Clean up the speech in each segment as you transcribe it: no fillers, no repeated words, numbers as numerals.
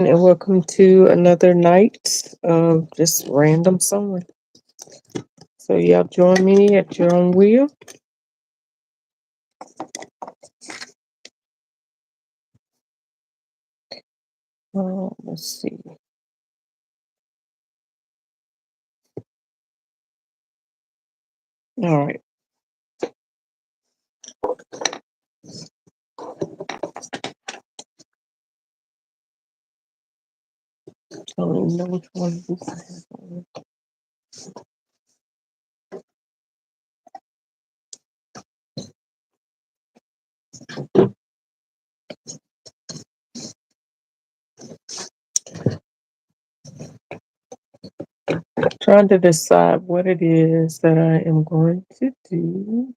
And welcome to another night of just random sewing. So y'all join me at your own wheel. Let's see. All right. I don't even know which one this is. Trying to decide what it is that I am going to do.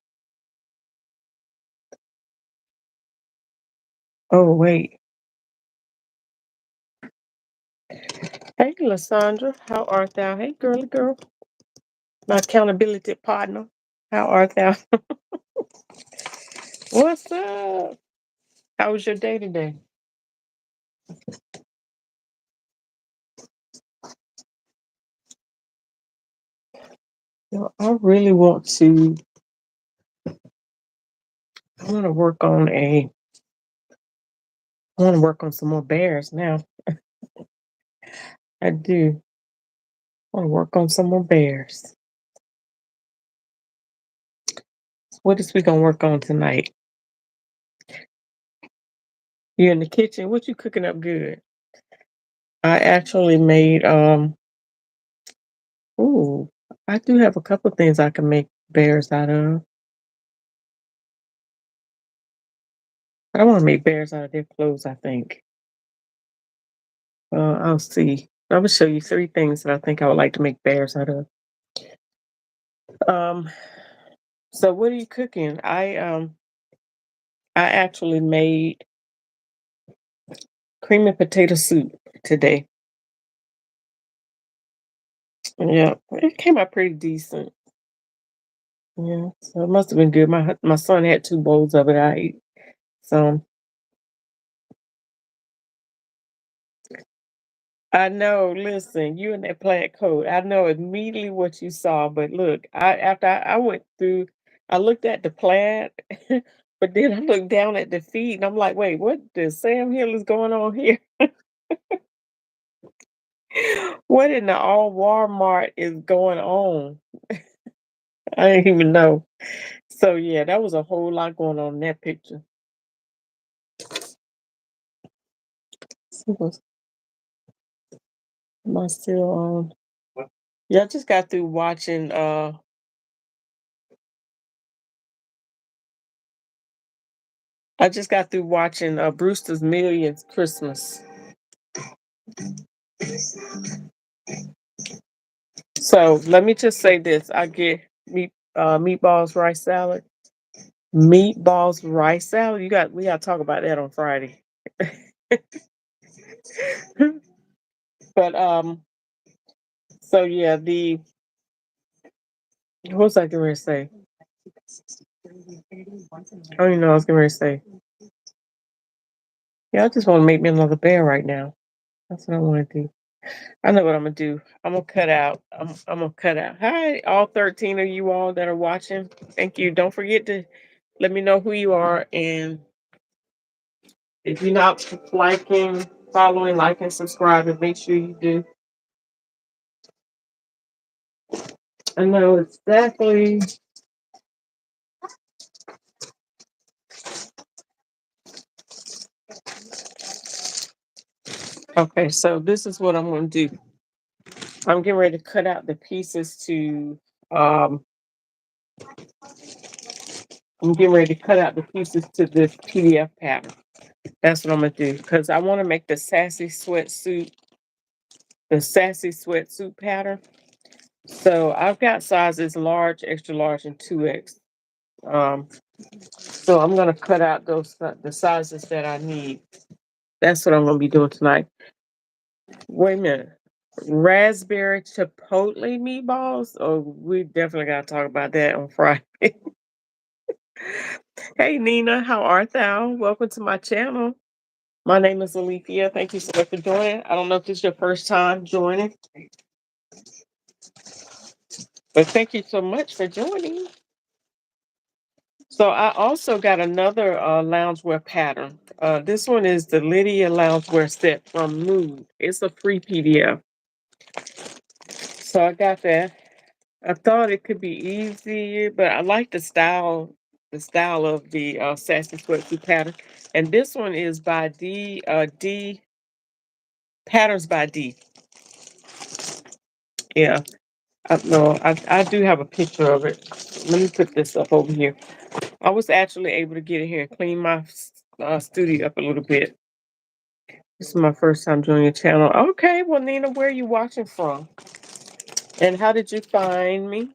Oh wait. Hey Lysandra, how art thou? Hey girly girl, my accountability partner. How art thou? What's up? How was your day today? I really want to. I want to work on a. I want to work on some more bears now. I do. I want to work on some more bears. What is we gonna work on tonight? You in the kitchen? What you cooking up good? I actually made. Ooh, I do have a couple things I can make bears out of. I don't want to make bears out of their clothes. I think. I'll see. I will show you three things that I think I would like to make bears out of. Um. So what are you cooking? I actually made cream and potato soup today. Yeah, it came out pretty decent. Yeah, so it must have been good. My son had two bowls of it. I ate some. I know. Listen, you in that plant coat. I know immediately what you saw. But look, I went through, I looked at the plant, but then I looked down at the feet, and I'm like, wait, what the Sam Hill is going on here? What in the all Walmart is going on? I didn't even know. So yeah, that was a whole lot going on in that picture. So, am I still on? Yeah, I just got through watching. I just got through watching Brewster's Millions Christmas. So let me just say this: I get meatballs, rice salad, meatballs, rice salad. We got to talk about that on Friday. But so yeah, the what was I going to say? I don't even know what I was going to say. Yeah, I just want to make me another bear right now. That's what I want to do. I know what I'm gonna do. I'm gonna cut out. I'm gonna cut out. Hi, all 13 of you all that are watching. Thank you. Don't forget to let me know who you are, and if you're not liking, following, liking, subscribing, make sure you do. I know exactly. Okay, so this is what I'm gonna do. I'm getting ready to cut out the pieces to. Um, I'm getting ready to cut out the pieces to this PDF pattern. That's what I'm gonna do because I want to make the sassy sweatsuit pattern. So I've got sizes large, extra large, and 2X. Um, so I'm gonna cut out the sizes that I need. That's what I'm gonna be doing tonight. Wait a minute. Raspberry chipotle meatballs? Oh, we definitely gotta talk about that on Friday. Hey Nina, how art thou? Welcome to my channel. My name is Alethea. Thank you so much for joining. I don't know if this is your first time joining, but thank you so much for joining. So I also got another loungewear pattern. This one is the Lydia loungewear set from Mood. It's a free PDF. So I got that. I thought it could be easier, but I like the style of the Sassy Sweatsuit pattern. And this one is by D Patterns by D. Yeah, no, I do have a picture of it. Let me put this up over here. I was actually able to get in here and clean my studio up a little bit. This is my first time joining your channel. Okay, well, Nina, where are you watching from? And how did you find me?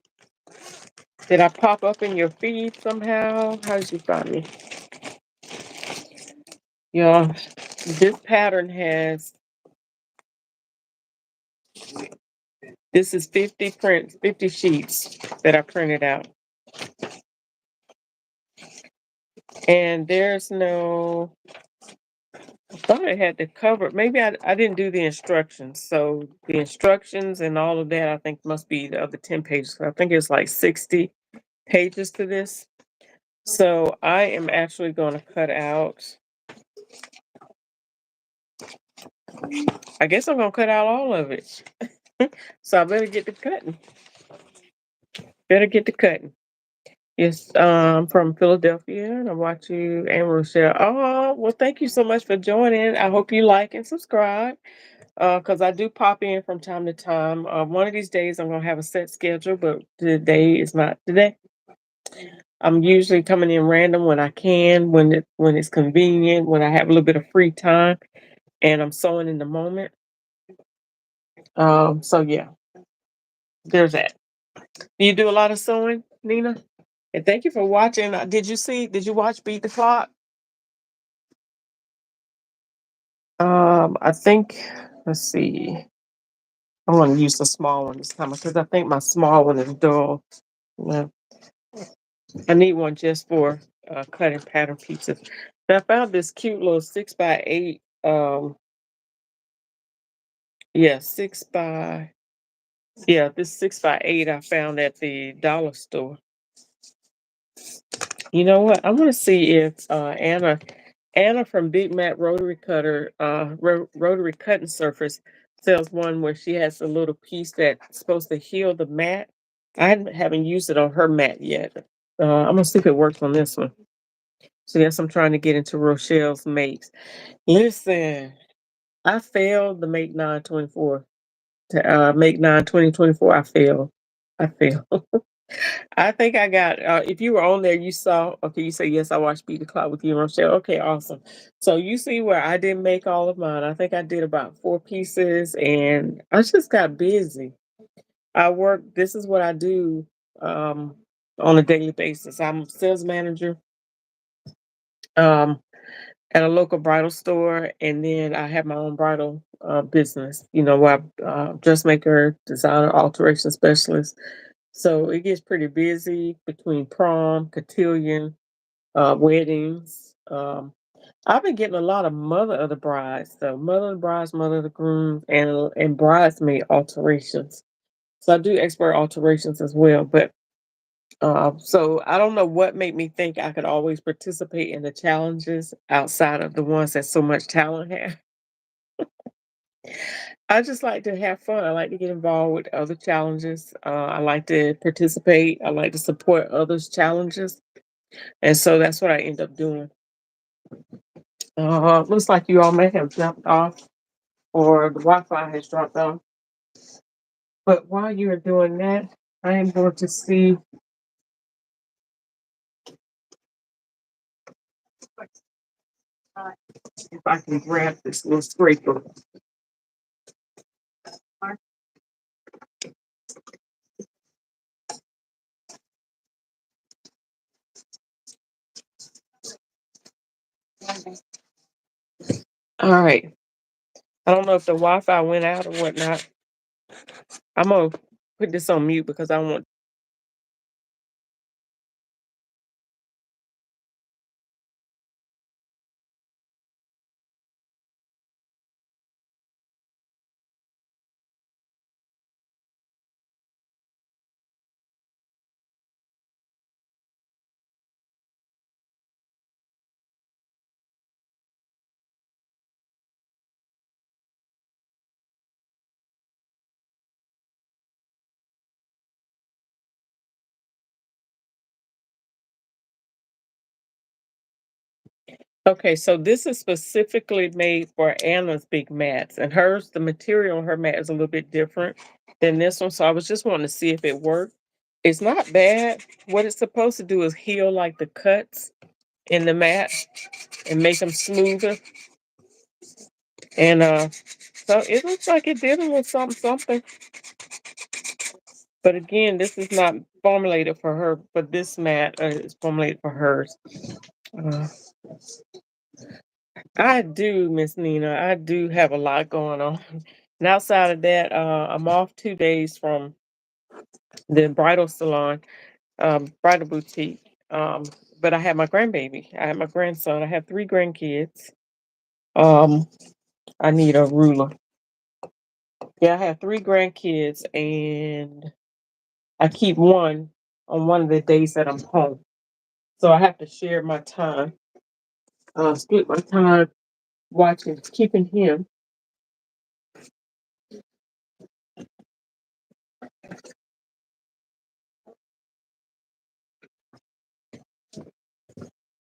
Did I pop up in your feed somehow? How did you find me? Yeah, this pattern has, this is 50 prints, 50 sheets that I printed out. And there's no, I thought I had the cover. Maybe I didn't do the instructions. So the instructions and all of that, I think must be the other 10 pages. I think it's like 60 pages to this. So I am actually going to cut out, I guess I'm going to cut out all of it. So I better get to cutting. Better get to cutting. Yes, from Philadelphia, and I watch you and Rochelle. Oh, well, thank you so much for joining. I hope you like and subscribe. Because I do pop in from time to time. One of these days I'm gonna have a set schedule, but today is not today. I'm usually coming in random when I can, when it's convenient, when I have a little bit of free time, and I'm sewing in the moment. So yeah, there's that. Do you do a lot of sewing, Nina? And thank you for watching. Did you watch Beat the Clock? I think, let's see. I'm gonna use the small one this time because I think my small one is dull. Yeah. I need one just for cutting pattern pieces. And I found this cute little 6x8. Yeah, this 6x8 I found at the dollar store. You know what? I'm gonna see if Anna from Big Mac Rotary Cutter, Rotary Cutting Surface sells one where she has a little piece that's supposed to heal the mat. Haven't used it on her mat yet. I'm gonna see if it works on this one. So yes, I'm trying to get into Rochelle's makes. Listen, I failed the make 924. To make 9/20/24, I failed. I failed. I think I got if you were on there, you saw, okay, you say yes, I watched Beat the Clock with you and Rochelle. Okay, awesome. So you see where I didn't make all of mine. I think I did about 4 pieces and I just got busy. I work, this is what I do um on a daily basis. I'm a sales manager. Um at a local bridal store, and then I have my own bridal business. You know, where I dressmaker, designer, alteration specialist. So it gets pretty busy between prom, cotillion, weddings. I've been getting a lot of mother of the brides, so mother of the brides, mother of the grooms, and bridesmaid alterations. So I do expert alterations as well, but so I don't know what made me think I could always participate in the challenges outside of the ones that so much talent have. I just like to have fun. I like to get involved with other challenges. I like to participate. I like to support others' challenges, and so that's what I end up doing. Looks like you all may have jumped off, or the Wi-Fi has dropped off. But while you are doing that, I am going to see if I can grab this little scraper. All right. I don't know if the Wi-Fi went out or whatnot. I'm gonna put this on mute because I want Okay, so this is specifically made for Anna's big mats, and hers, the material on her mat is a little bit different than this one. So I was just wanting to see if it worked. It's not bad. What it's supposed to do is heal like the cuts in the mat and make them smoother. And so it looks like it did a little something, something. But again, this is not formulated for her, but this mat is formulated for hers. Uh, I do, Miss Nina. I do have a lot going on. And outside of that, I'm off 2 days from the bridal salon, bridal boutique. But I have my grandbaby. I have my grandson. I have 3 grandkids. Um, I need a ruler. Yeah, I have 3 grandkids, and I keep one on one of the days that I'm home. So I have to share my time, split my time watching, keeping him.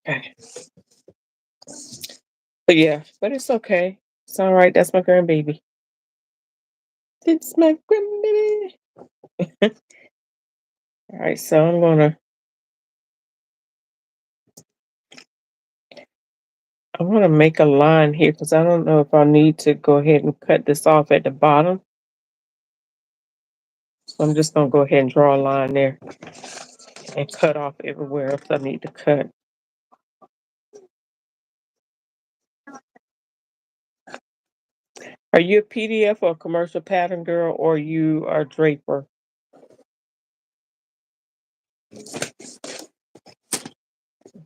Okay. But yeah, but it's okay. It's all right. That's my grandbaby. It's my grandbaby. All right, so I'm gonna make a line here because I don't know if I need to go ahead and cut this off at the bottom. So I'm just gonna go ahead and draw a line there and cut off everywhere else I need to cut. Are you a PDF or a commercial pattern girl, or you are draper?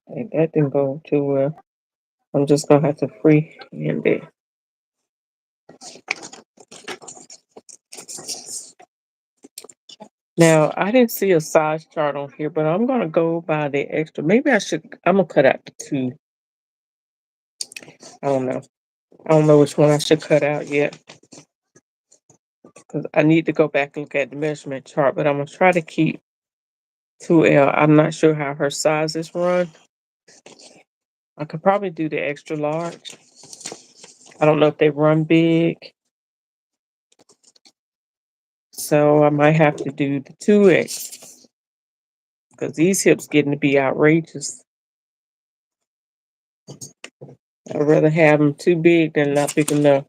Hey, that didn't go too well. I'm just gonna have to freehand it. Now I didn't see a size chart on here, but I'm gonna go by the extra. Maybe I should. I'm gonna cut out the two. I don't know. I don't know which one I should cut out yet because I need to go back and look at the measurement chart. But I'm gonna try to keep 2L. I'm not sure how her sizes run. I could probably do the extra large. I don't know if they run big, so I might have to do the 2X because these hips getting to be outrageous. I'd rather have them too big than not big enough.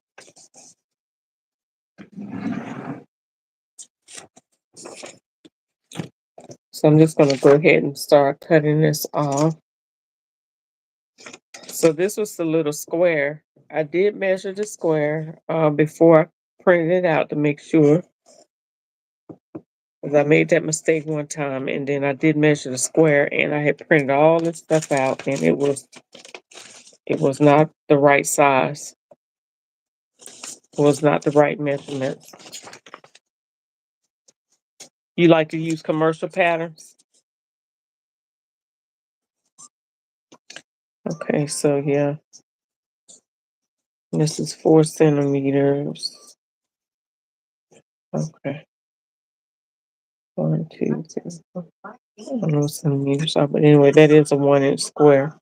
So I'm just gonna go ahead and start cutting this off. So this was the little square. I did measure the square before I printed it out to make sure. Because I made that mistake one time, and then I did measure the square, and I had printed all this stuff out, and it was not the right size. It was not the right measurements. You like to use commercial patterns? Okay, so yeah, this is 4 centimeters. Okay, 1, 2, 3, 4. I don't know centimeters are, but anyway, that is a 1 inch square.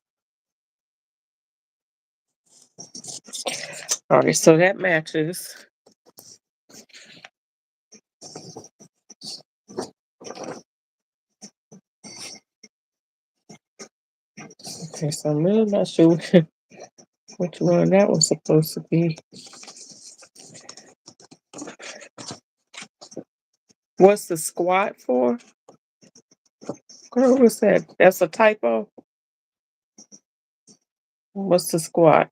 All right, so that matches. Okay, so I'm really not sure which one that was supposed to be. What's the squat for? Girl, what's that? That's a typo? What's the squat?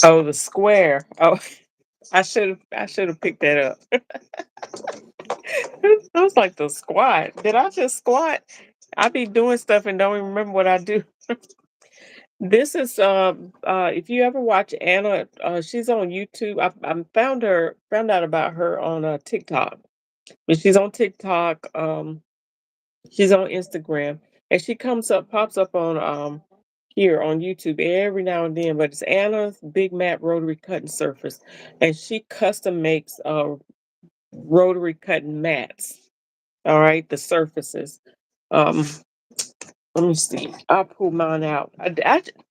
Oh, the square. Oh, I should have picked that up. I was like the squat. Did I just squat? I be doing stuff and don't even remember what I do. This is if you ever watch Anna, she's on YouTube. I found out about her on TikTok. But she's on TikTok, she's on Instagram, and she pops up on here on YouTube every now and then, but it's Anna's Big Mat Rotary Cutting Surface, and she custom makes rotary cutting mats. All right, the surfaces. Um, Let me see. I'll pull mine out.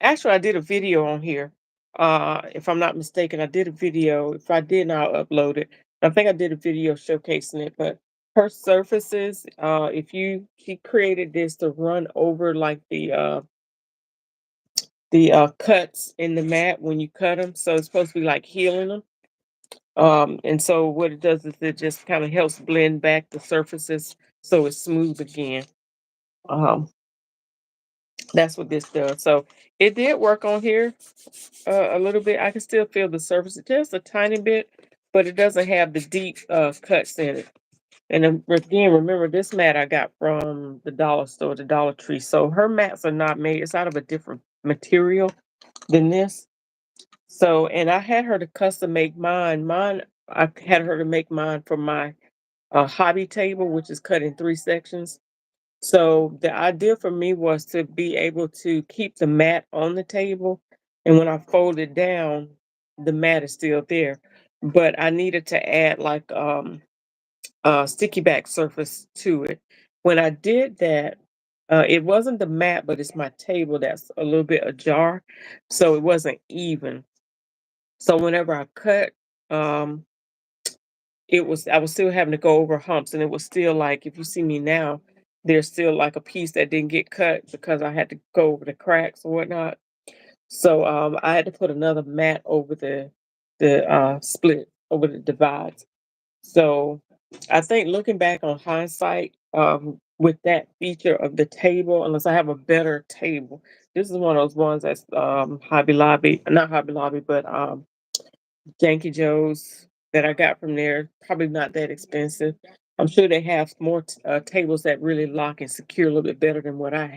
Actually, I did a video on here. If I'm not mistaken, I did a video. If I didn't, I'll upload it. I think I did a video showcasing it. But her surfaces, if you she created this to run over like the cuts in the mat when you cut them. So it's supposed to be like healing them. And so what it does is it just kind of helps blend back the surfaces so it's smooth again. Um, that's what this does. So it did work on here a little bit. I can still feel the surface just a tiny bit, but it doesn't have the deep cuts in it. And again, remember this mat I got from the dollar store, the Dollar Tree. So her mats are not made, it's out of a different material than this. So, and I had her to custom make mine. I had her to make mine for my hobby table, which is cut in 3 sections. So the idea for me was to be able to keep the mat on the table, and when I fold it down, the mat is still there. But I needed to add like a sticky back surface to it. When I did that, it wasn't the mat, but it's my table that's a little bit ajar, so it wasn't even. So whenever I cut, um, I was still having to go over humps, and it was still like if you see me now, there's still like a piece that didn't get cut because I had to go over the cracks or whatnot. So I had to put another mat over the split over the divides. So I think looking back on hindsight, with that feature of the table, unless I have a better table, this is one of those ones that's Hobby Lobby, not Hobby Lobby, but Yankee Joe's that I got from there. Probably not that expensive. I'm sure they have more tables that really lock and secure a little bit better than what I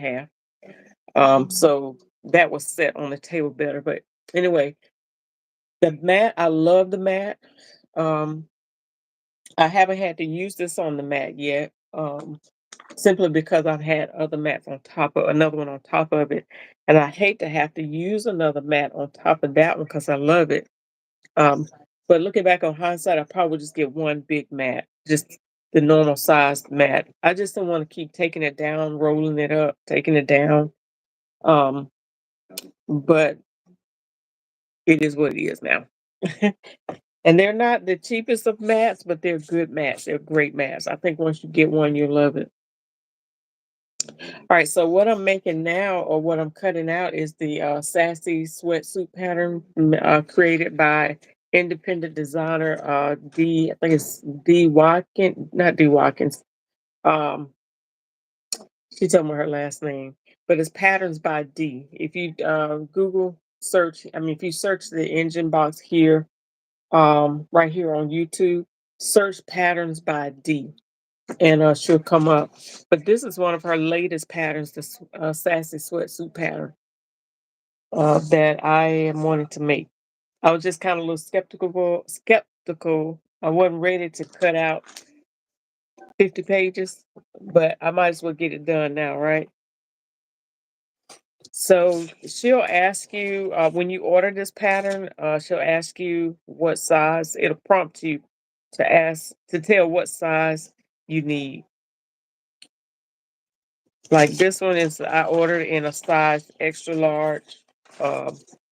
have. So that was set on the table better. But anyway, the mat, I love the mat. Um, I haven't had to use this on the mat yet, simply because I've had other mats on top of another one on top of it. And I hate to have to use another mat on top of that one because I love it. Um, but looking back on hindsight, I probably would just get one big mat, just the normal sized mat. I just don't want to keep taking it down, rolling it up, taking it down. Um, but it is what it is now. And they're not the cheapest of mats, but they're good mats. They're great mats. I think once you get one, you'll love it. All right, so what I'm making now, or what I'm cutting out, is the Sassy Sweatsuit pattern created by independent designer I think it's D Watkins, not D Watkins. Um, she told me her last name, but it's Patterns by D. If you Google search, I mean, if you search the engine box here, right here on YouTube, search Patterns by D, and she'll come up. But this is one of her latest patterns, the Sassy Sweatsuit pattern that I am wanting to make. I was just kind of a little skeptical. Skeptical. I wasn't ready to cut out 50 pages, but I might as well get it done now, right? So she'll ask you when you order this pattern. She'll ask you what size. It'll prompt you to ask to tell what size you need. Like this one is I ordered in a size extra large,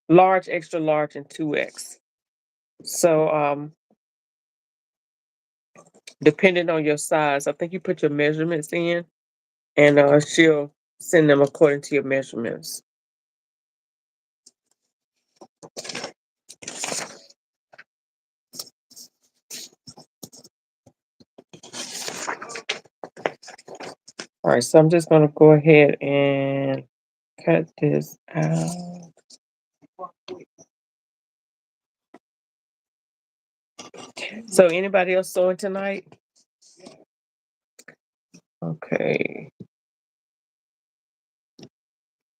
large, extra large, and 2X. So depending on your size, I think you put your measurements in, and she'll send them according to your measurements. All right, so I'm just gonna go ahead and cut this out. So anybody else sewing tonight? Okay.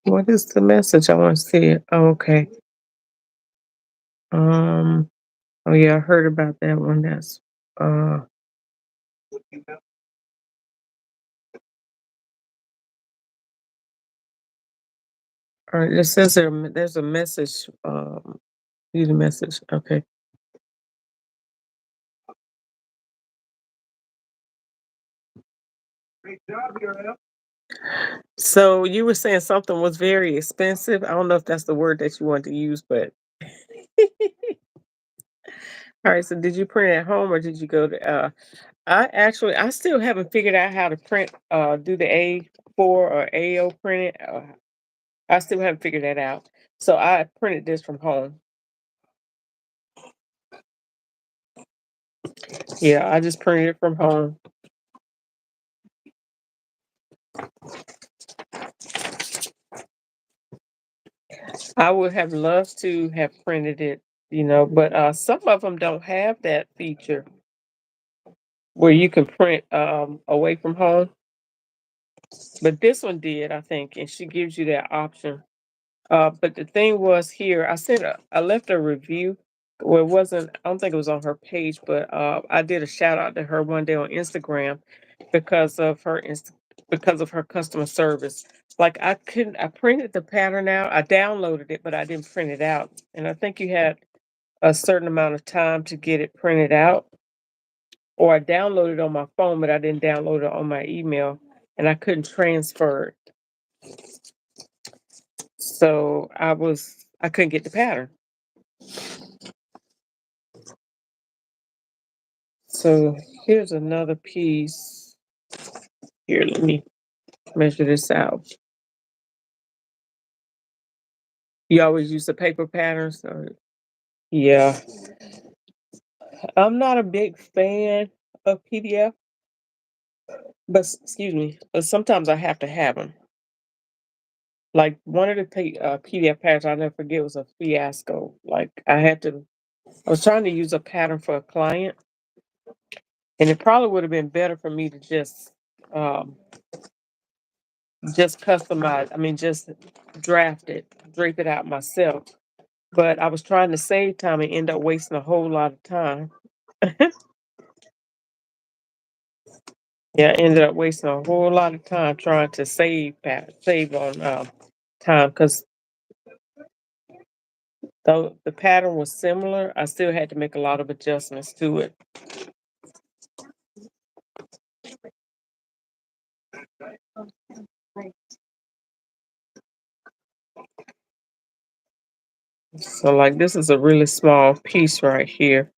What is the message? I want to see it. Oh, okay. Um. Oh yeah, I heard about that one. That's uh. All right, it says there's a message. Use a message. Okay. So you were saying something was very expensive. I don't know if that's the word that you want to use, but all right. So did you print at home or did you go to? I still haven't figured out how to print. Do the A4 or AO print it. I still haven't figured that out. So I printed this from home. Yeah, I just printed it from home. I would have loved to have printed it, but some of them don't have that feature where you can print away from home. But this one did, I think, and she gives you that option. But the thing was here, I left a review. Well, it wasn't, I don't think it was on her page, but I did a shout out to her one day on Instagram because of because of her customer service. Like I printed the pattern out, I downloaded it, but I didn't print it out. And I think you had a certain amount of time to get it printed out. Or I downloaded it on my phone, but I didn't download it on my email and I couldn't transfer it. So I couldn't get the pattern. So here's another piece. Here, let me measure this out. You always use the paper patterns? Or, yeah. I'm not a big fan of PDF, but excuse me, but sometimes I have to have them. Like one of the PDF patterns I'll never forget was a fiasco. Like I was trying to use a pattern for a client, and it probably would have been better for me to um, just customize. I mean, just draft it, drape it out myself. But I was trying to save time and end up wasting a whole lot of time. Yeah, I ended up wasting a whole lot of time trying to save on time because though the pattern was similar, I still had to make a lot of adjustments to it. So, like, this is a really small piece right here.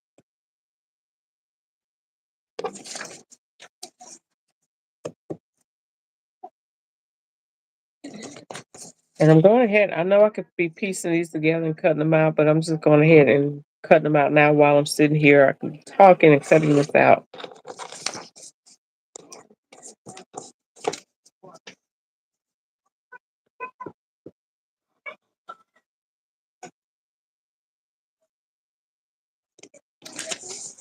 And I'm going ahead. I know I could be piecing these together and cutting them out, but I'm just going ahead and cutting them out now while I'm sitting here. I can be talking and cutting this out.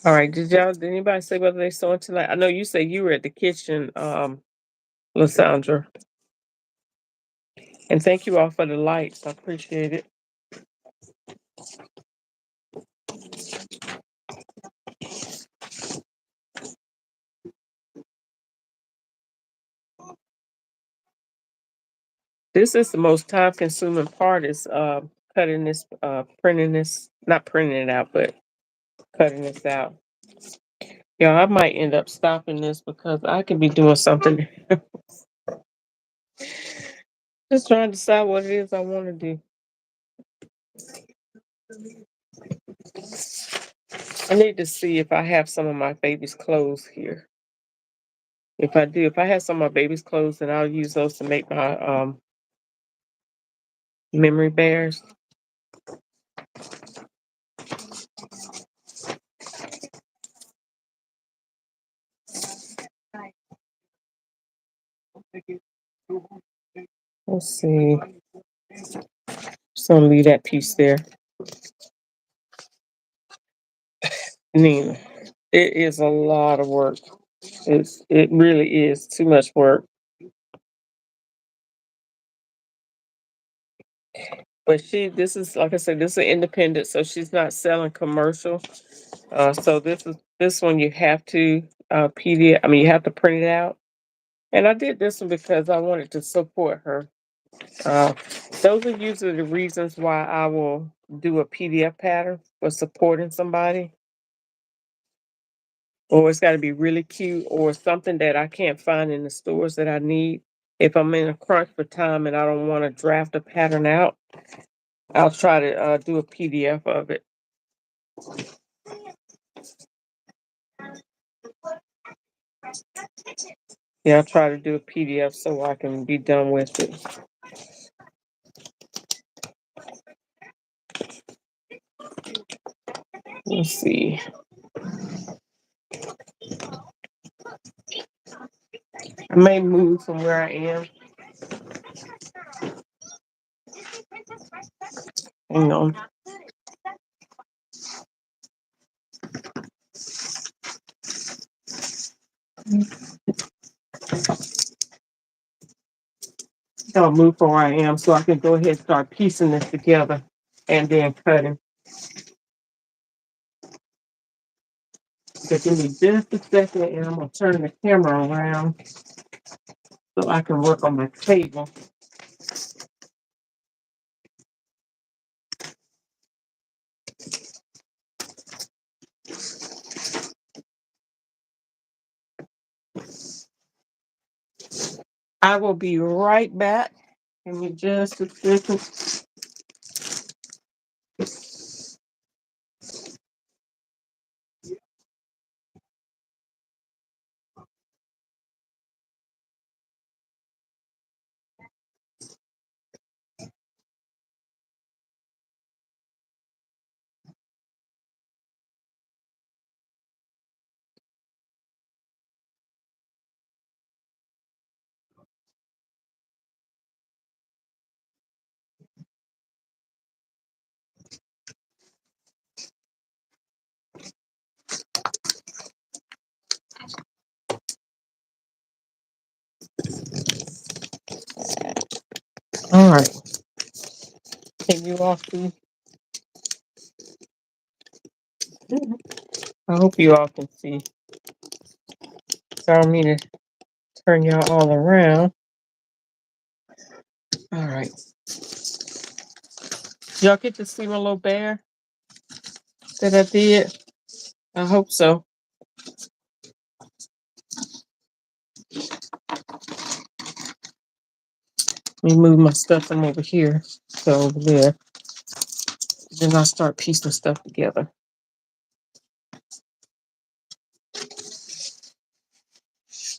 All right. Did anybody say whether they saw it tonight? I know you said you were at the kitchen, Lysandra. And thank you all for the lights. I appreciate it. This is the most time consuming part is cutting this, printing this, not printing it out, but cutting this out. Yeah, I might end up stopping this because I could be doing something. Just trying to decide what it is I want to do. I need to see if I have some of my baby's clothes here. If I do, if I have some of my baby's clothes, then I'll use those to make my memory bears. Let's see. Just gonna leave that piece there. Nina, it is a lot of work. It really is too much work. But this is like I said, this is an independent, so she's not selling commercial. So this one you have to PDF. I mean, you have to print it out. And I did this one because I wanted to support her. Uh, those are usually the reasons why I will do a PDF pattern for supporting somebody, or it's got to be really cute, or something that I can't find in the stores that I need. If I'm in a crunch for time and I don't want to draft a pattern out, I'll try to do a PDF of it. Yeah, I'll try to do a PDF so I can be done with it. Let's see. I may move from where I am. Hang on. I'll move from where I am so I can go ahead and start piecing this together and then cutting. So give me just a second and I'm going to turn the camera around so I can work on my table. I will be right back. Give me just a second. All right. Can you all see? I hope you all can see. So I don't mean to turn y'all all around. All right. Y'all get to see my little bear that I did? I hope so. Let me move my stuff from over here to over there. Then I'll start piecing stuff together.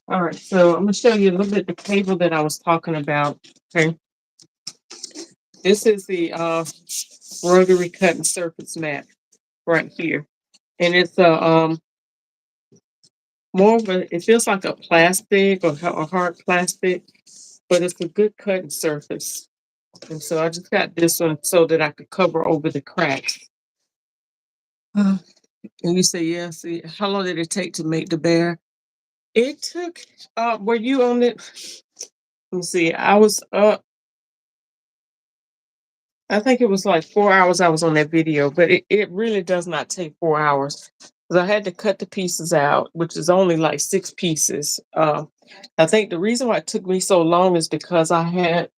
All right, so I'm gonna show you a little bit the table that I was talking about. Okay, this is the rotary cutting surface mat right here, and it's a more of a. It feels like a plastic or a hard plastic, but it's a good cutting surface. And so I just got this one so that I could cover over the cracks. And you say, yeah, see, how long did it take to make the bear? It took, were you on it? Let me see, I was up, I think it was like 4 hours I was on that video, but it really does not take 4 hours. Because I had to cut the pieces out, which is only like 6 pieces. I think the reason why it took me so long is because I had,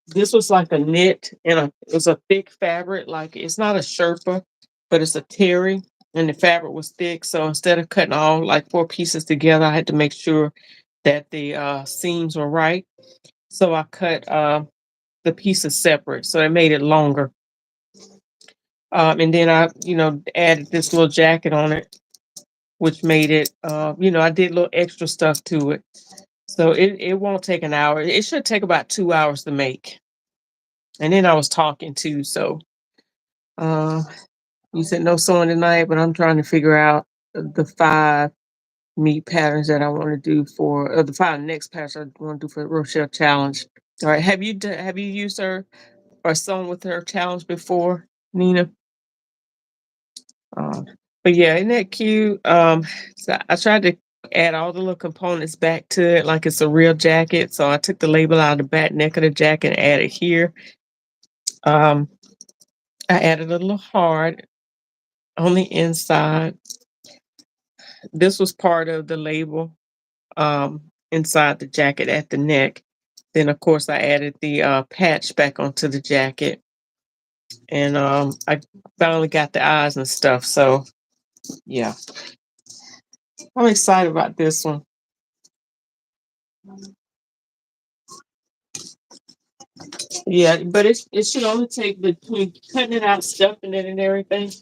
this was like a knit and it was a thick fabric, like it's not a Sherpa, but it's a terry, and the fabric was thick. So instead of cutting all like 4 pieces together, I had to make sure that the seams were right. So I cut the pieces separate, so it made it longer. And then I, added this little jacket on it, which made it, I did a little extra stuff to it. So it won't take an hour. It should take about 2 hours to make. And then I was talking too, so uh, you said no sewing tonight, but I'm trying to figure out the 5 meat patterns that I want to do for the 5 next patterns I want to do for the Rochelle challenge. All right, have you used her or sewn with her challenge before, Nina? Uh, but yeah, isn't that cute? So I tried to add all the little components back to it like it's a real jacket. So I took the label out of the back neck of the jacket and added here. Um, I added a little heart on the inside. This was part of the label inside the jacket at the neck. Then of course I added the patch back onto the jacket, and I finally got the eyes and stuff. So yeah, I'm excited about this one. Yeah, but it should only take between cutting it out, stuffing it, and everything.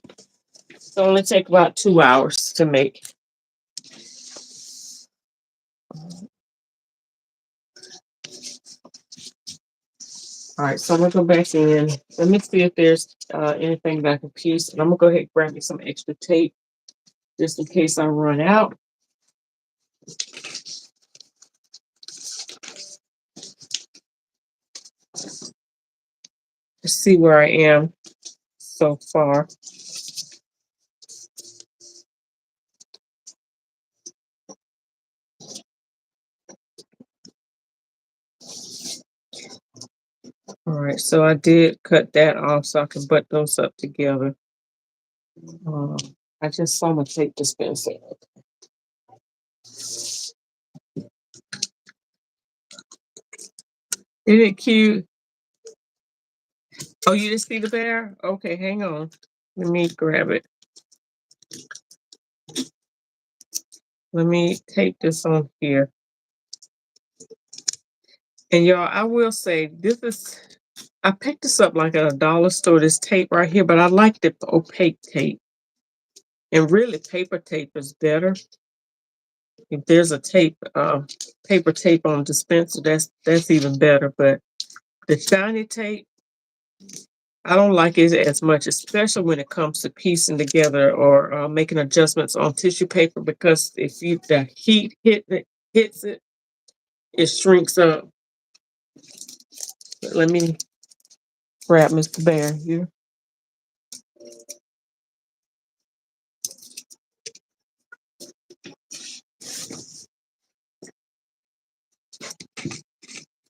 It's only take about 2 hours to make. All right, so I'm gonna go back in. Let me see if there's anything that I can piece, and I'm gonna go ahead and grab me some extra tape just in case I run out. To see where I am so far. All right, so I did cut that off so I can butt those up together. Um, I just saw my tape dispenser. Isn't it cute? Oh, you didn't see the bear? Okay, hang on. Let me grab it. Let me tape this on here. And y'all, I will say I picked this up like at a dollar store, this tape right here, but I like the opaque tape. And really, paper tape is better. If there's a paper tape on dispenser, that's even better. But the shiny tape, I don't like it as much, especially when it comes to piecing together or making adjustments on tissue paper, because if the heat hits it, it shrinks up. But let me grab Mr. Bear here.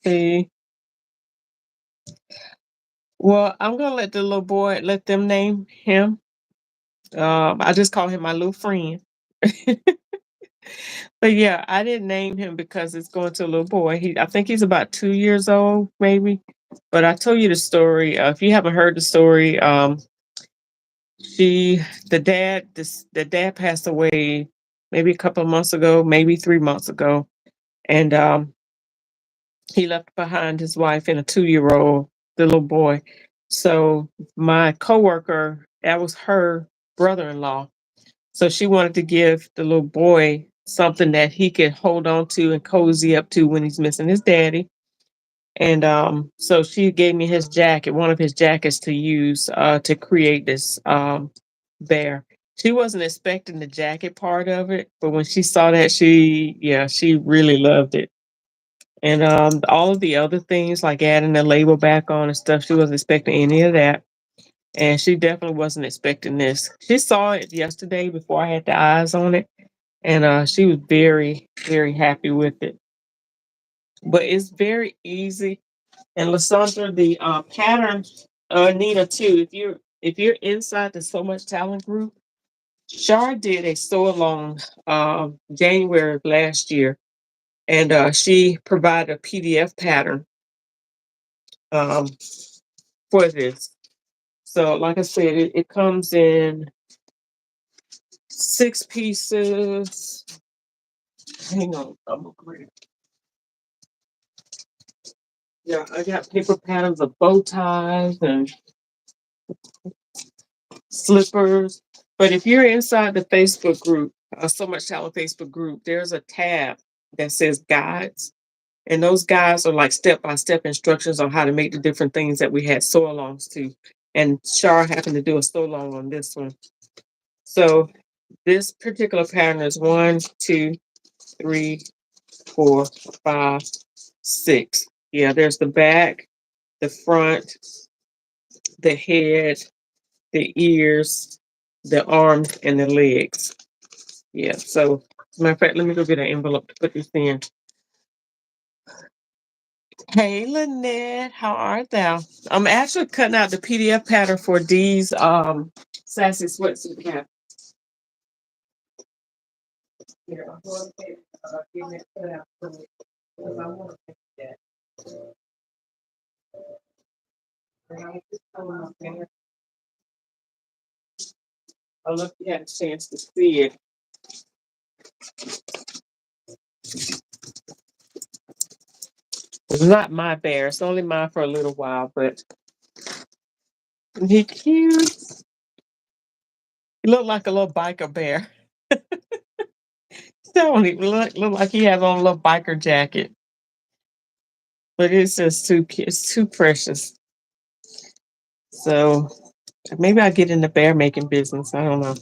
See, well, I'm gonna let the little boy let them name him. I just call him my little friend. But yeah, I didn't name him because it's going to a little boy. I think he's about 2 years old, maybe. But I told you the story. If you haven't heard the story, she, the dad passed away maybe a couple of months ago, maybe 3 months ago, and he left behind his wife and a 2 year old, the little boy. So my coworker, that was her brother-in-law. So she wanted to give the little boy something that he could hold on to and cozy up to when he's missing his daddy. And so she gave me his jacket, one of his jackets to use to create this bear. She wasn't expecting the jacket part of it, but when she saw that, she really loved it. And all of the other things like adding the label back on and stuff, she wasn't expecting any of that. And she definitely wasn't expecting this. She saw it yesterday before I had the eyes on it, and she was very, very happy with it. But it's very easy. And Lysandra, the pattern, Nina too. If you're inside the So Much Talent group, Shar did a sew along January of last year, and she provided a PDF pattern um, for this. So, like I said, it comes in 6 pieces. Hang on, I'm gonna grab. Yeah, I got paper patterns of bow ties and slippers. But if you're inside the Facebook group, So Much Talent Facebook group, there's a tab that says guides. And those guides are like step by step instructions on how to make the different things that we had sew alongs to. And Shar happened to do a sew along on this one. So this particular pattern is 1, 2, 3, 4, 5, 6. Yeah, there's the back, the front, the head, the ears, the arms, and the legs. Yeah, so as a matter of fact, let me go get an envelope to put this in. Hey Lynette, how art thou? I'm actually cutting out the PDF pattern for Dee's Sassy Sweatsuit hat. Here, I'm going to get it cut out for me because I want to make that. I look, you had a chance to see it. It's not my bear. It's only mine for a little while, but he cute. He looked like a little biker bear. Don't he look like he has on a little biker jacket? But it's just too cute. It's too precious. So maybe I'll get in the bear making business. I don't know.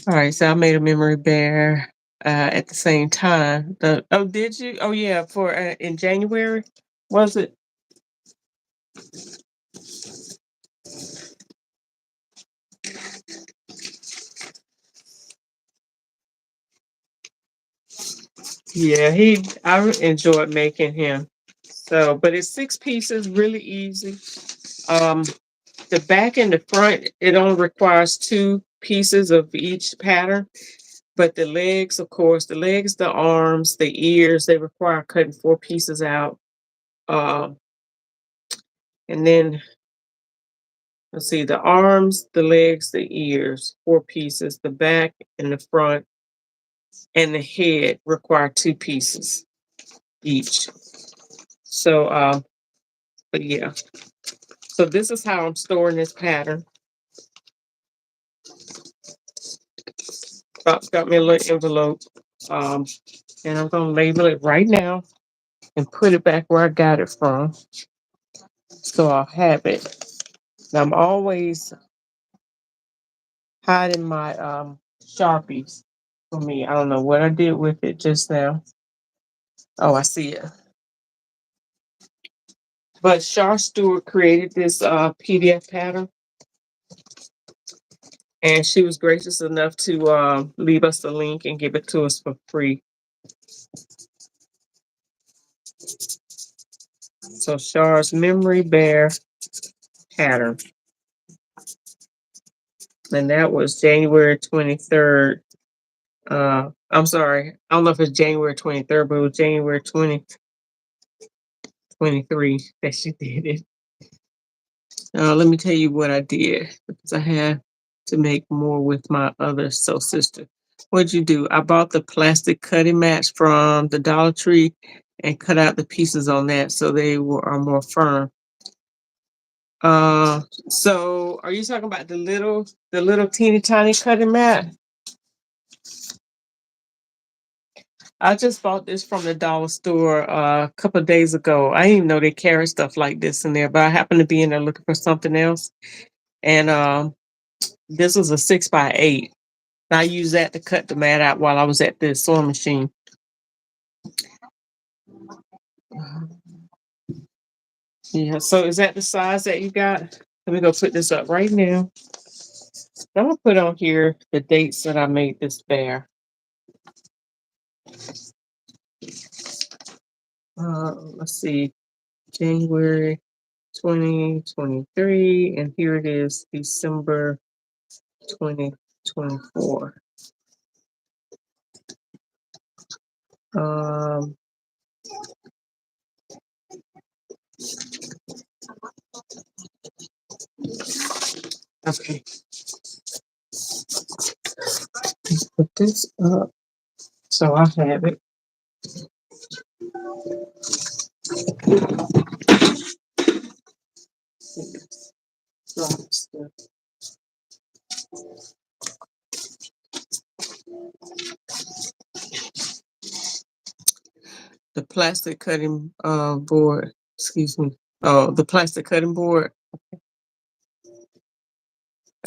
All right, so I made a memory bear at the same time. Did you? Oh yeah, for in January, was it? Yeah, I enjoyed making him. So, but it's 6 pieces, really easy. Um, the back and the front, it only requires 2 pieces of each pattern. But the legs, of course, the legs, the arms, the ears, they require cutting 4 pieces out. Um, and then let's see, the arms, the legs, the ears, 4 pieces. The back and the front and the head require 2 pieces each. So, but yeah. So this is how I'm storing this pattern. Got me a little envelope. Um, and I'm gonna label it right now and put it back where I got it from. So I'll have it. Now I'm always hiding my Sharpies for me. I don't know what I did with it just now. Oh, I see it. But Char Stewart created this PDF pattern, and she was gracious enough to leave us the link and give it to us for free. So Char's Memory Bear pattern, and that was January 23rd. I'm sorry, I don't know if it's January 23rd, but it was January 2023 that she did it. Let me tell you what I did because I had to make more with my other soul sister. What'd you do? I bought the plastic cutting mats from the Dollar Tree and cut out the pieces on that so are more firm. Uh, so are you talking about the little teeny tiny cutting mat? I just bought this from the dollar store a couple of days ago. I didn't even know they carry stuff like this in there, but I happened to be in there looking for something else. And this was a 6x8. I used that to cut the mat out while I was at the sewing machine. Yeah, so is that the size that you got? Let me go put this up right now. I'm gonna put on here the dates that I made this bear. Let's see, January 2023, and here it is, December 2024. Um, okay, let's put this up so I have it. The plastic cutting board, excuse me. Oh, the plastic cutting board.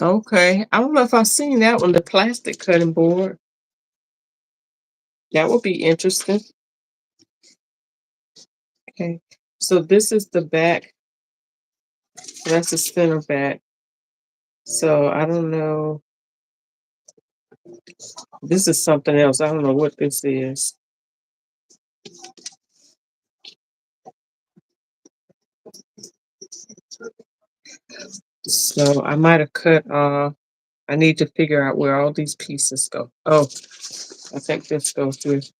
Okay. I don't know if I've seen that one, the plastic cutting board. That would be interesting. Okay. So this is the back. That's the center back. So I don't know. This is something else. I don't know what this is. So I might have cut I need to figure out where all these pieces go. Oh, I think this goes with.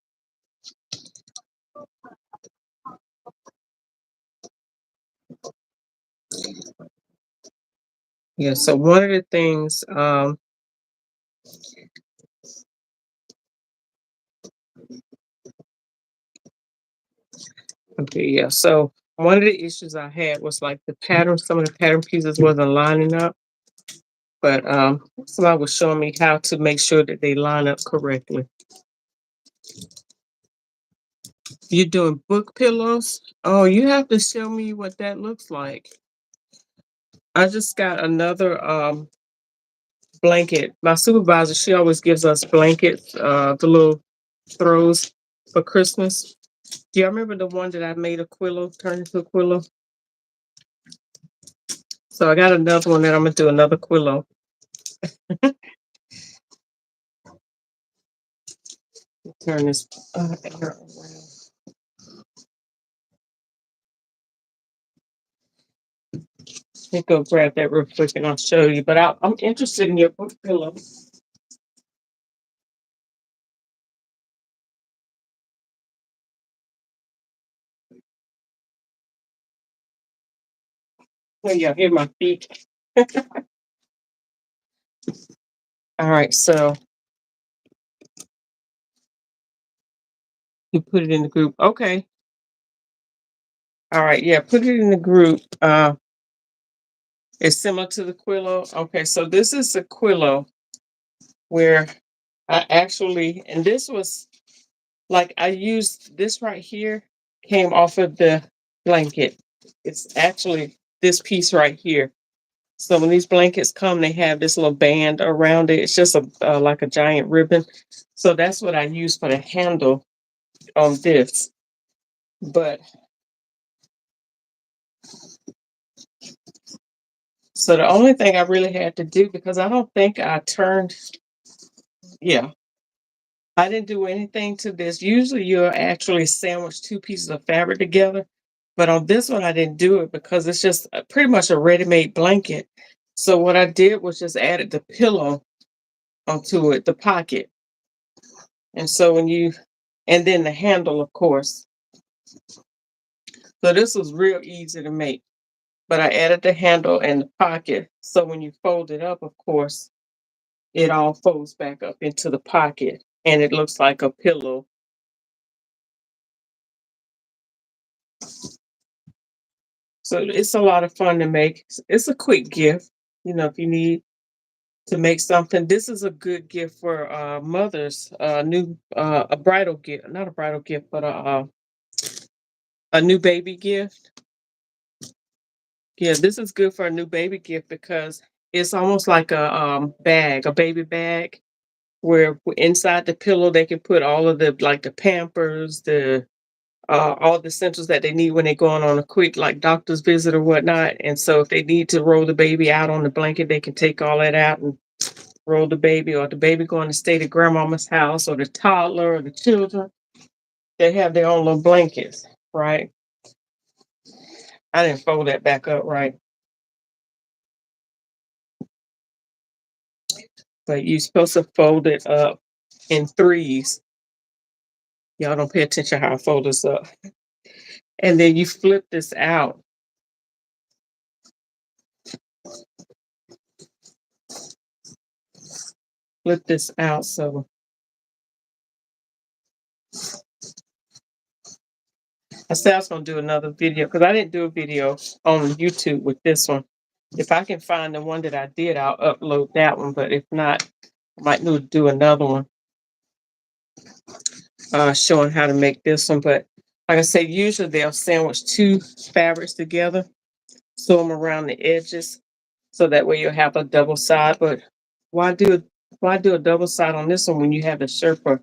Yeah, so one of the things, okay, yeah. So one of the issues I had was like the pattern, some of the pattern pieces wasn't lining up, but somebody was showing me how to make sure that they line up correctly. You're doing book pillows? Oh, you have to show me what that looks like. I just got another blanket. My supervisor, she always gives us blankets, the little throws for Christmas. Do you remember the one that I made a quillo, turned into a quillo? So I got another one that I'm gonna do another quillo. Turn this air around. Let me go grab that real quick and I'll show you. But I'm interested in your book pillow. Oh yeah, here my feet. All right, so you put it in the group. Okay. All right, yeah, put it in the group. It's similar to the quillo. Okay, so this is a quillo where I actually, and this was like I used this right here, came off of the blanket. It's actually this piece right here. So when these blankets come, they have this little band around it. It's just a like a giant ribbon. So that's what I use for the handle on this. But so the only thing I really had to do, because I don't think I turned, yeah, I didn't do anything to this. Usually you'll actually sandwich two pieces of fabric together. But on this one, I didn't do it because it's just pretty much a ready-made blanket. So what I did was just added the pillow onto it, the pocket. And so and then the handle, of course. So this was real easy to make. But I added the handle and the pocket. So when you fold it up, of course, it all folds back up into the pocket and it looks like a pillow. So it's a lot of fun to make. It's a quick gift, if you need to make something. This is a good gift for mothers, new a bridal gift, not a bridal gift, but a new baby gift. Yeah, this is good for a new baby gift because it's almost like a baby bag, where inside the pillow they can put all of the like the Pampers, the all the essentials that they need when they're going on a quick like doctor's visit or whatnot. And so if they need to roll the baby out on the blanket, they can take all that out and roll the baby, or the baby going to stay to grandmama's house, or the toddler or the children. They have their own little blankets, right? I didn't fold that back up right. But you're supposed to fold it up in threes. Y'all don't pay attention how I fold this up. And then you flip this out. Flip this out. So I said I was going to do another video because I didn't do a video on YouTube with this one. If I can find the one that I did, I'll upload that one. But if not, I might need to do another one showing how to make this one. But like I said, usually they'll sandwich two fabrics together, sew them around the edges, so that way you'll have a double side. But why do why do a double side on this one when you have the Sherpa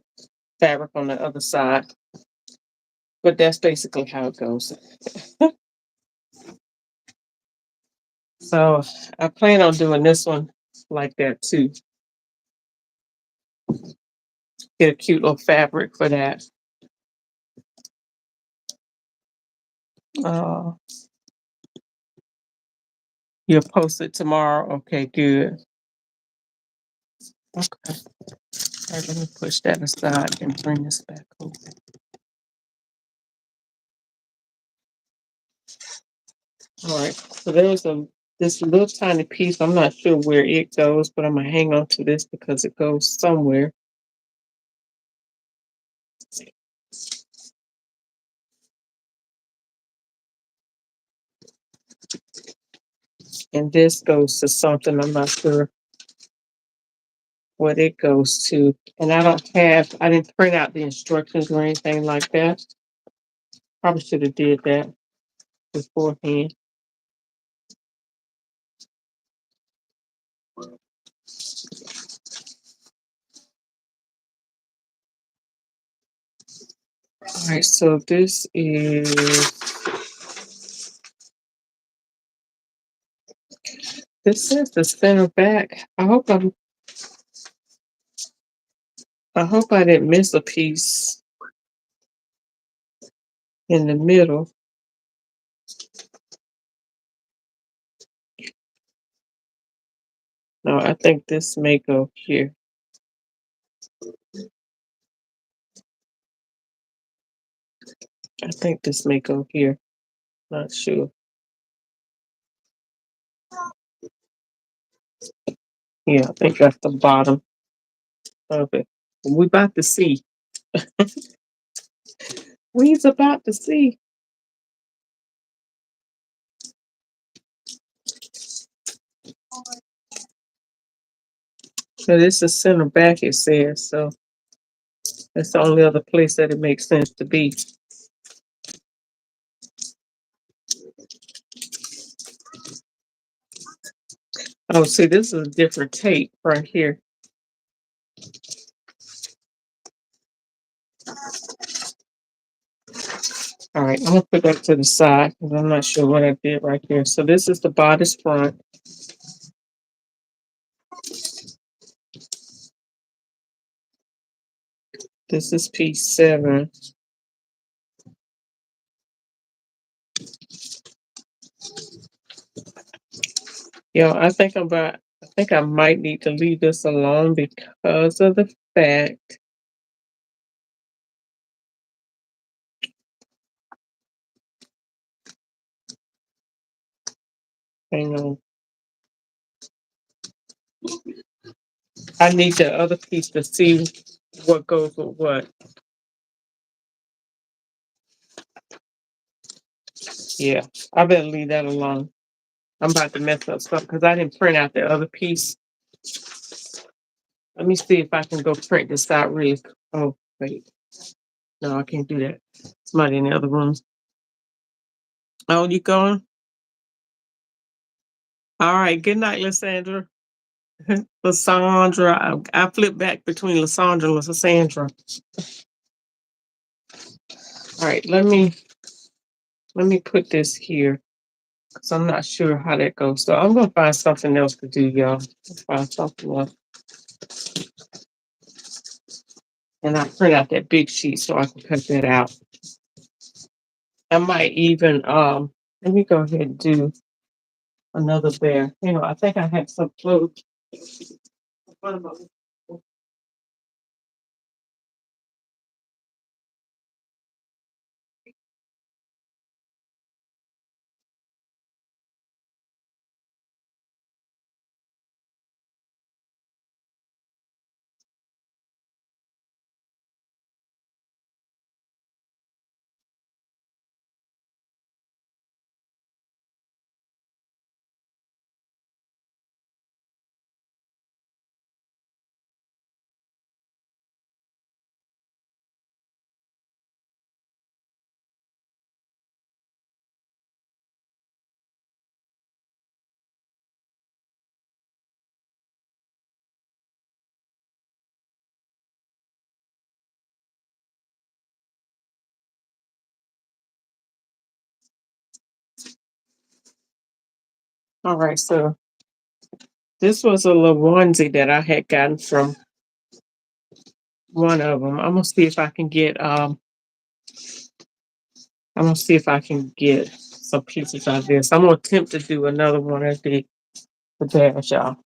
fabric on the other side? But that's basically how it goes. So I plan on doing this one like that too. Get a cute little fabric for that. Uh, you'll post it tomorrow. Okay, good. Okay. All right, let me push that aside and bring this back over. All right. So there's this little tiny piece. I'm not sure where it goes, but I'm gonna hang on to this because it goes somewhere. And this goes to something. I'm not sure what it goes to. And I didn't print out the instructions or anything like that. Probably should have did that beforehand. All right, so this is the center back. I hope I didn't miss a piece in the middle. No, I think this may go here. I think this may go here. Not sure. Yeah, I think that's the bottom of it. We about to see. We's about to see. So this is center back, it says. So that's the only other place that it makes sense to be. Oh, see, this is a different tape right here. All right, I'm gonna put that to the side because I'm not sure what I did right here. So this is the bodice front. This is piece 7. I think I might need to leave this alone because of the fact. Hang on. I need the other piece to see what goes with what. Yeah, I better leave that alone. I'm about to mess up stuff because I didn't print out the other piece. Let me see if I can go print this out real. Oh, wait. No, I can't do that. Somebody in the other room. Oh, you going? All right. Good night, Lysandra. Lysandra. I flip back between Lysandra and Lysandra. All right. Let me put this here because I'm not sure how that goes. So I'm gonna find something else to do, y'all. Find something else. And I print out that big sheet so I can cut that out. I might even let me go ahead and do another bear. I think I had some clothes. All right, so this was a little onesie that I had gotten from one of them. I'm gonna see if I can get some pieces out of this. I'm gonna attempt to do another one of the dash, y'all.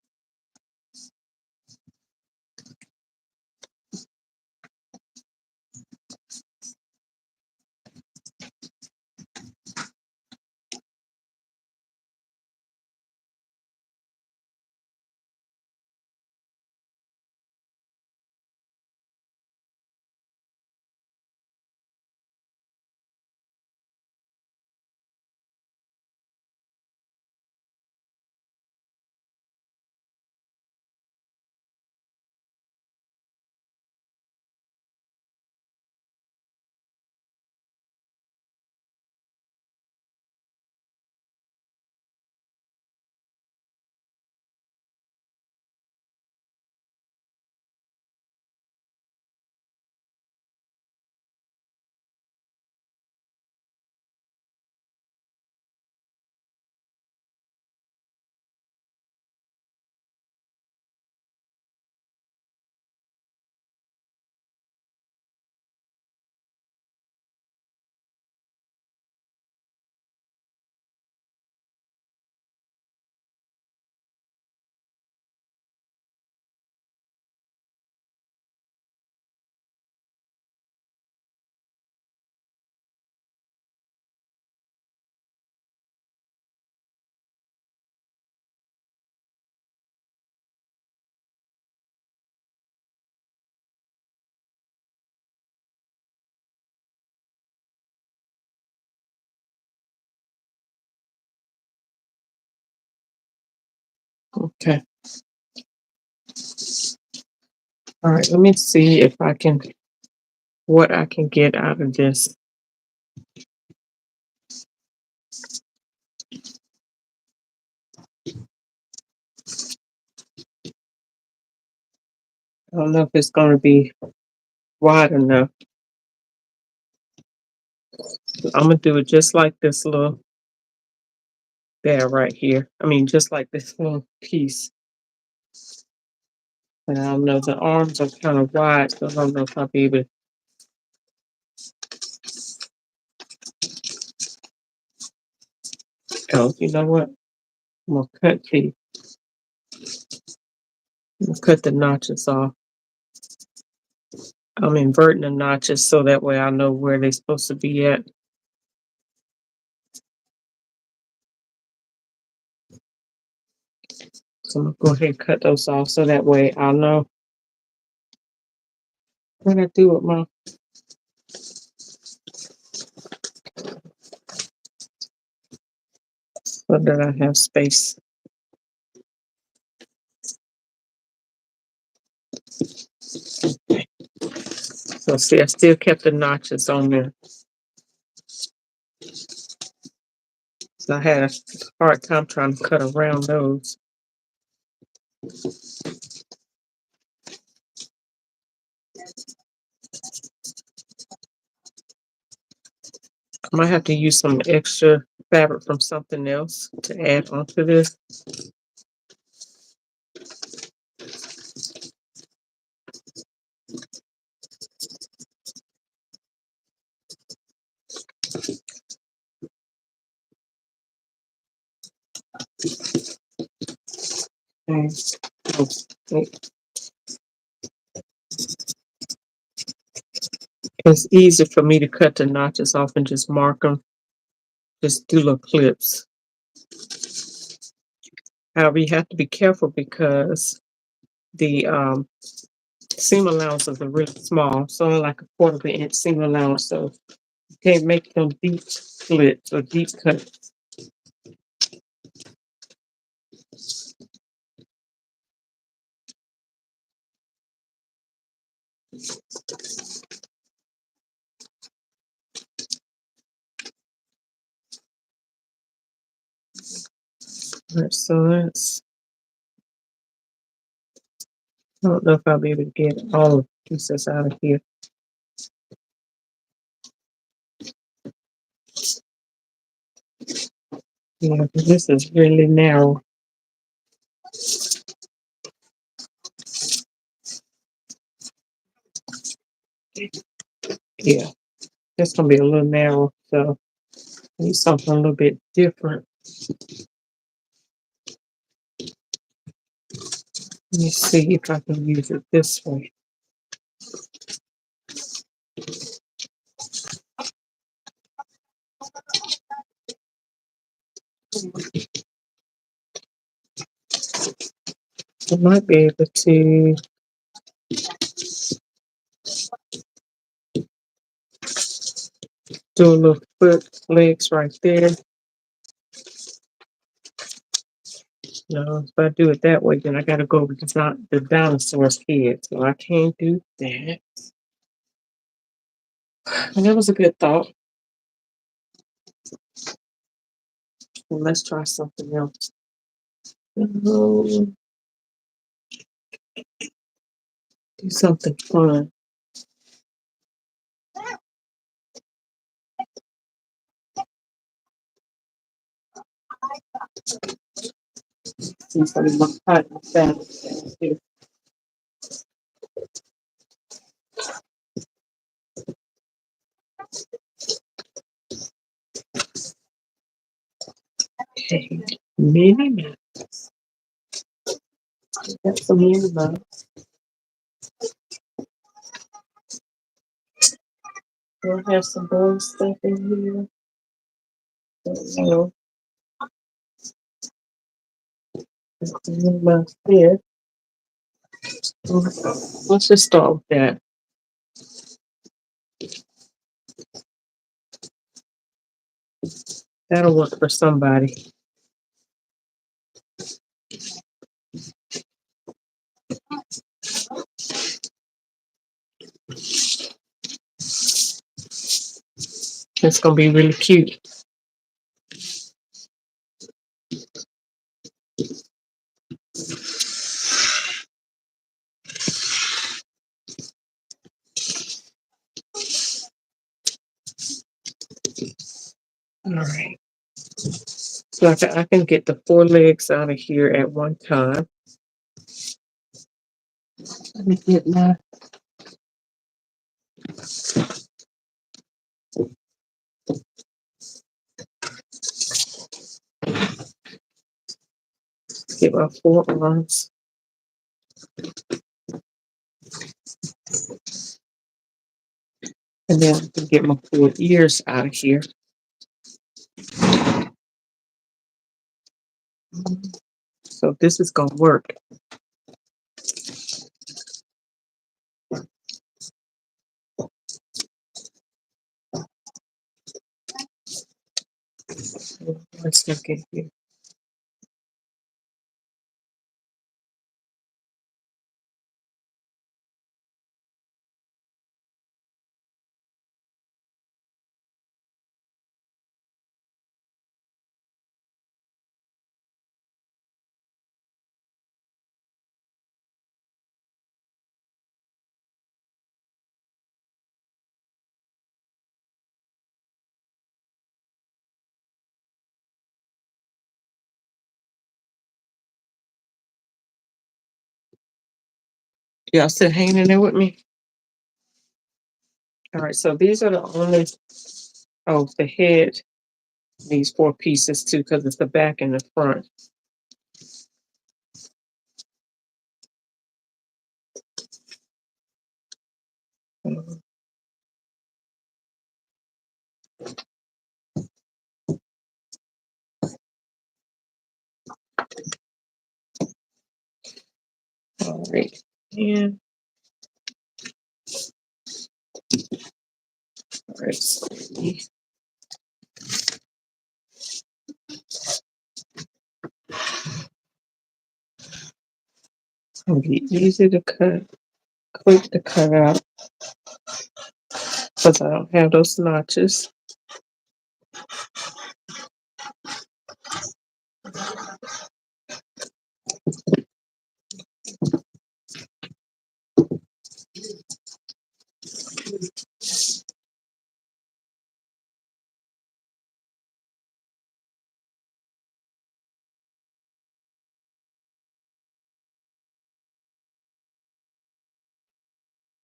Okay. All right. Let me see if I can, what I can get out of this. I don't know if it's going to be wide enough. I'm going to do it just like this little there right here. I mean, just like this little piece. And I don't know, the arms are kind of wide, so I don't know if I'll be able to. Oh, you know what? I'm going to cut the notches off. I'm inverting the notches so that way I know where they're supposed to be at. So I'm going to go ahead and cut those off so that way I'll know what I do with my. So that I have space. So see, I still kept the notches on there. So I had a hard time trying to cut around those. I might have to use some extra fabric from something else to add onto this. Okay. It's easy for me to cut the notches off and just mark them, just do little clips. However, you have to be careful because the seam allowances are really small, so only like a quarter of an inch seam allowance, so you can't make them deep slits or deep cuts. All right, so that's, I don't know if I'll be able to get all of the pieces out of here. Yeah, this is really narrow. Yeah, it's gonna be a little narrow, so I need something a little bit different. Let me see if I can use it this way. I might be able to do a little foot legs right there. No, if I do it that way, then I gotta go with the dinosaur's head, so I can't do that. And that was a good thought. Well, let's try something else. Do something fun. Since I'm my cotton fabric here. Okay, mini mouse. Got some mini mouse. Do I have some bold stuff in here? Don't know. Got some mini mouse there. Let's just start with that. That'll work for somebody. It's gonna be really cute. All right. So I can get the 4 legs out of here at one time. Let me get my 4 arms. And then I can get my 4 ears out of here. So this is gonna work. Let's look at here. Y'all still hanging in there with me? All right, so these are the only, oh, the head, these 4 pieces too, because it's the back and the front. All right, and all right, so it'll be easy to cut, quick to cut out, because I don't have those notches.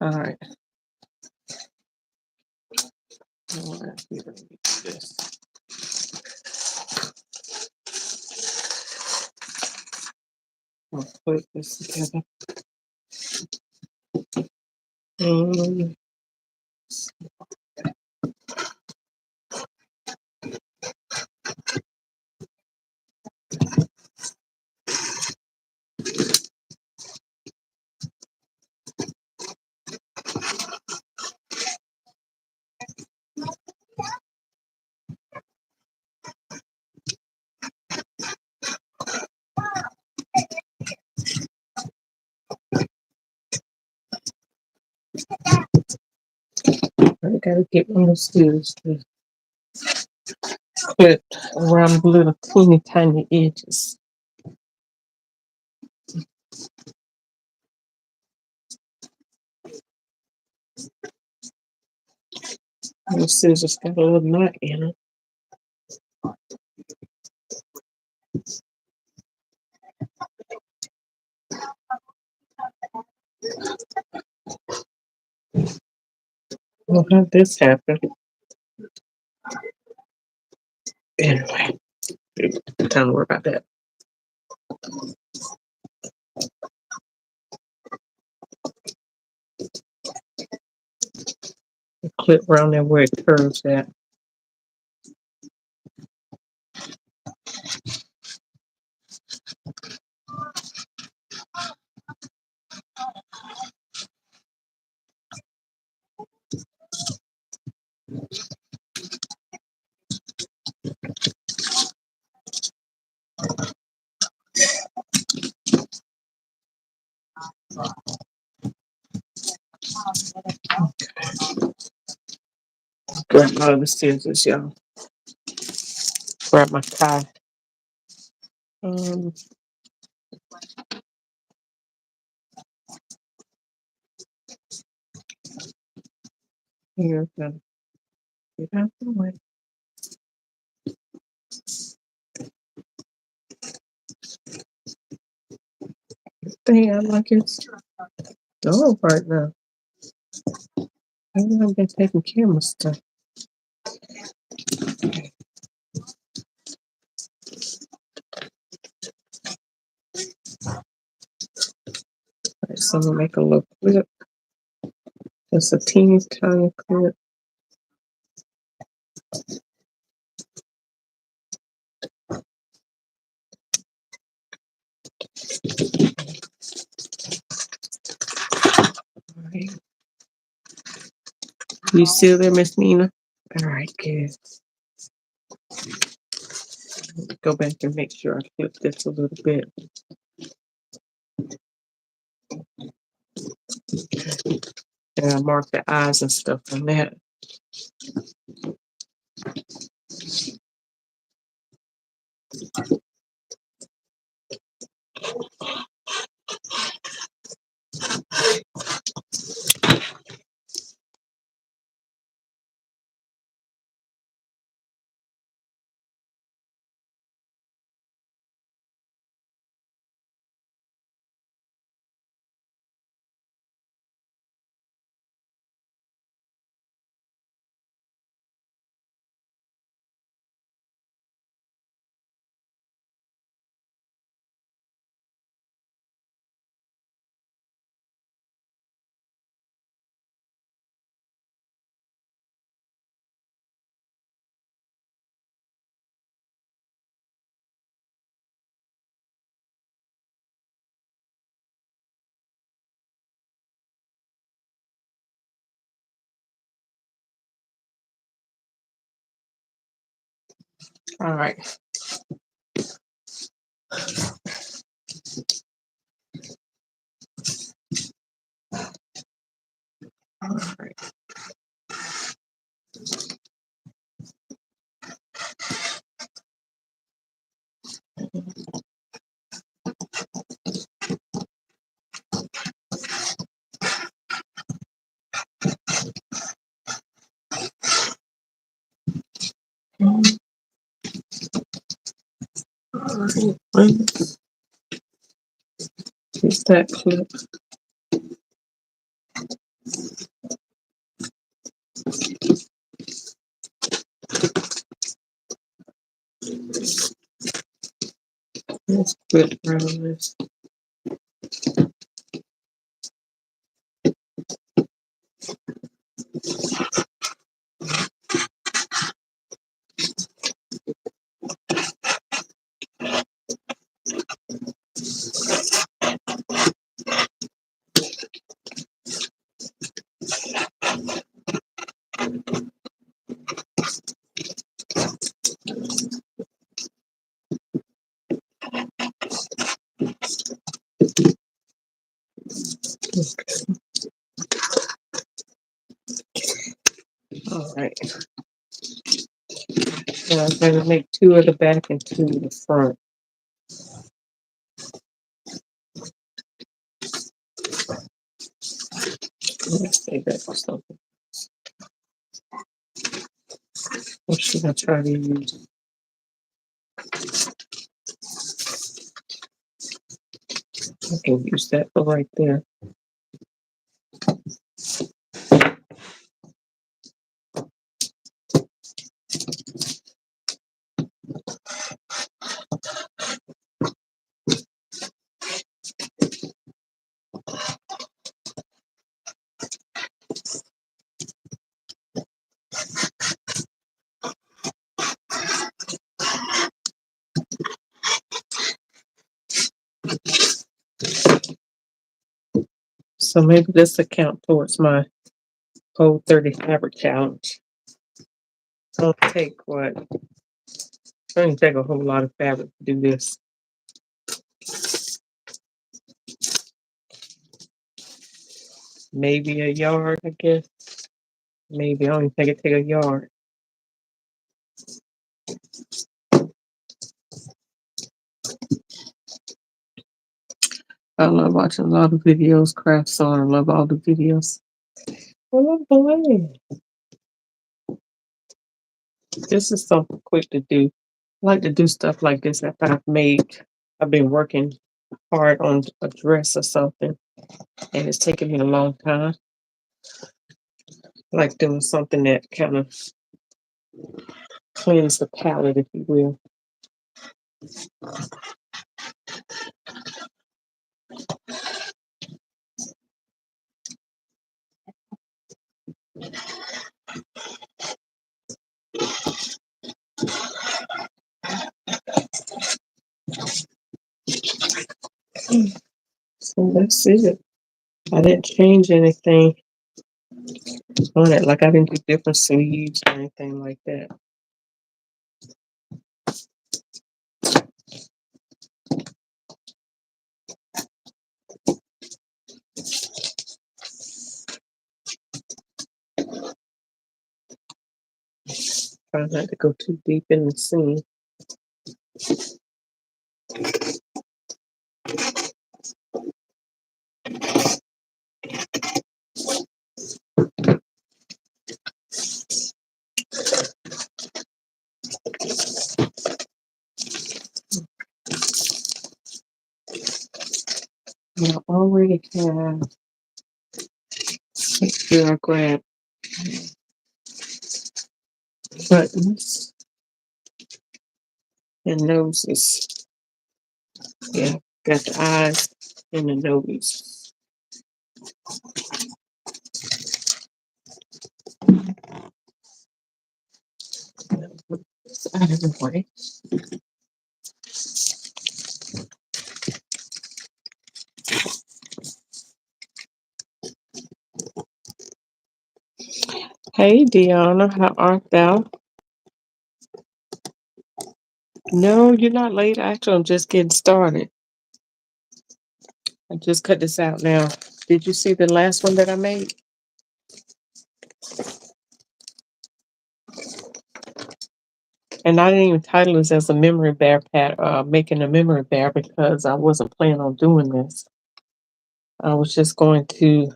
All right. All right, here, let me do this. I'll put this together. Um, I gotta get one of those scissors to clip around the little teeny tiny edges. The scissors got a little knot in them. Well, how this happen? Anyway, time to worry about that. Clip around there where it curves at. Grab my other scissors, y'all. Grab my tie. Um, Here, gotta get out the way. Damn, like it's dull right now. Maybe I've been taking camera stuff. Alright, so I'm gonna make a little clip. Just a teeny tiny clip. Alright. You still there, Miss Nina? Alright, good. Go back and make sure I flip this a little bit. And I mark the eyes and stuff on that. Alright. Alright. Use that clip. Let's put around this. Alright. So I'm going to make two at the back and two in the front. Let's save that for something. What should I try to use? I can use that for right there. So maybe this will count towards my whole 30 fabric challenge. It'll take what? It doesn't take a whole lot of fabric to do this. Maybe a yard, I guess. Maybe I don't even think it take a yard. I love watching a lot of videos, crafts on. I love all the videos. Oh boy. This is something quick to do. I like to do stuff like this after I've been working hard on a dress or something, and it's taken me a long time. I like doing something that kind of cleans the palette, if you will. So that's it. I didn't change anything on it. Like I didn't do different sleeves or anything like that. Try not to go too deep in the seam. I already have. Here I grab buttons and noses. Yeah, got the eyes and the nose. Put this out of the way. Hey, Deanna, how art thou? No, you're not late. Actually, I'm just getting started. I just cut this out now. Did you see the last one that I made? And I didn't even title this as a memory bear making a memory bear because I wasn't planning on doing this. I was just going to,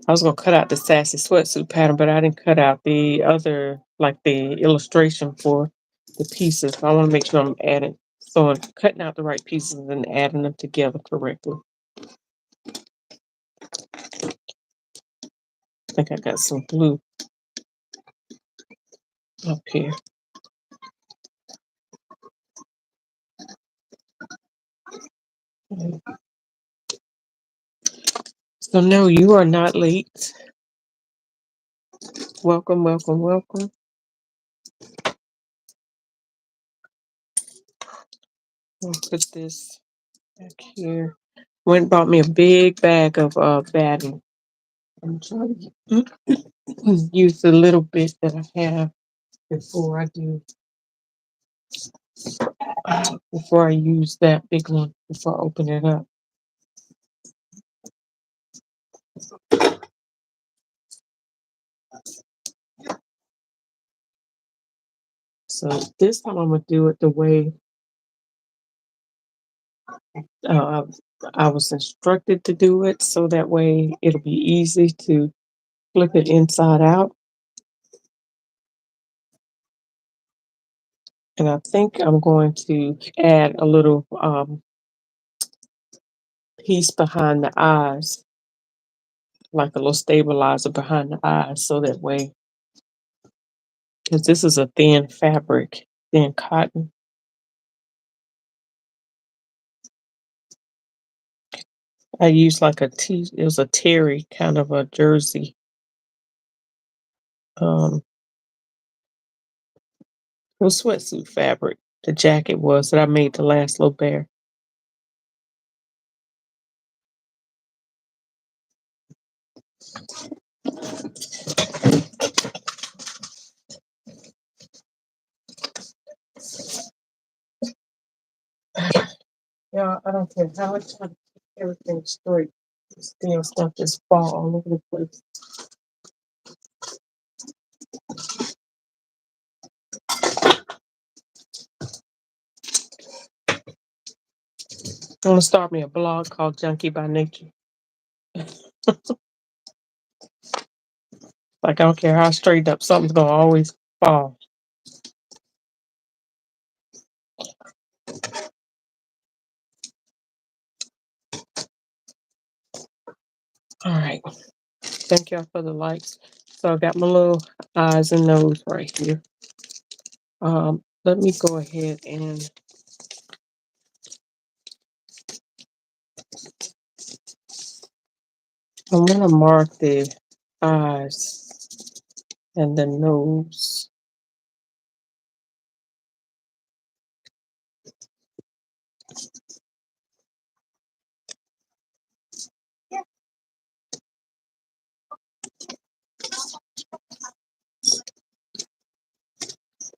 I was going to cut out the Sassy Sweatsuit pattern, but I didn't cut out the other, like the illustration for the pieces. I want to make sure I'm adding, so I'm cutting out the right pieces and adding them together correctly. I think I got some glue up here. So no, you are not late. Welcome, welcome, welcome. I'll put this back here. Went and bought me a big bag of batting. I'm trying to use the little bit that I have before before I use that big one, before I open it up. So this time I'm gonna do it the way uh, I was instructed to do it, so that way it'll be easy to flip it inside out. And I think I'm going to add a little piece behind the eyes, like a little stabilizer behind the eyes, so that way, because this is a thin fabric, thin cotton. I used like it was a terry kind of a jersey. It was sweatsuit fabric. The jacket was that I made the last little bear. Yeah, I don't care how much I keep everything straight. Still stuff just fall all over the place. I'm gonna start me a blog called Junkie by Nature. Like I don't care how straightened up, something's gonna always fall. All right. Thank y'all for the likes. So I got my little eyes and nose right here. Let me go ahead and I'm gonna mark the eyes and the nose.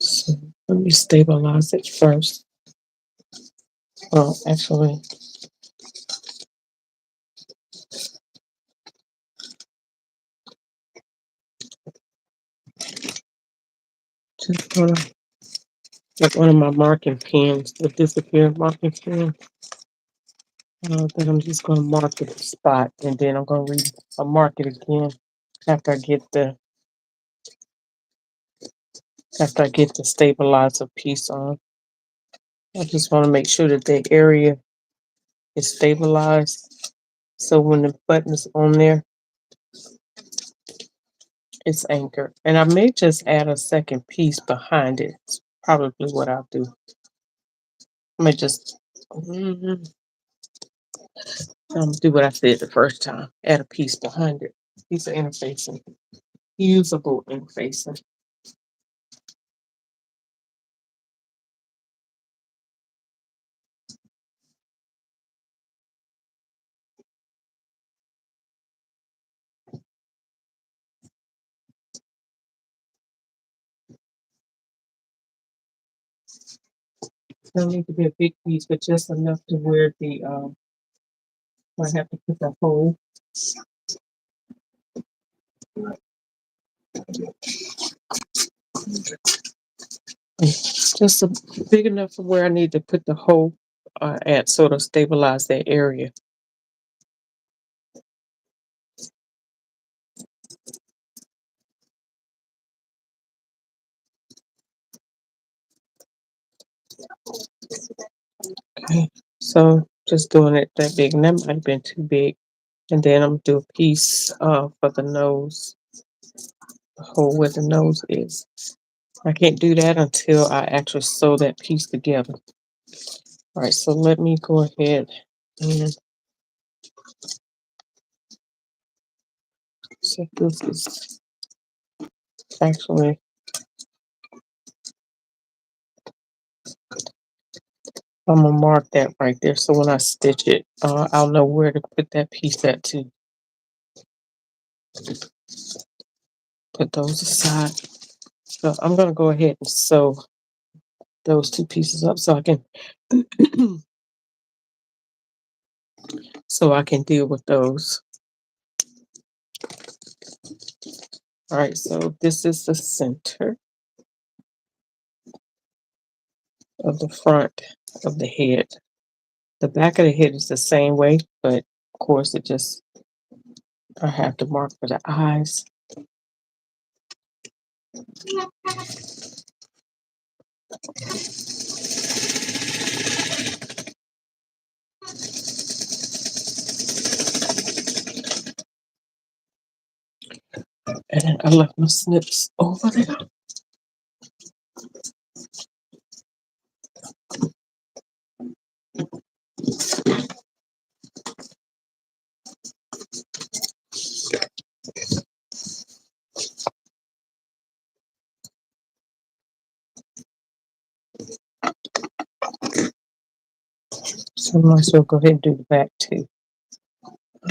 So let me stabilize it first. Well, actually, just gonna get one of my marking pens, the disappear marking pen. Then I'm just gonna mark the spot, and then I'm gonna mark it again after I get the stabilizer piece on. I just want to make sure that the area is stabilized. So when the button is on there, it's anchored. And I may just add a second piece behind it. It's probably what I'll do. I may just do what I said the first time. Add a piece behind it. Piece of interfacing. Usable interfacing. Don't need to be a big piece, but just enough to where the I have to put the hole. Just big enough for where I need to put the hole at, sort of stabilize that area. Okay, so just doing it that big, and that might have been too big. And then I'm gonna do a piece for the nose, the hole where the nose is. I can't do that until I actually sew that piece together. All right, so let me go ahead and so this is actually, I'm gonna mark that right there. So when I stitch it, I'll know where to put that piece at too. Put those aside. So I'm gonna go ahead and sew those two pieces up so I can so I can deal with those. All right, so this is the center of the front of the head. The back of the head is the same way, but of course it just, I have to mark for the eyes. And I left my snips over there. So I might as well go ahead and do the back too.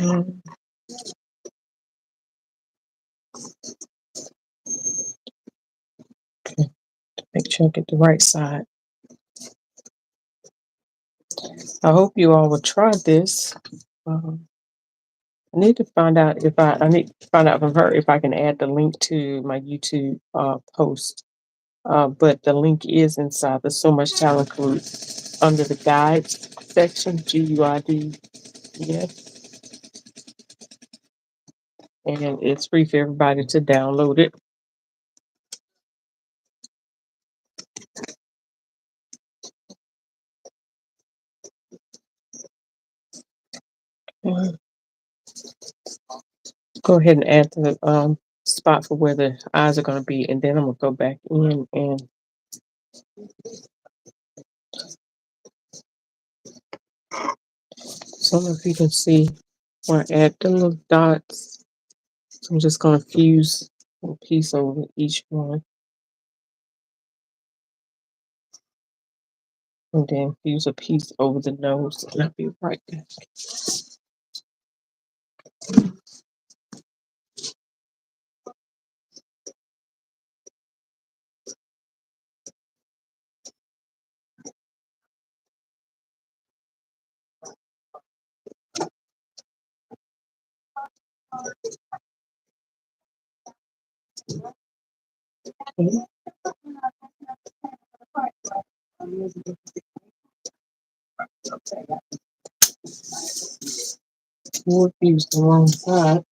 Um, okay, make sure I get the right side. I hope you all will try this. need to find out if I need to find out from her if I can add the link to my YouTube post. But the link is inside the So Much Talent group under the guides section, GUID. Yes, and it's free for everybody to download it. Uh, Go ahead and add the spot for where the eyes are going to be, and then I'm gonna go back in and so if you can see where I add the little dots. So I'm just going to fuse a piece over each one, and then fuse a piece over the nose, and I'll be right back. Would fuse the wrong side.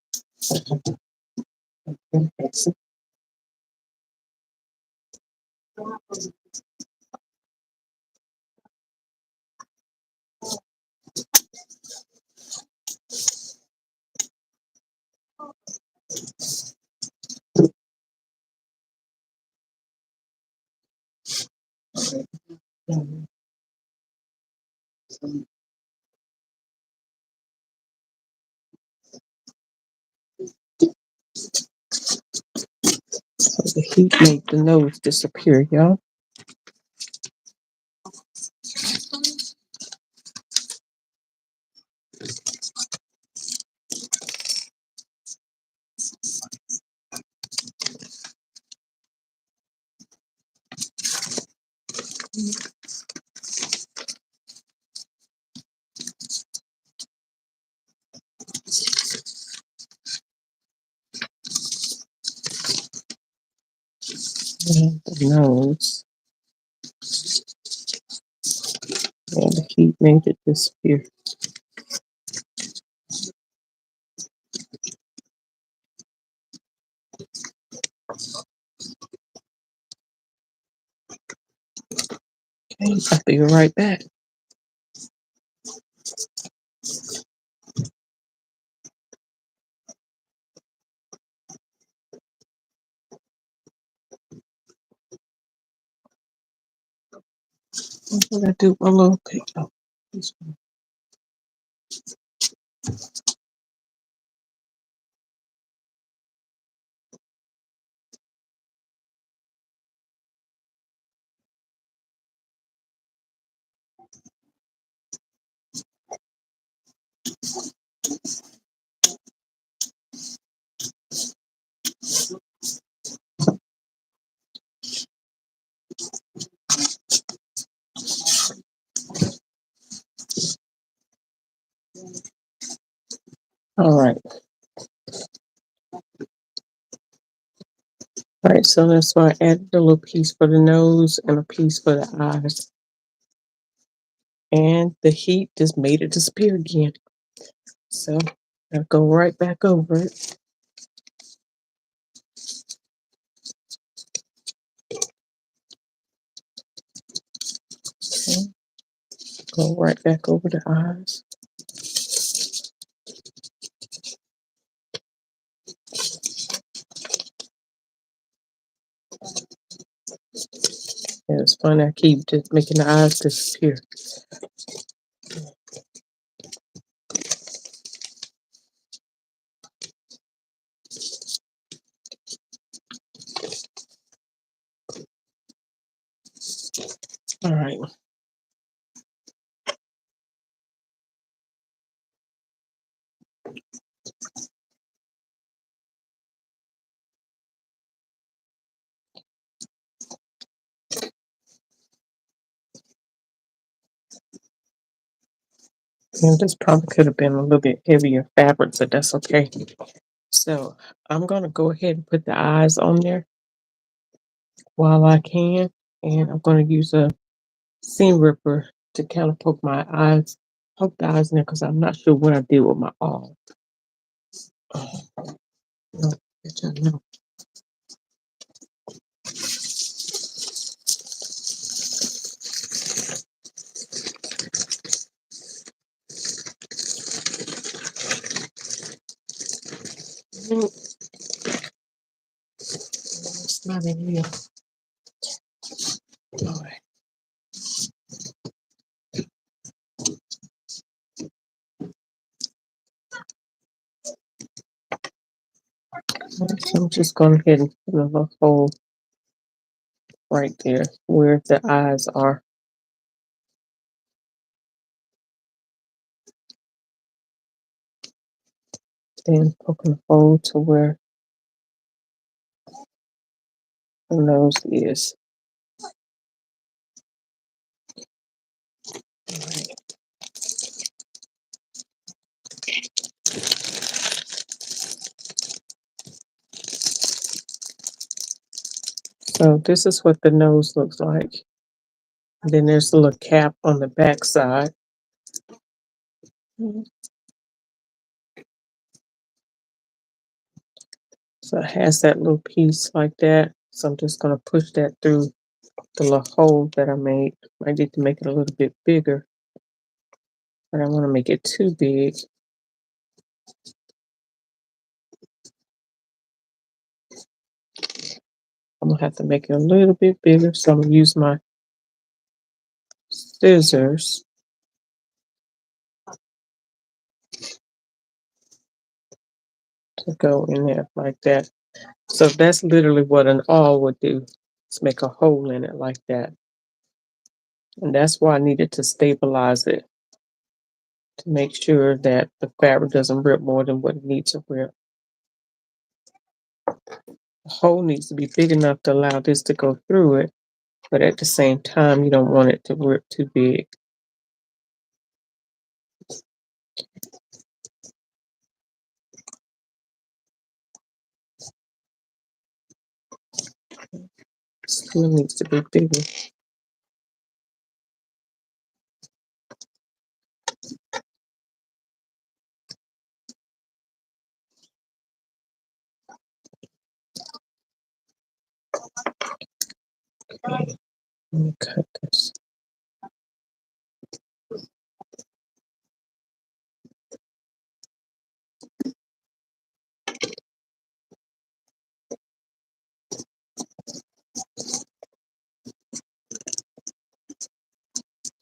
So the heat made the nose disappear, y'all. And the nose, and the heat made it disappear. Okay, I'll be right back. What did I do? My little picture. All right. All right, so that's why I added a little piece for the nose and a piece for the eyes. And the heat just made it disappear again. So I'll go right back over it. Okay. Go right back over the eyes. And it's funny, I keep just making the eyes disappear. All right. And this probably could have been a little bit heavier fabric, but that's okay. So I'm gonna go ahead and put the eyes on there while I can. And I'm gonna use a seam ripper to kind of poke the eyes in there because I'm not sure what I did with my awl. Oh, no, bitch, I know. It's not in here. All right. So I'm just going ahead and put a little hole right there where the eyes are. Then poking a hole to where the nose is. All right. So this is what the nose looks like. And then there's a little cap on the back side. So it has that little piece like that. So I'm just going to push that through the little hole that I made. I need to make it a little bit bigger, but I don't want to make it too big. I'm going to have to make it a little bit bigger. So I'm going to use my scissors to go in there like that. So that's literally what an awl would do. Is make a hole in it like that. And that's why I needed to stabilize it to make sure that the fabric doesn't rip more than what it needs to rip. The hole needs to be big enough to allow this to go through it, but at the same time, you don't want it to rip too big. Still needs to be bigger. Okay, let me cut this.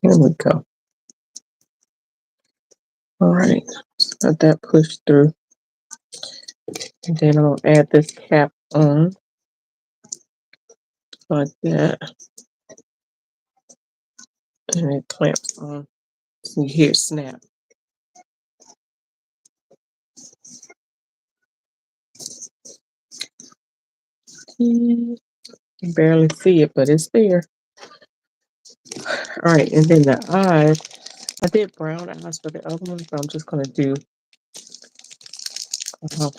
Here we go. All right, let that push through. And then I'll add this cap on like that. And it clamps on. So you hear it snap. You can barely see it, but it's there. All right, and then the eyes. I did brown eyes for the other one, so I'm just gonna do uh,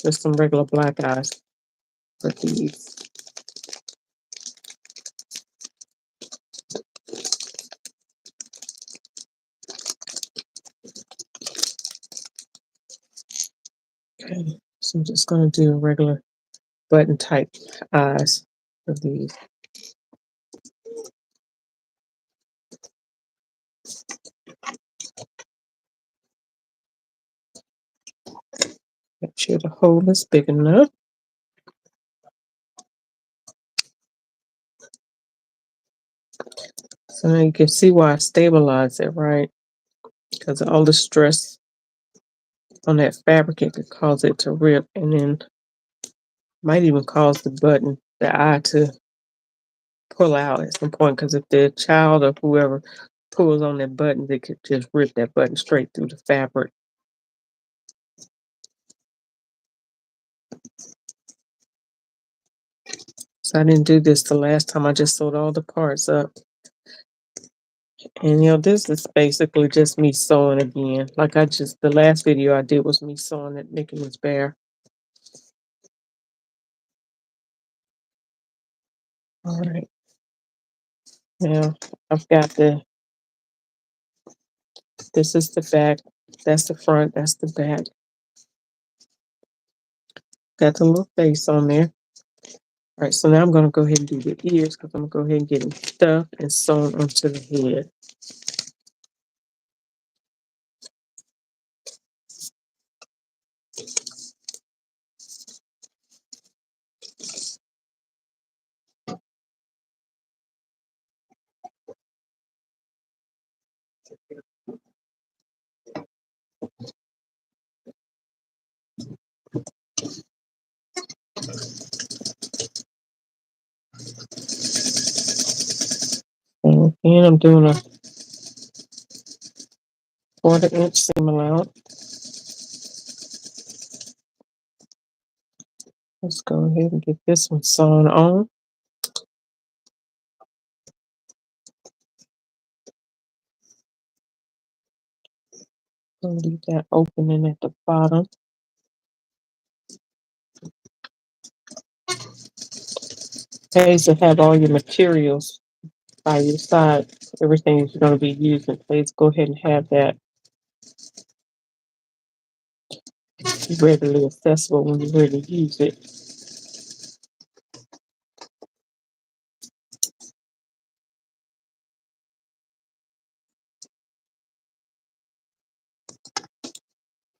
just some regular black eyes for these. Okay, so I'm just gonna do regular button type eyes for these. Make sure the hole is big enough. So now you can see why I stabilize it, right? Because all the stress on that fabric, it could cause it to rip, and then might even cause the eye to pull out at some point. Because if the child or whoever pulls on that button, they could just rip that button straight through the fabric. So I didn't do this the last time. I just sewed all the parts up And this is basically just me sewing again. Like the last video I did was me sewing at Nicholas Bear. All right. Now I've got this is the back, that's the front, that's the back. Got the little face on there. All right, so now I'm going to go ahead and do the ears because I'm going to go ahead and get them stuffed and sewn onto the head. And again, I'm doing a 1/4 inch seam allowance. Let's go ahead and get this one sewn on. I'll leave that opening at the bottom. Pays to have all your materials by your side. Everything you're going to be using, please go ahead and have that readily accessible when you're ready to use it.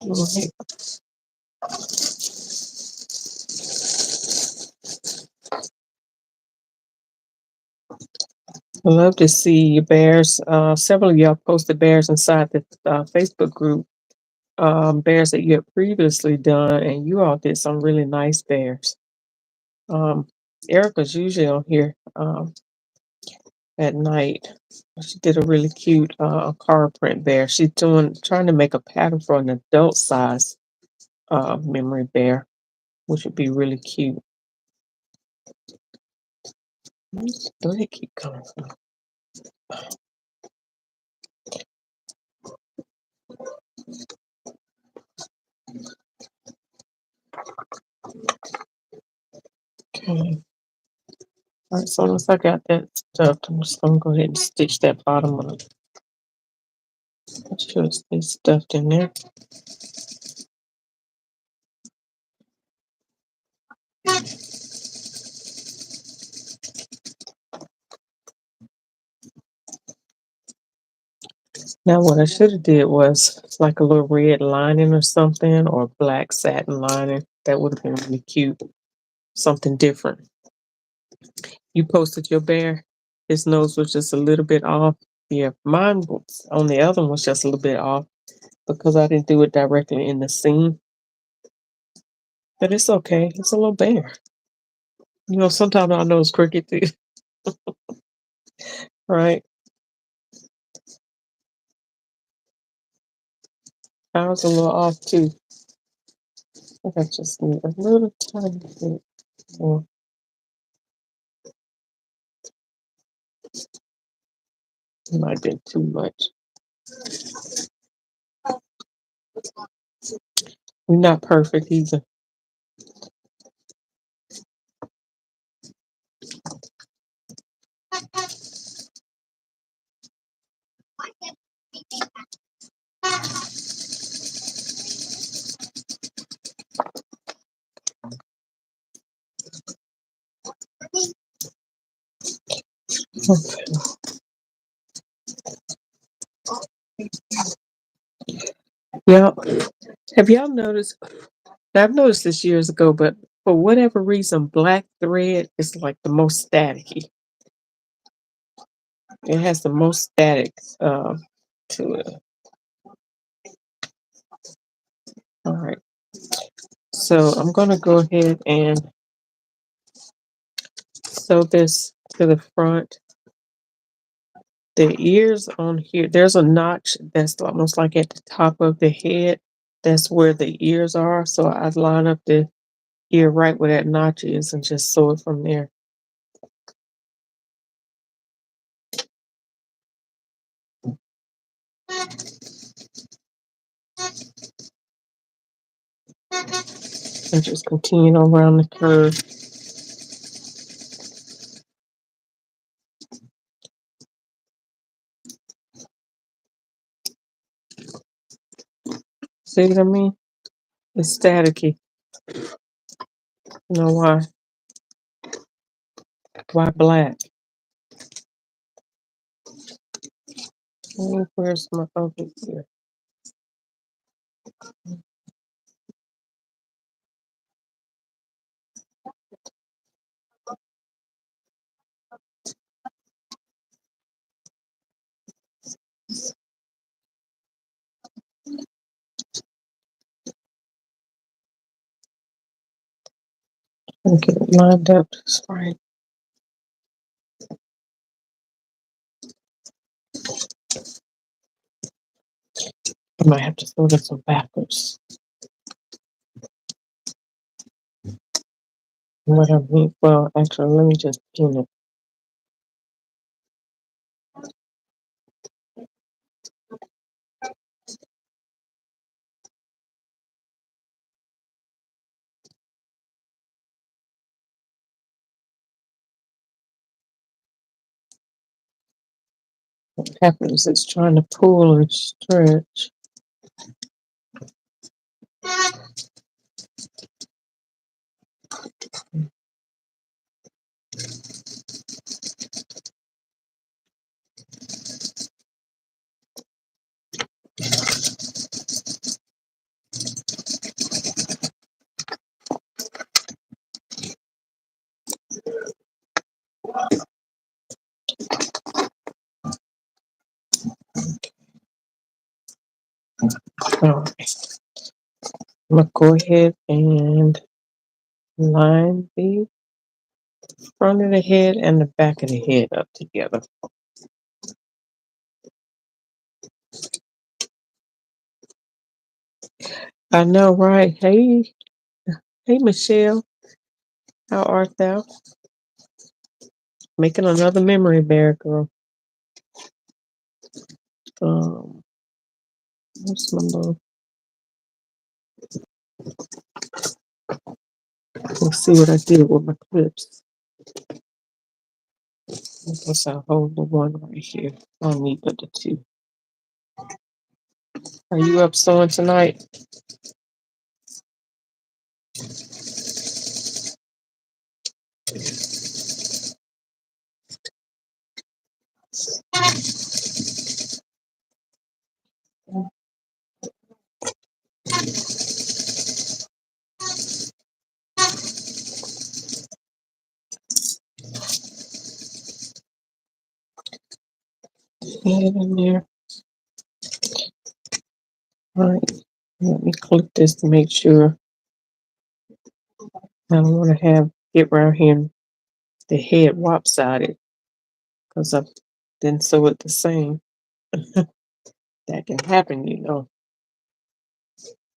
Okay. I love to see your bears. Several of y'all posted bears inside the Facebook group, bears that you had previously done, and you all did some really nice bears. Erica's usually on here at night. She did a really cute car print bear. She's trying to make a pattern for an adult size memory bear, which would be really cute. Where's the thread keep coming from? Okay. All right, so once I got that stuffed, I'm just gonna go ahead and stitch that bottom up. Make sure it stays stuffed in there. Now what I should have did was like a little red lining or something, or black satin lining. That would have been really cute. Something different. You posted your bear. His nose was just a little bit off. Yeah, mine was on the other one was just a little bit off because I didn't do it directly in the seam. But it's okay. It's a little bear. Sometimes our nose crooked too, right? I was a little off too. I think I just need a little tiny bit more. It might have been too much. We're not perfect either. Okay. Yeah. Have y'all noticed? I've noticed this years ago, but for whatever reason, black thread is like the most staticky. It has the most static to it. All right. So I'm going to go ahead and sew this to the front. The ears on here, there's a notch that's almost like at the top of the head. That's where the ears are. So I line up the ear right where that notch is and just sew it from there. And just continue around the curve. See what I mean? It's staticky. You know why? Why black? Where's my other here? I'll get it lined up just right. I might have to throw this one backwards. What I mean, well, actually, let me just pin it. What happens is it's trying to pull and stretch. All right. I'm going to go ahead and line the front of the head and the back of the head up together. I know, right? Hey, Michelle, how art thou? Making another memory bear, girl. What's my little? Let's see what I did with my clips. I guess I'll hold the one right here. I don't need but the two. Are you up sewing tonight? Head in there. All right. Let me clip this to make sure. I don't want to get around here and the head lopsided because I didn't sew it the same. That can happen, you know.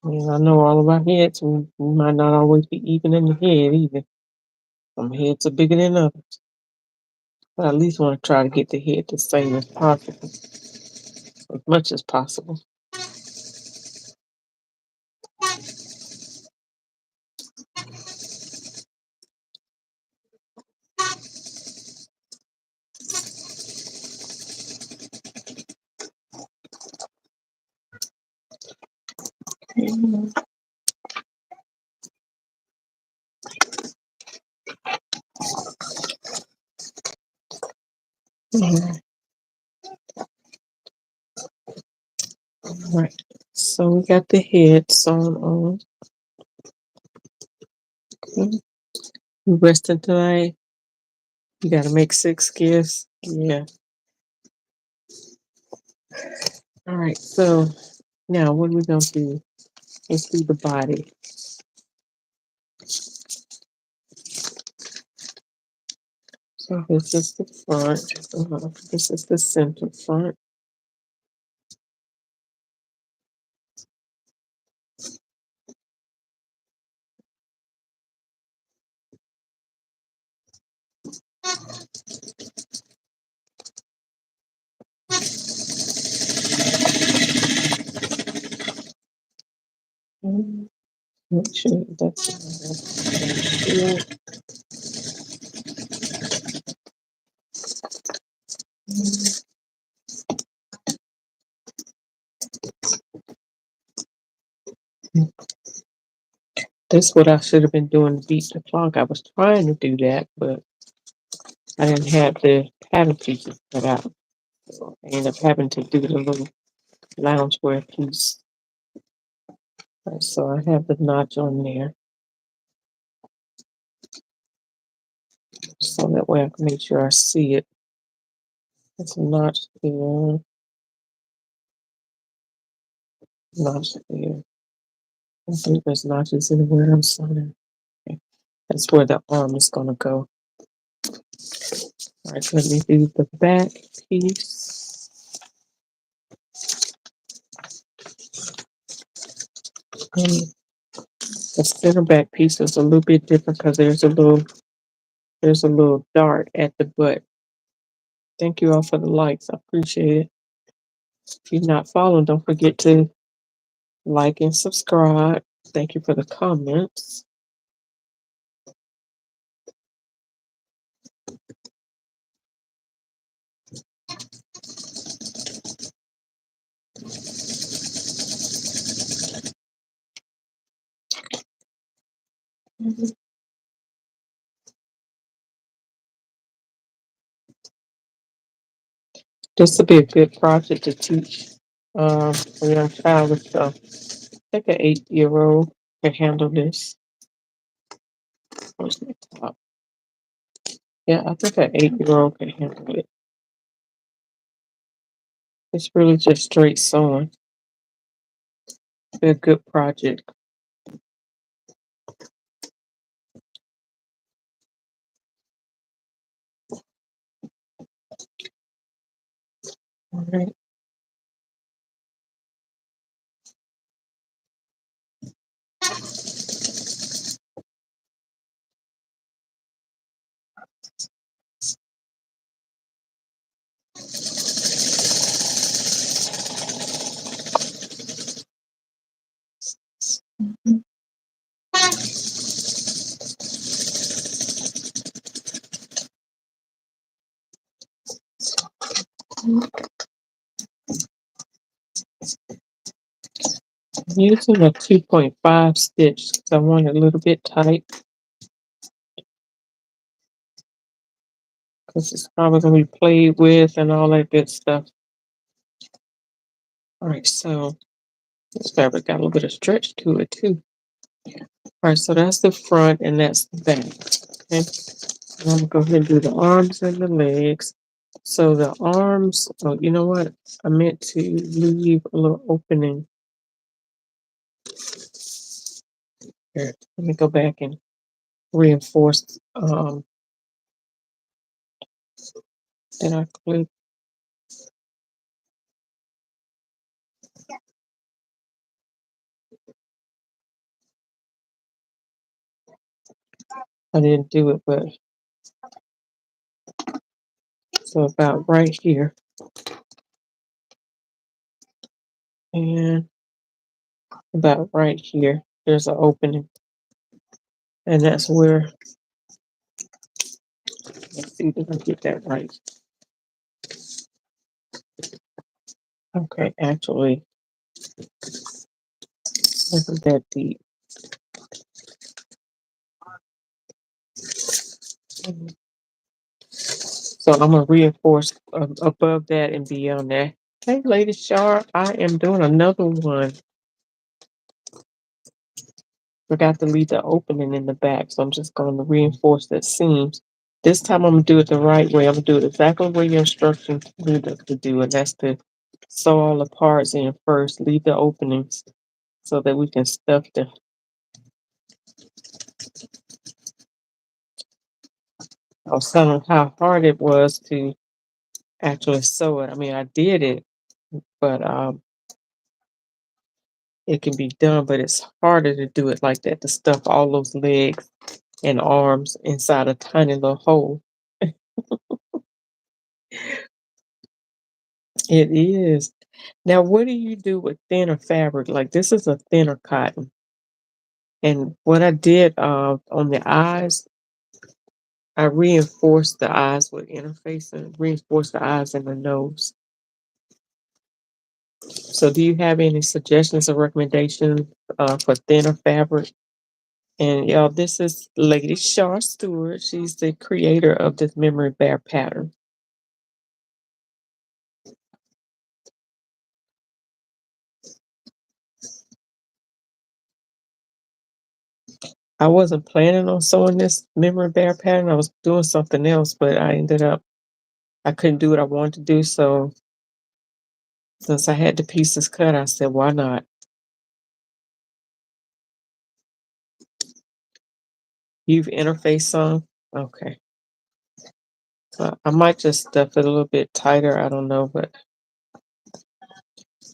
And I know all of our heads, we might not always be even in the head either. Some heads are bigger than others. But I at least want to try to get the head the same as possible, as much as possible. Mhm. Mhm. Right. So we got the head sewn on. Okay. You resting tonight? You gotta make 6 gifts. Yeah. All right. So now what are we gonna do? Let's do the body. So this is the front. This is the center front. Mm, make sure that's good. That's what I should have been doing to beat the clock. I was trying to do that, but I didn't have the pattern pieces cut out. So I ended up having to do the little loungewear piece. Right, so I have the notch on there. So that way I can make sure I see it. There's a notch there, notch there. I think there's notches anywhere I'm signing. Okay. That's where the arm is going to go. All right, so let me do the back piece. The center back piece is a little bit different because there's a little dart at the butt. Thank you all for the likes. I appreciate it. If you're not following, don't forget to like and subscribe. Thank you for the comments. This will be a good project to teach a young child with, I think an 8-year-old can handle this. Where's my top? Yeah, I think an 8-year-old can handle it. It's really just straight sewing. Be a good project. All right. I'm using a 2.5 stitch because I want it a little bit tight because it's probably going to be played with and all that good stuff. All right, so this fabric got a little bit of stretch to it too. All right, so that's the front and that's the back. Okay, and I'm gonna go ahead and do the arms and the legs. So the arms, oh, you know what? I meant to leave a little opening. Here, let me go back and reinforce that I clicked. I didn't do it, but so about right here. And about right here, there's an opening. And that's where, let's see if I get that right. Okay, actually, isn't that deep. So I'm gonna reinforce above that and beyond that. Hey, Lady Sharp, I am doing another one. Forgot to leave the opening in the back, so I'm just going to reinforce the seams. This time I'm gonna do it the right way. I'm gonna do it exactly where your instructions lead us to do it. That's to sew all the parts in first, leave the openings so that we can stuff the. I was telling how hard it was to actually sew it. I mean, I did it, but it can be done, but it's harder to do it like that, to stuff all those legs and arms inside a tiny little hole. It is. Now, what do you do with thinner fabric? Like this is a thinner cotton. And what I did on the eyes, I reinforced the eyes with interfacing, reinforced the eyes and the nose. So, do you have any suggestions or recommendations for thinner fabric? And y'all, this is Lady Shar Stewart. She's the creator of this memory bear pattern. I wasn't planning on sewing this memory bear pattern. I was doing something else, but I couldn't do what I wanted to do. So since I had the pieces cut, I said, why not? You've interfaced some? Okay. So I might just stuff it a little bit tighter. I don't know, but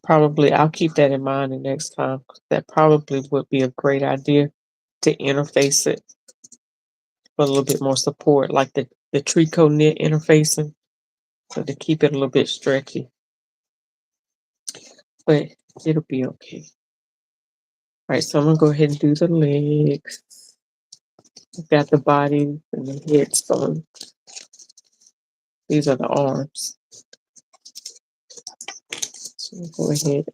probably I'll keep that in mind the next time. That probably would be a great idea to interface it for a little bit more support, like the tricot knit interfacing, so to keep it a little bit stretchy. But it'll be okay. All right, so I'm gonna go ahead and do the legs. I've got the body and the head sewn. These are the arms. So we'll go ahead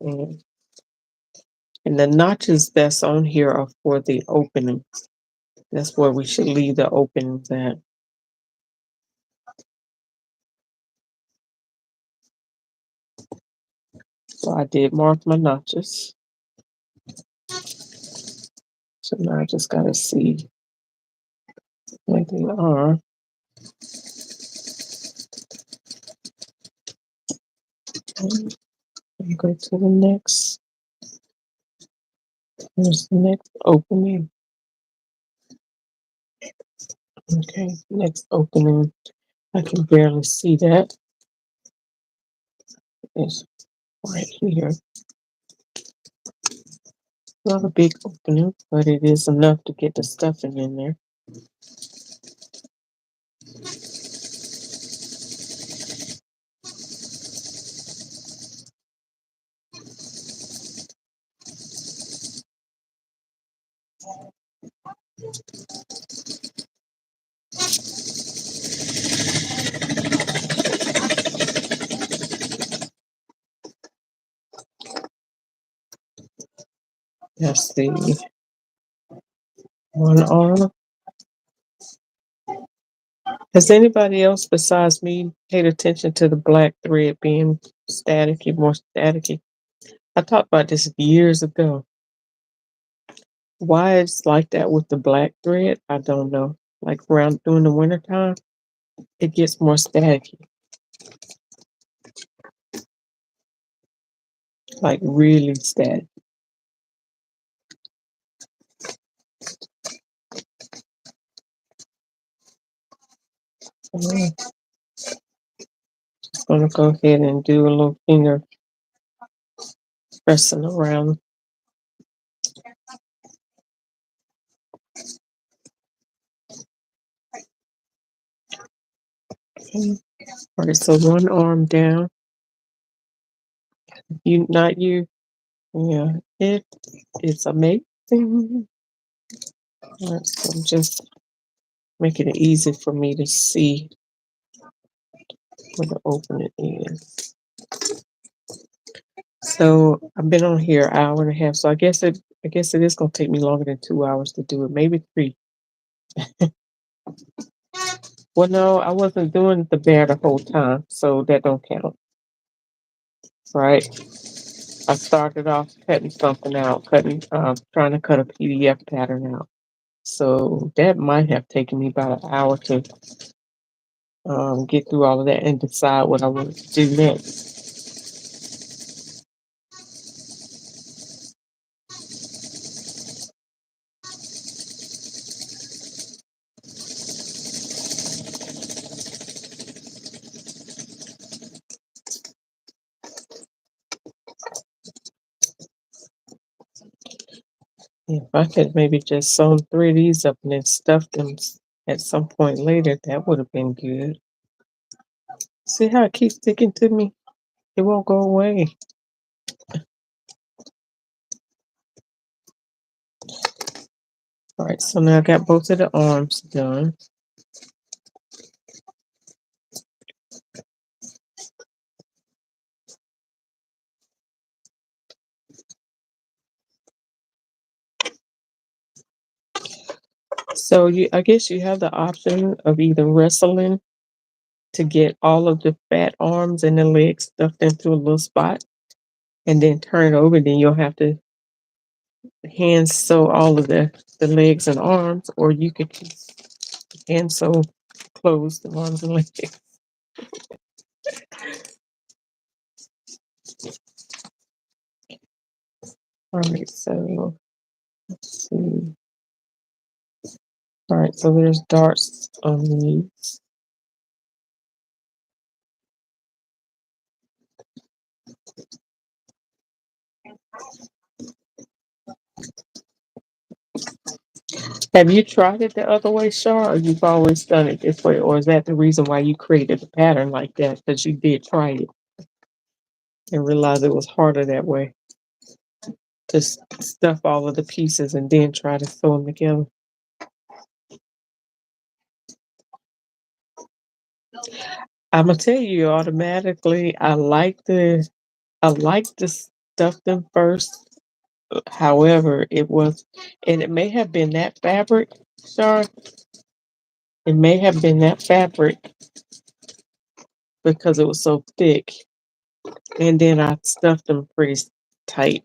and the notches that's on here are for the opening. That's where we should leave the openings at. So I did mark my notches. So now I just gotta see where they are. And go to the next. Here's the next opening. Okay, next opening. I can barely see that. It's right here. Not a big opening, but it is enough to get the stuffing in there. That's the one arm. Has anybody else besides me paid attention to the black thread being staticky, more staticky? I talked about this years ago. Why it's like that with the black thread, I don't know. Like around during the winter time, it gets more staticky, like really static. I'm just gonna go ahead and do a little finger pressing around. Okay. All right, so one arm down. You, not you. Yeah, it's amazing. All right, so I'm just making it easy for me to see where the opening is. So I've been on here an hour and a half. So I guess it is gonna take me longer than 2 hours to do it, maybe three. Well, no, I wasn't doing the bear the whole time, so that don't count, right? I started off cutting something out, trying to cut a PDF pattern out. So that might have taken me about an hour to get through all of that and decide what I wanted to do next. If I could maybe just sew three of these up and then stuff them at some point later, that would have been good. See how it keeps sticking to me? It won't go away. All right, so now I got both of the arms done. So I guess you have the option of either wrestling to get all of the fat arms and the legs stuffed into a little spot, and then turn it over. Then you'll have to hand sew all of the legs and arms, or you could just hand sew close the arms and legs. All right, so let's see. All right, so there's darts on these. Have you tried it the other way, Shar, or you've always done it this way, or is that the reason why you created the pattern like that? Because you did try it and realized it was harder that way to stuff all of the pieces and then try to sew them together. I'm gonna tell you automatically. I like to stuff them first. However, and it may have been that fabric, Shar. It may have been that fabric because it was so thick, and then I stuffed them pretty tight.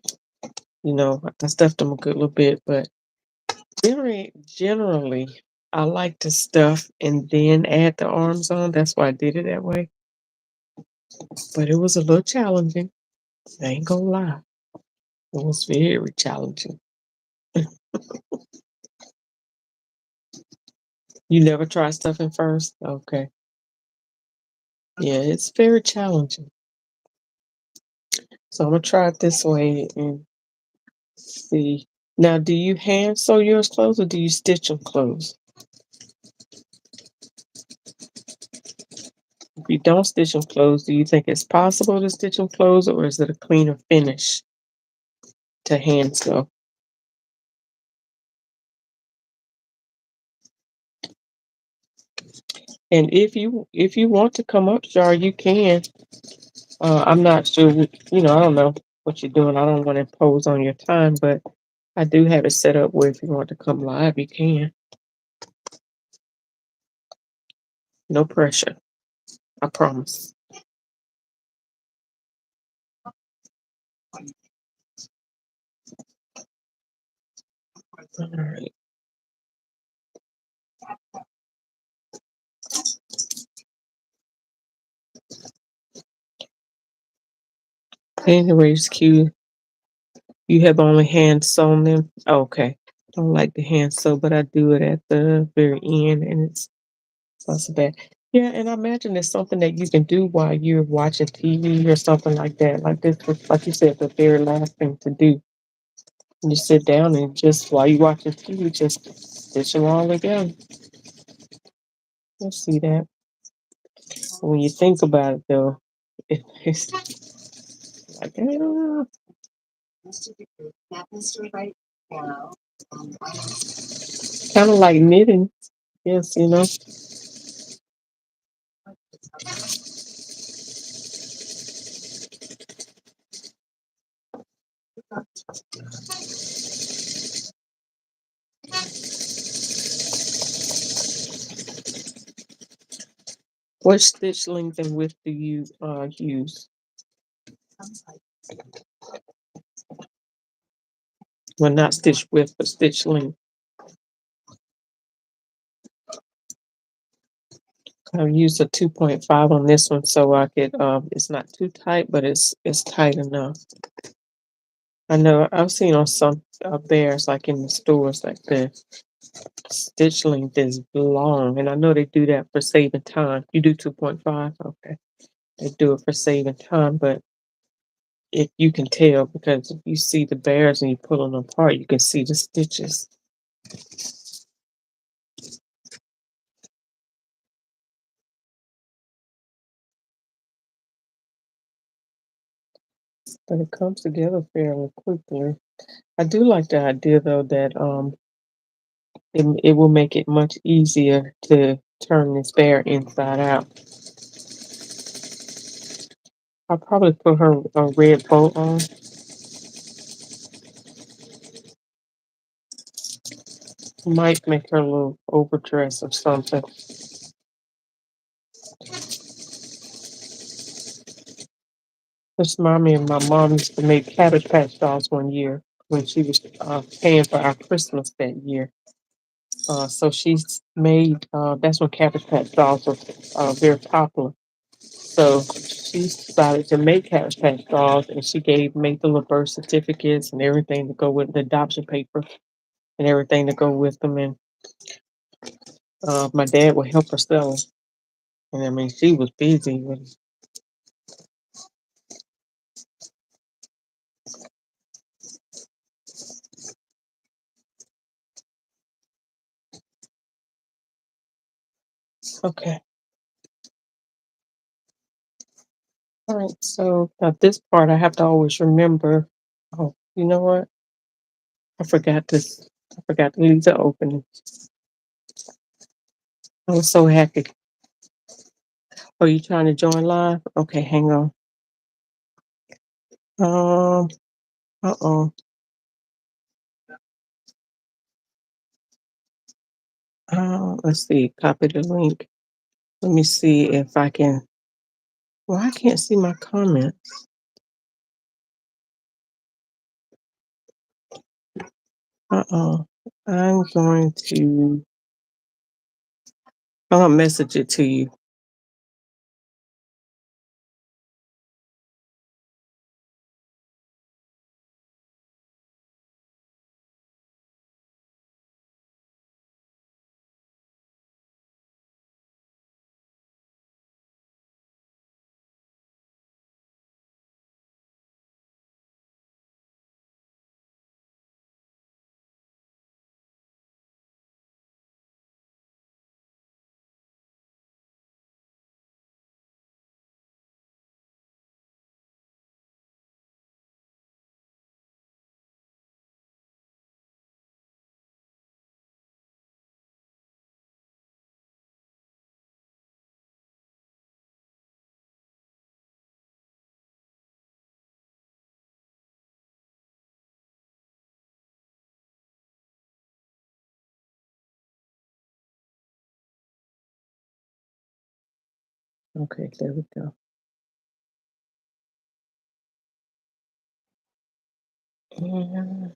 I stuffed them a good little bit, but generally, I like to stuff and then add the arms on. That's why I did it that way. But it was a little challenging. I ain't gonna lie. It was very challenging. You never try stuffing first? Okay. Yeah, it's very challenging. So I'm gonna try it this way and see. Now, do you hand sew yours closed or do you stitch them closed? If you don't stitch them closed, do you think it's possible to stitch them closed, or is it a cleaner finish to hand sew? And if you want to come up, Jar, you can. I'm not sure. I don't know what you're doing. I don't want to impose on your time, but I do have it set up where if you want to come live, you can. No pressure. I promise. All right. Anyway, it's cute. You have only hand sewn them. Oh, okay. I don't like the hand sew, but I do it at the very end, and it's not so bad. Yeah, and I imagine it's something that you can do while you're watching TV or something like that. Like this was, like you said, the very last thing to do. You sit down and just while you watching TV, just stitch them all together. You'll see that. When you think about it, though, it's like, kind of like knitting. Yes. What stitch length and width do you use? Well, not stitch width, but stitch length. I use a 2.5 on this one, so I could. It's not too tight, but it's tight enough. I know I've seen on some bears, like in the stores, like the stitch length is long, and I know they do that for saving time. You do 2.5, okay? They do it for saving time, but if you can tell, because if you see the bears and you pull them apart, you can see the stitches. but it comes together fairly quickly. I do like the idea though that it will make it much easier to turn this bear inside out. I'll probably put her a red bow on. Might make her a little overdress or something. This remind me of my mom used to make Cabbage Patch dolls one year when she was paying for our Christmas that year. So she's made, that's when Cabbage Patch dolls were very popular. So she decided to make Cabbage Patch dolls, and she made the little birth certificates and everything to go with the adoption paper and everything to go with them. And my dad would help her sell them. And I mean, she was busy. Okay. All right. So now this part I have to always remember. Oh, you know what? I forgot this. I forgot to leave the opening. I was so happy. Are you trying to join live? Okay, hang on. Um. Uh-oh. Let's see. Copy the link. Let me see if I can. Well, I can't see my comments. Uh-oh. I'm going to. I'll message it to you. Okay, there we go. And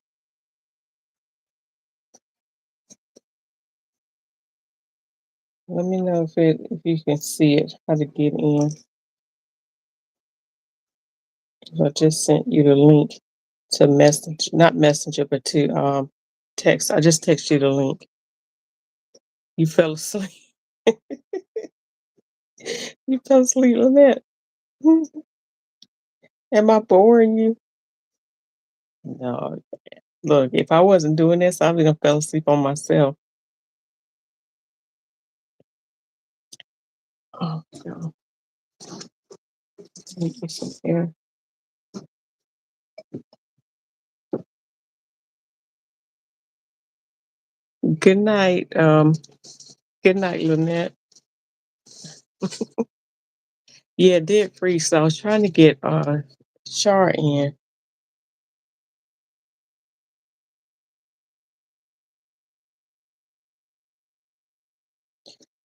let me know if you can see it, how to get in. I just sent you the link to message, not messenger, but to text. I just text you the link. You fell asleep. You fell asleep on that. Am I boring you? No. Look, if I wasn't doing this, I'd be gonna fell asleep on myself. Oh no. Let me get some air. Good night. Good night, Lynette. Yeah, it did freeze. So I was trying to get Char in.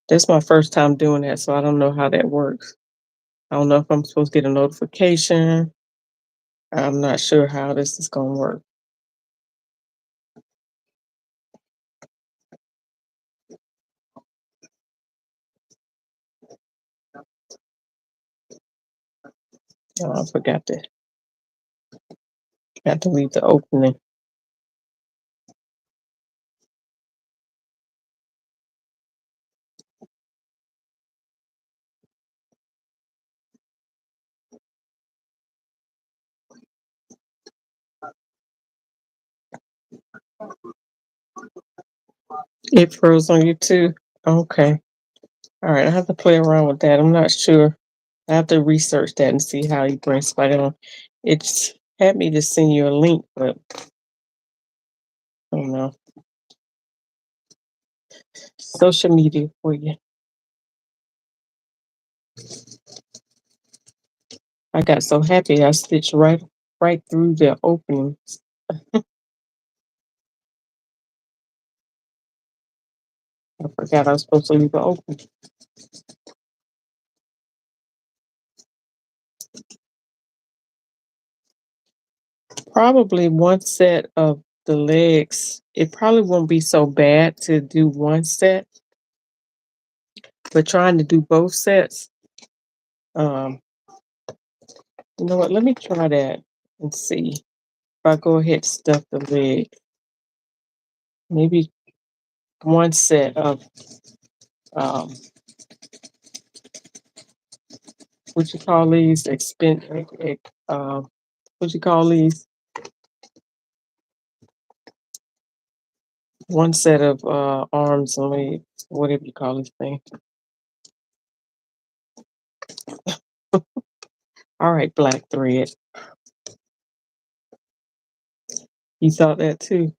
That's my first time doing that, so I don't know how that works. I don't know if I'm supposed to get a notification. I'm not sure how this is gonna work. Oh, I forgot to leave the opening. It froze on you too. Okay. All right. I have to play around with that. I'm not sure. I have to research that and see how you bring somebody on. It's Had me to send you a link, but I don't know. Social media for you. I got so happy I stitched right through the openings. I forgot I was supposed to leave it open. Probably one set of the legs. It probably won't be so bad to do one set, but trying to do both sets. Um, you know what? Let me try that and see if I go ahead and stuff the leg. Maybe one set of um, what you call these what you call these one set of arms and legs, whatever you call this thing. All right, black thread. You thought that too?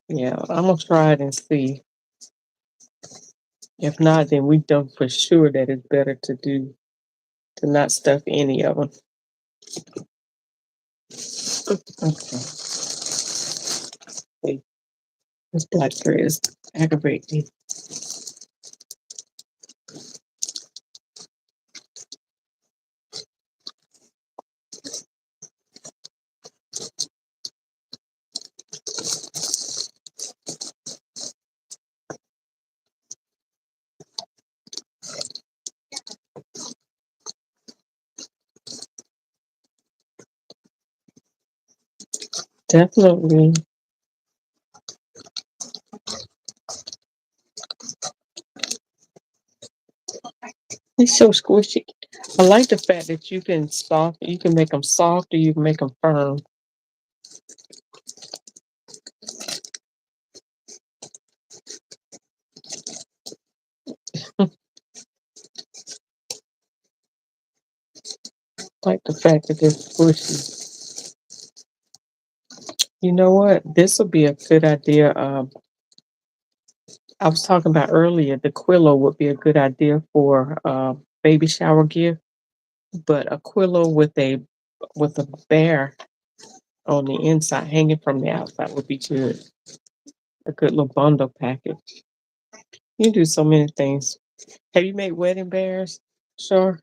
Yeah, I'm gonna try it and see. If not, then we know for sure that it's better to not stuff any of them. Okay. Hey, this black thread is aggravating. Definitely. It's so squishy. I like the fact that you can make them soft or you can make them firm. Like the fact that they're squishy. You know what? This will be a good idea. I was talking about earlier, the Quillo would be a good idea for baby shower gift, but a Quillo with a bear on the inside, hanging from the outside would be good. A good little bundle package. You can do so many things. Have you made wedding bears? Sure.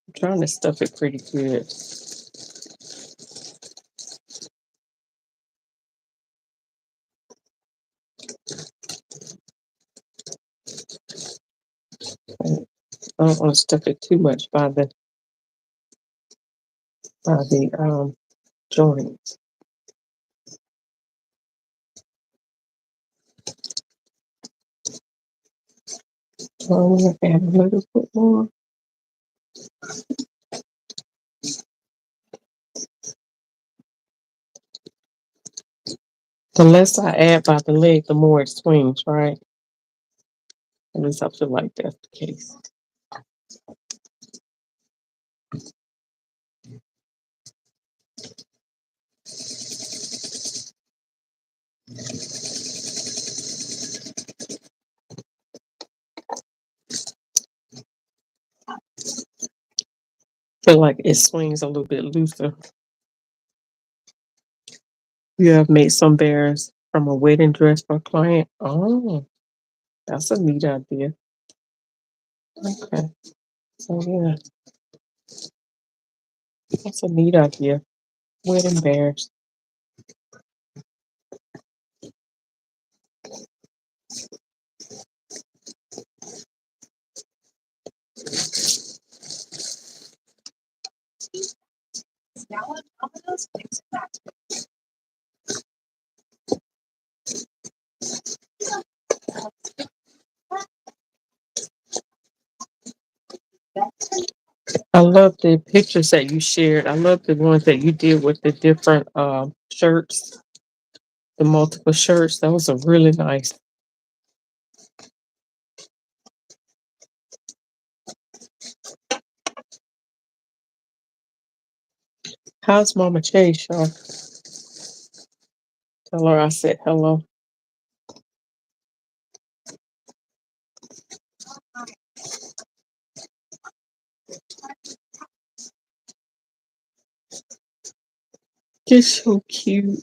I'm trying to stuff it pretty good. I don't want to stuff it too much by the joints. So I'm gonna add a little bit more. The less I add by the leg, the more it swings, right? At least I feel like that's the case. Feel like it swings a little bit looser. You have made some bears from a wedding dress for a client. Oh, that's a neat idea. Okay. So yeah, that's a neat idea. Wedding bears. I love the pictures that you shared. I love the ones that you did with the different shirts, the multiple shirts. Those are really nice. How's Mama Chase, y'all? Tell her I said hello. You're so cute.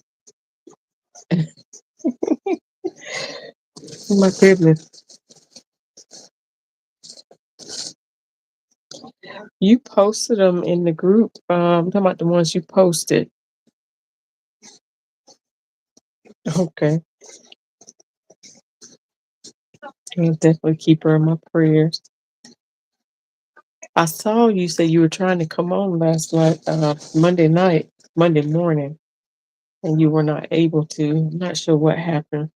Oh my goodness. You posted them in the group. I'm talking about the ones you posted. Okay. I'll definitely keep her in my prayers. I saw you say you were trying to come on last night, Monday morning, and you were not able to. I'm not sure what happened.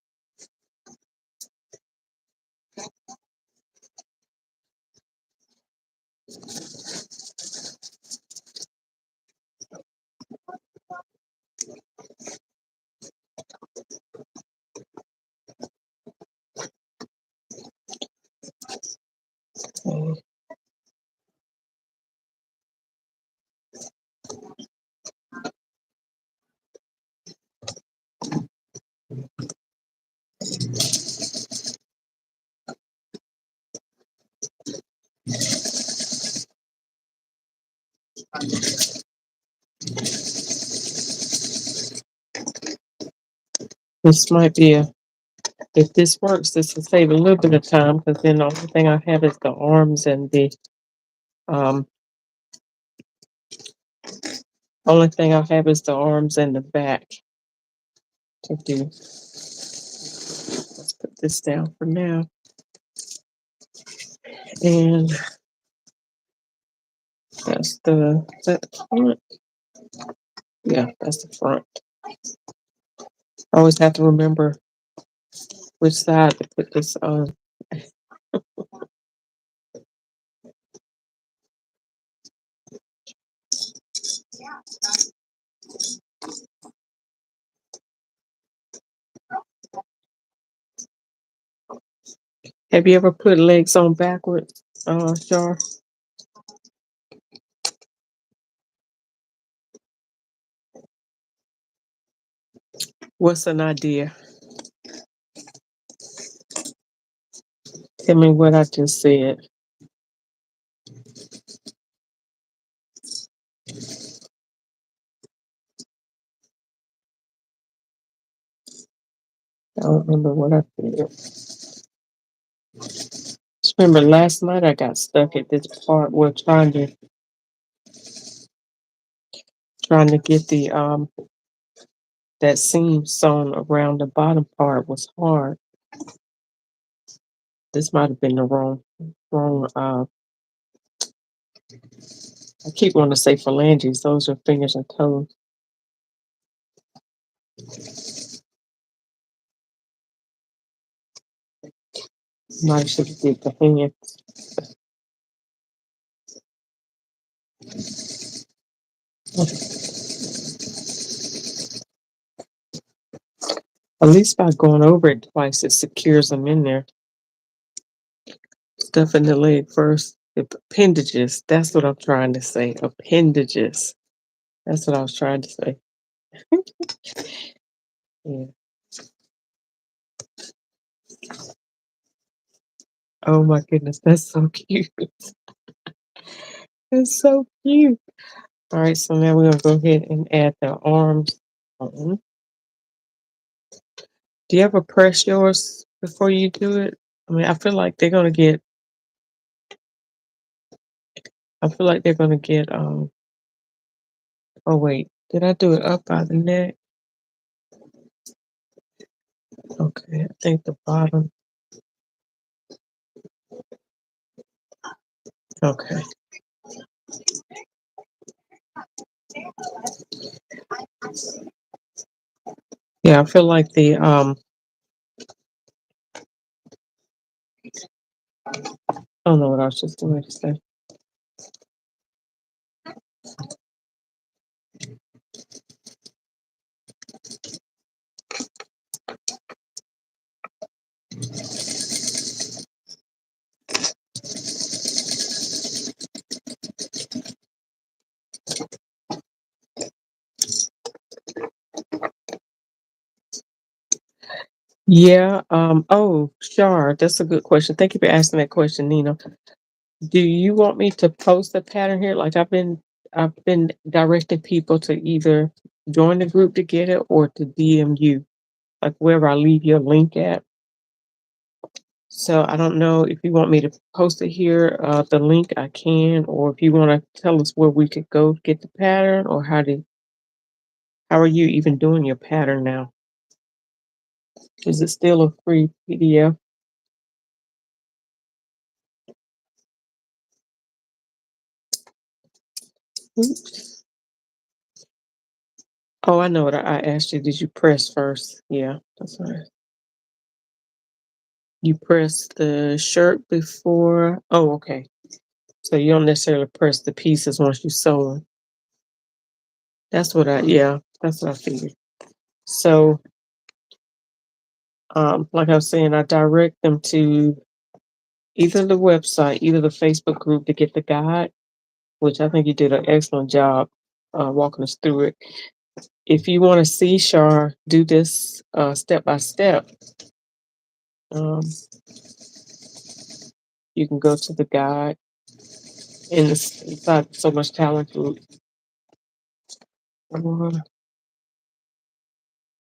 This might be if this works, this will save a little bit of time because then the only thing I have is the arms and the um only thing I have is the arms and the back to do. Let's put this down for now. And that's is that the front? Yeah, that's the front. I always have to remember which side to put this on. Have you ever put legs on backwards, Char? What's an idea? Tell me what I just said. I don't remember what I said. Just remember last night I got stuck at this part where trying to get the that seam sewn around the bottom part was hard. This might have been the wrong I keep wanting to say phalanges, those are fingers and toes. Might should have did the hand. At least by going over it twice, it secures them in there. Stuff in the leg first. The appendages. That's what I'm trying to say. Appendages. That's what I was trying to say. Yeah. Oh my goodness, that's so cute. That's so cute. All right, so now we're gonna go ahead and add the arms. On. Do you ever press yours before you do it? I mean, I feel like they're gonna get. I feel like they're gonna get. Oh wait, did I do it up by the neck? Okay, I think the bottom. Okay. Yeah, I feel like the I don't know what I was just doing to say. Yeah. Oh, Shar, that's a good question. Thank you for asking that question, Nina. Do you want me to post a pattern here? Like I've been directing people to either join the group to get it or to DM you, like wherever I leave your link at. So I don't know if you want me to post it here, the link I can, or if you want to tell us where we could go to get the pattern, or how are you even doing your pattern now? Is it still a free PDF? Oops. Oh, I know what I asked you. Did you press first? Yeah, that's right. You press the shirt before. Oh, okay. So you don't necessarily press the pieces once you sew them. Yeah, that's what I figured. So, like I was saying, I direct them to either the website, either the Facebook group to get the guide, which I think you did an excellent job walking us through it. If you want to see Shar do this step by step, um, you can go to the guide and it's not so much talent group.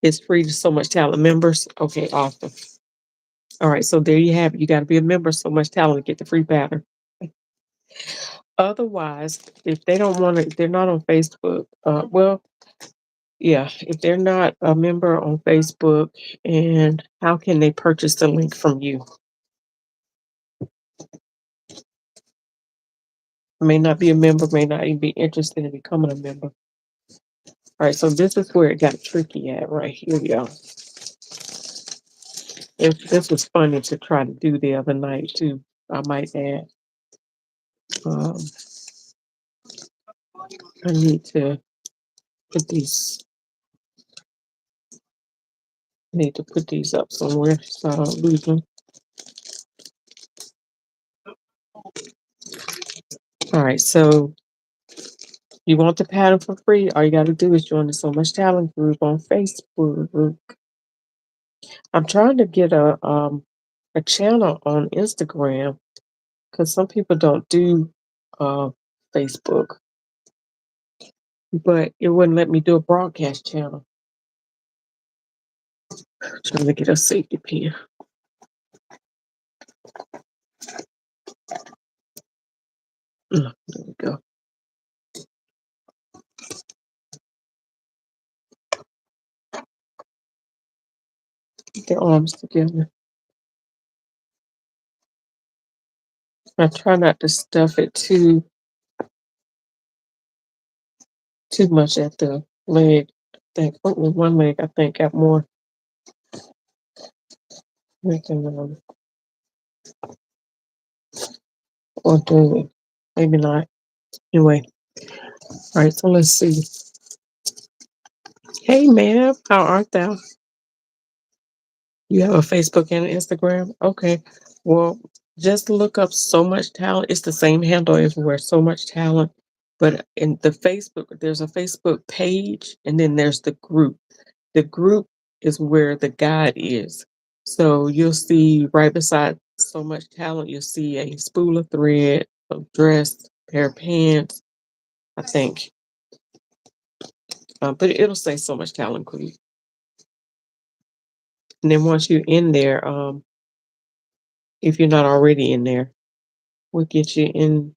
It's free to So Much Talent members. Okay, awesome. All right, so there you have it. You got to be a member of So Much Talent to get the free pattern. Otherwise, if they don't want to, if they're not on Facebook, well, yeah, if they're not a member on Facebook, and how can they purchase the link from you? May not be a member, may not even be interested in becoming a member. All right, so this is where it got tricky at right here, y'all. This was funny to try to do the other night too, I might add. Um, I need to put these, need to put these up somewhere so I don't lose them. All right, so you want the pattern for free? All you got to do is join the So Much Talent group on Facebook. I'm trying to get a channel on Instagram because some people don't do uh Facebook, but it wouldn't let me do a broadcast channel. Trying to get a safety pin. There we go. Get their arms together. I try not to stuff it too much at the leg. I think only one leg I think got more. We can or do it. Maybe not. Anyway, all right. So let's see. Hey, ma'am, how art thou? You have a Facebook and an Instagram? Okay. Well, just look up So Much Talent. It's the same handle everywhere, So Much Talent. But in the Facebook, there's a Facebook page and then there's the group. The group is where the guide is. So you'll see right beside So Much Talent, you'll see a spool of thread, a dress, pair of pants, I think. But it'll say So Much Talent group. And then once you're in there, if you're not already in there, we'll get you in.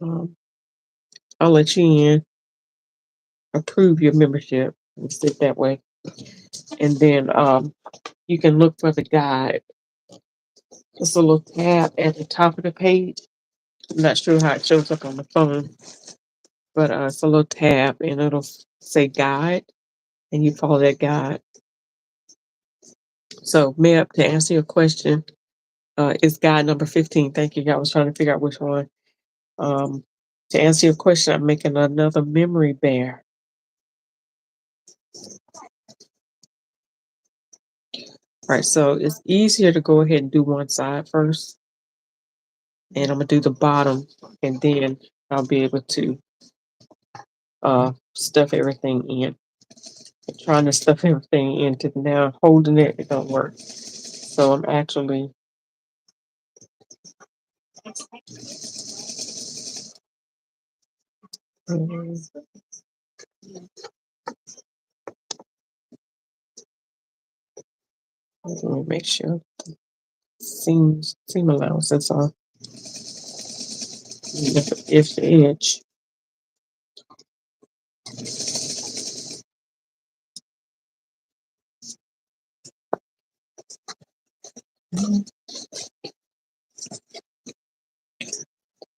Um, I'll let you in, approve your membership, and sit that way. And then you can look for the guide. It's a little tab at the top of the page. I'm not sure how it shows up on the phone, but it's a little tab and it'll say guide, and you follow that guide. So, Meb, to answer your question, it's guide number 15. Thank you. I was trying to figure out which one. Um, to answer your question, I'm making another memory bear. All right, so it's easier to go ahead and do one side first, and I'm gonna do the bottom, and then I'll be able to stuff everything in. Trying to stuff everything into now, holding it, it don't work. So I'm actually let me make sure seam allowances are if the edge.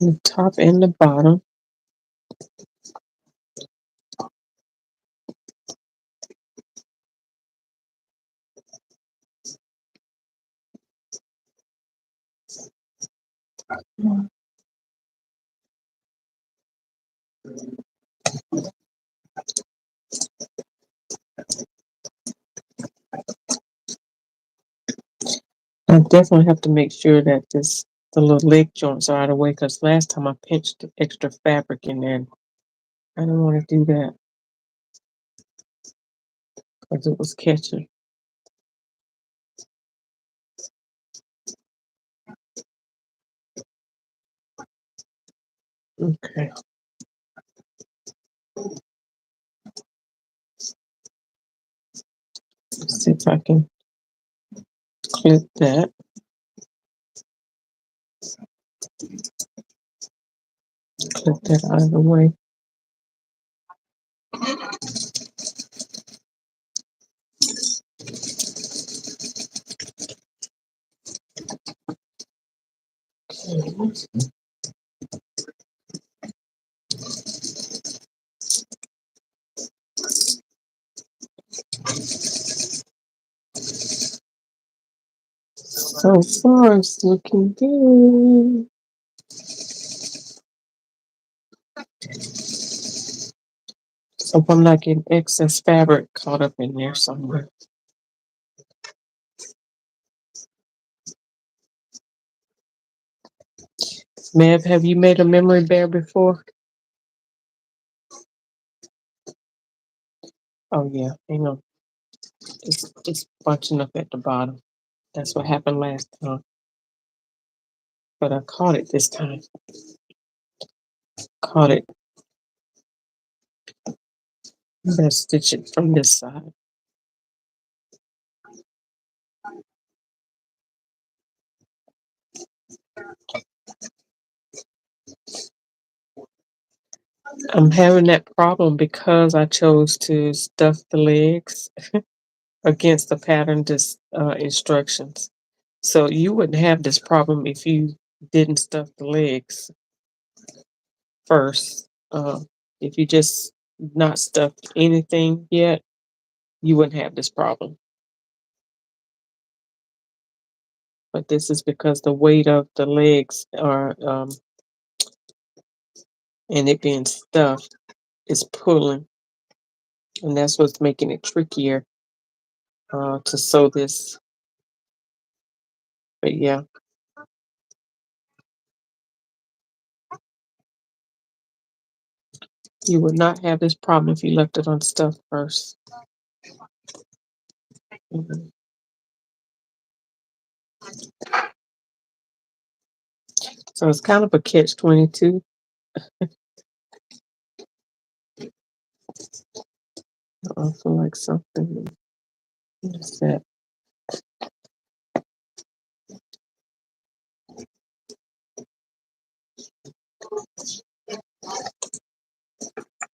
The top and the bottom. I definitely have to make sure that the little leg joints are out of the way because last time I pinched the extra fabric in there. I don't want to do that because it was catching. Okay. Let's see if I can clip that. Clip that out of the way. So far, it's looking good. So I'm not getting excess fabric caught up in there somewhere. Mav, have you made a memory bear before? Oh yeah, hang on. It's bunching up at the bottom. That's what happened last time. But I caught it this time. Caught it. Let's stitch it from this side. I'm having that problem because I chose to stuff the legs against the pattern instructions. So you wouldn't have this problem if you didn't stuff the legs first. If you just not stuffed anything yet, you wouldn't have this problem. But this is because the weight of the legs are and it being stuffed is pulling, and that's what's making it trickier to sew this. But yeah, you would not have this problem if you left it unstuffed first. Mhm. So it's kind of a catch-22. I feel like something. What's that?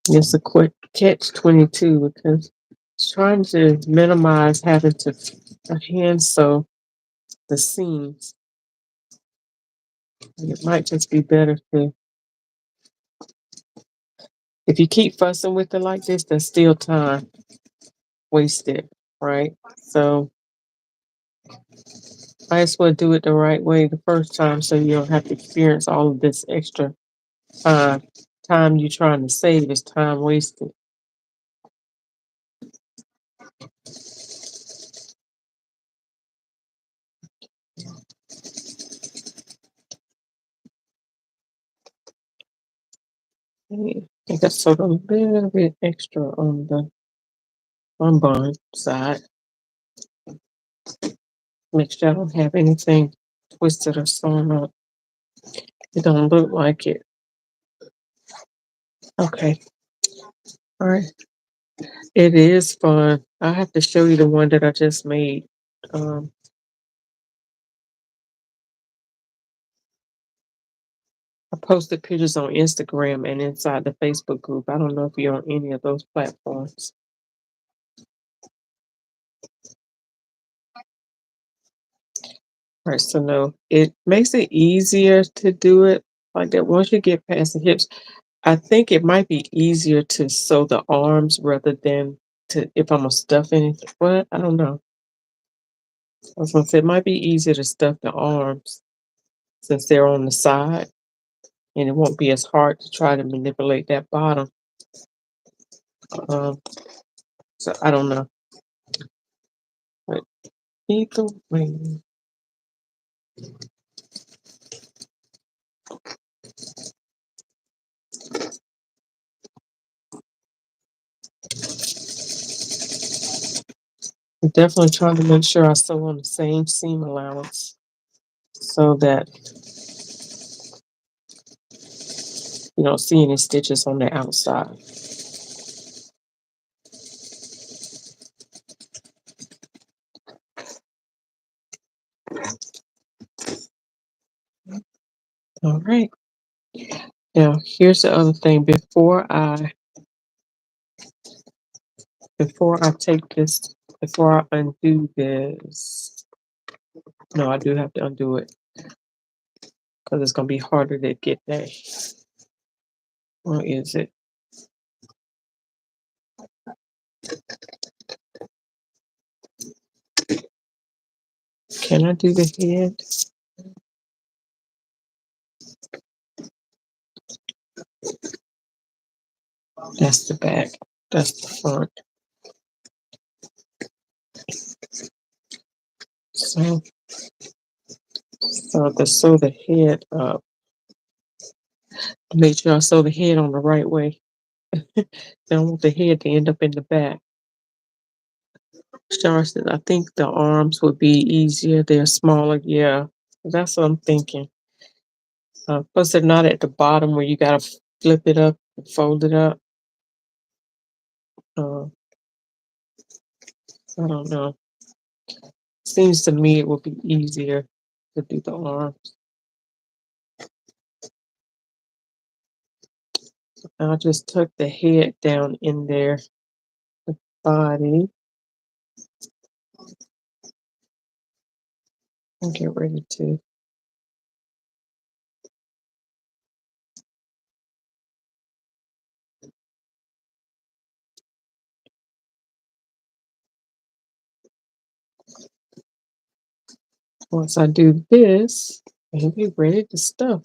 It's a quick catch-22 because it's trying to minimize having to hand sew the seams. And it might just be better to, if you keep fussing with it like this, there's still time wasted, right? So I just want to do it the right way the first time so you don't have to experience all of this extra time. Time you're trying to save is time wasted. I think I sewed a little bit extra on the on bun side. Make sure I don't have anything twisted or sewn up. It don't look like it. Okay. All right. It is fun. I have to show you the one that I just made. Um, I posted pictures on Instagram and inside the Facebook group. I don't know if you're on any of those platforms. All right, so no, it makes it easier to do it like that. Once you get past the hips, I think it might be easier to sew the arms rather than to if I'm gonna stuff anything. What? I don't know. I was gonna say it might be easier to stuff the arms since they're on the side, and it won't be as hard to try to manipulate that bottom. Um, so I don't know. But either way, I'm definitely trying to make sure I sew on the same seam allowance so that you don't see any stitches on the outside. All right. Now here's the other thing. Before I take this, before I undo this, no, I do have to undo it because it's gonna be harder to get that. Or is it? Can I do the head? That's the back. That's the front. So, to sew the head up, make sure I sew the head on the right way. Don't want the head to end up in the back. Shar said, I think the arms would be easier. They're smaller. Yeah, that's what I'm thinking. Plus, they're not at the bottom where you gotta flip it up and fold it up. Uh, I don't know. Seems to me it would be easier to do the arms. I'll just tuck the head down in there, the body, and get ready to. Once I do this, I'll be ready to stuff.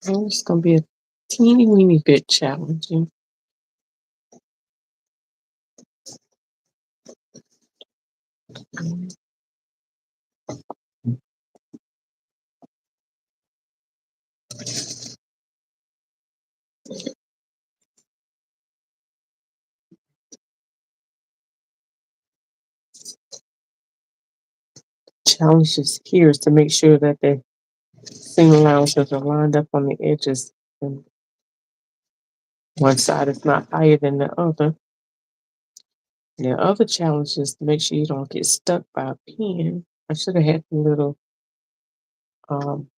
And it's gonna be a teeny weeny bit challenging. Challenge is here is to make sure that the seam allowances are lined up on the edges, and one side is not higher than the other. The other challenge is to make sure you don't get stuck by a pin. I should have had um,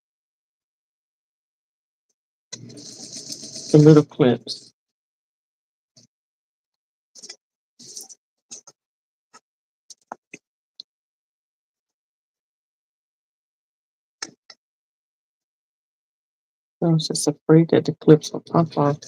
the little clips. I was just afraid that the clips will pop off.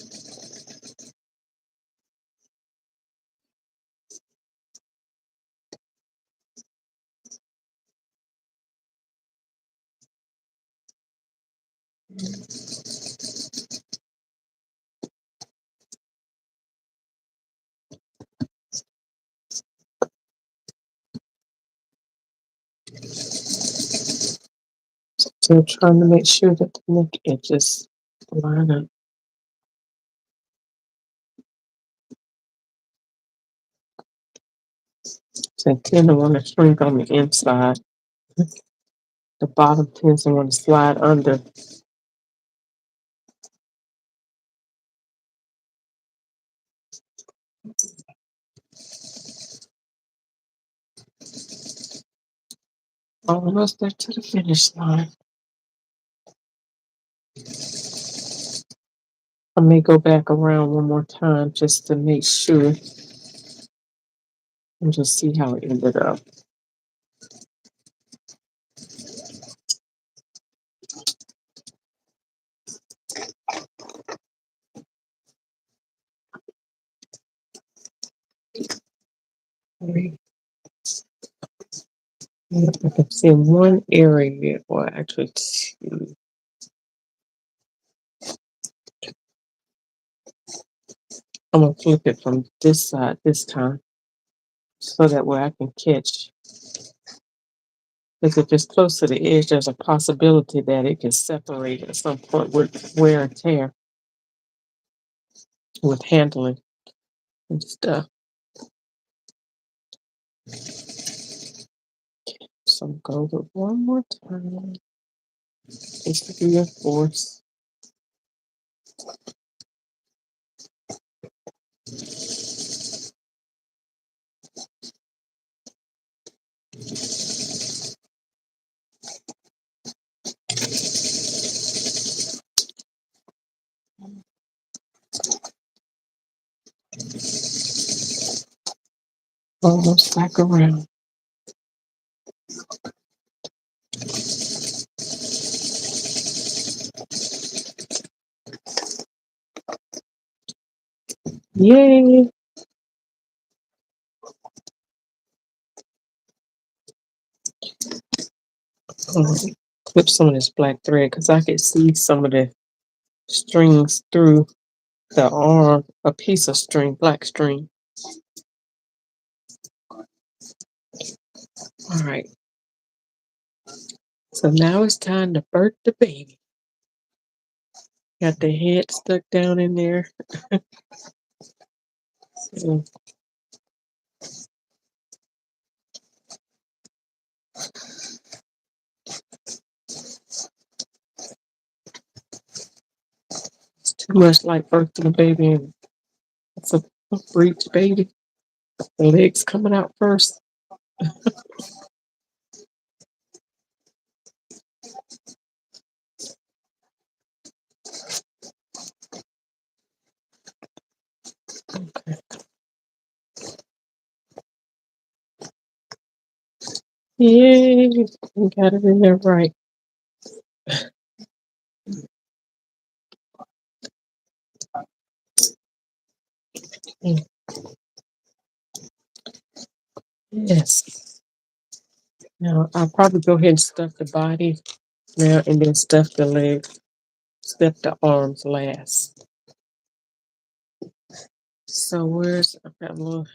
Still trying to make sure that the neck edges line up. So I tend to want to shrink on the inside. The bottom tends to want to slide under. Almost there to the finish line. I may go back around one more time just to make sure and just see how it ended up. I can see one area, or actually two. I'm gonna flip it from this side this time, so that way I can catch. Because if it's close to the edge, there's a possibility that it can separate at some point with wear and tear, with handling and stuff. So go with one more time. Just to reinforce. Almost back around. Yay! Clip some of this black thread because I could see some of the strings through the arm, a piece of string, black string. All right. So now it's time to birth the baby. Got the head stuck down in there. So it's too much like birthing a baby, and it's a breech baby. The legs coming out first. Okay. Yay! We got it in there right. Mm. Yes. Now I'll probably go ahead and stuff the body now and then stuff the legs, stuff the arms last. So where's I've got a little.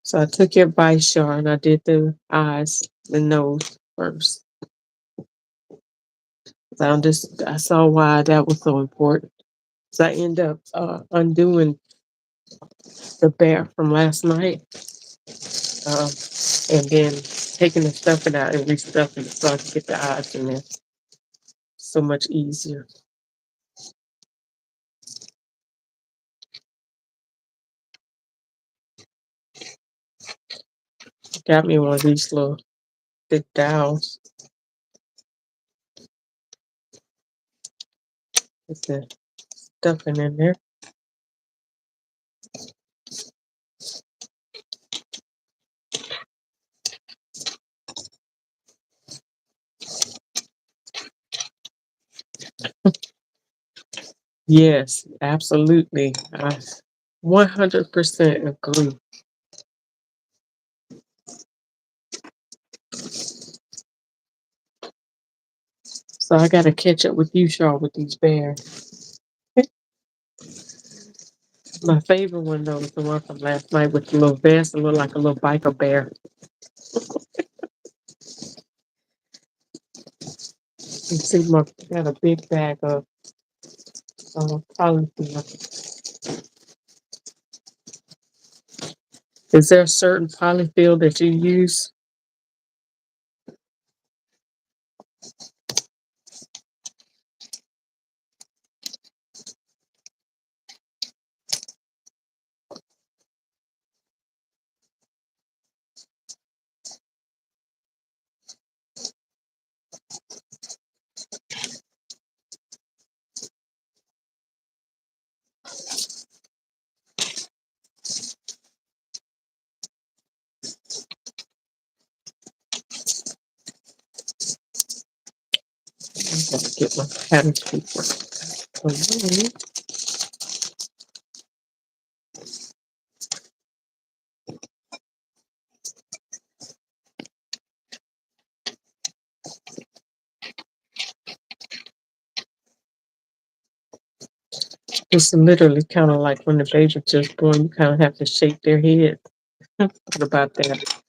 So I took your bite chart and I did the eyes, the nose first. I saw why that was so important. So I end up undoing the bear from last night, um, and then taking the stuffing out and restuffing it so I can get the eyes in there. So much easier. Got me one of these little thick dowels. Put the stuffing in there. Yes, absolutely. I 100% agree. So I got to catch up with you, Shaw, with these bears. My favorite one, though, is the one from last night with the little vest, it looked like a little biker bear. You see, my got a big bag of polyfill. Is there a certain polyfill that you use? I gotta get my pattern paper. Okay. It's literally kind of like when the baby's just born, you kind of have to shake their head. What about that?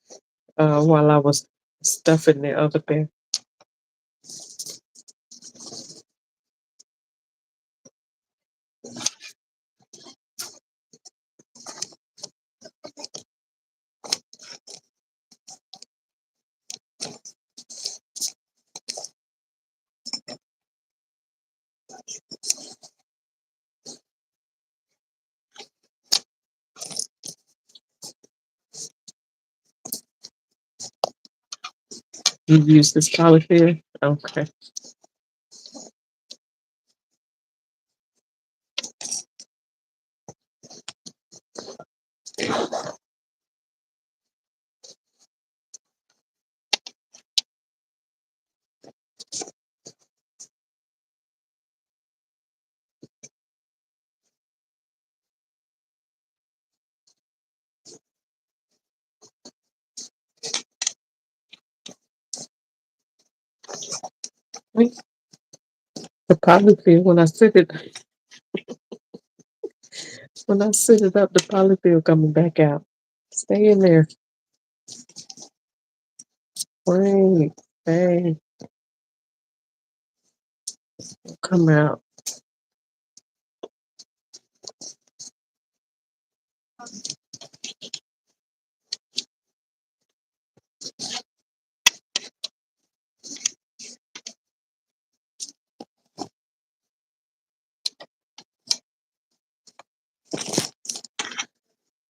While I was stuffing the other bear. You use this polyfill? Okay. The polyfill, when I sit it up, the polyfill coming back out. Stay in there. Wait, hey, come out.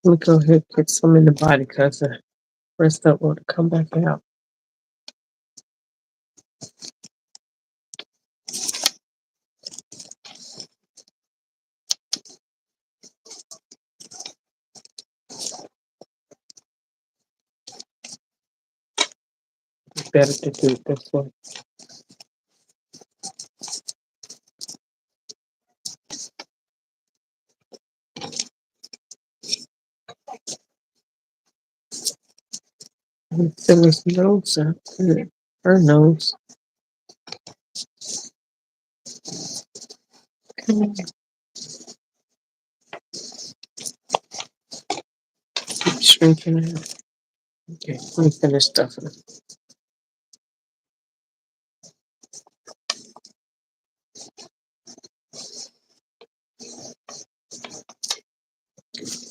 Let me go ahead and get some in the body because the rest of it will come back out. It's better to do it this way. Fill his nose up. Her nose. Come on. Keep shrinking it. Okay, let me finish stuffing it.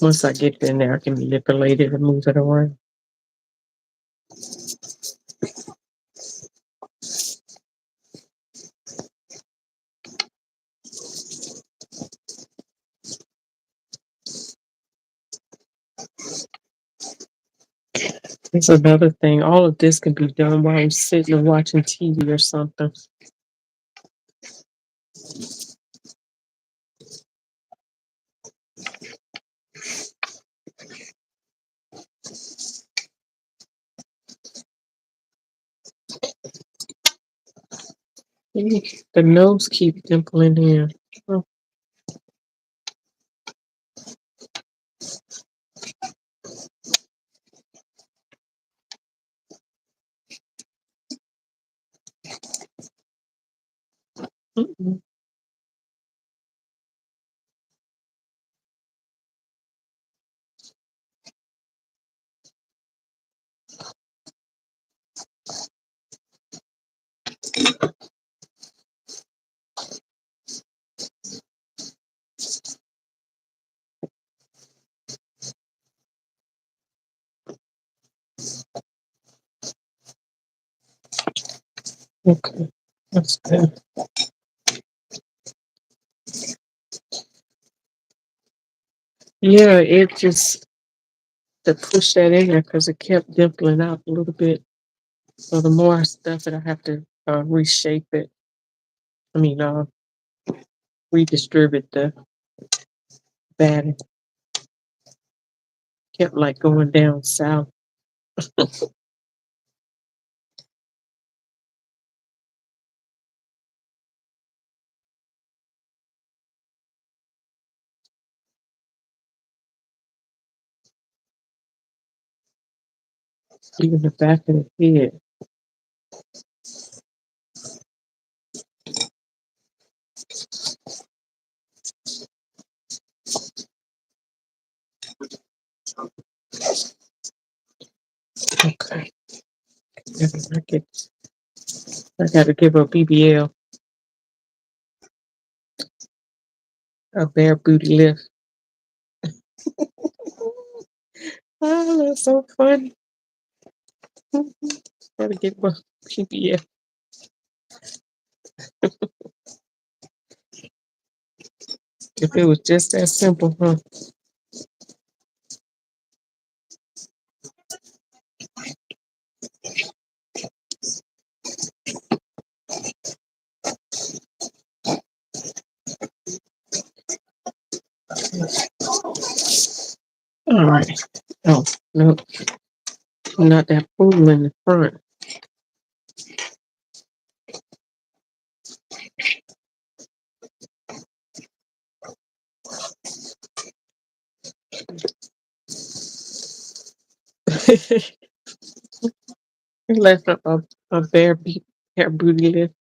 Once I get in there, I can manipulate it and move it around. That's another thing. All of this can be done while I'm sitting and watching TV or something. The nose keep dimpling in. Oh, mm-mm. Okay, that's good. Yeah, it just to push that in there because it kept dimpling out a little bit. So the more I stuff it, I have to reshape it. I mean, redistribute the batter. Kept like going down south. Even the back of the head. Okay. I get. I got to give a BBL a bare booty lift. Oh, that's so funny. Gotta get my BBL. If it was just that simple, huh? All right. Oh, no, not that pool in the front. Left up a bare booty lift.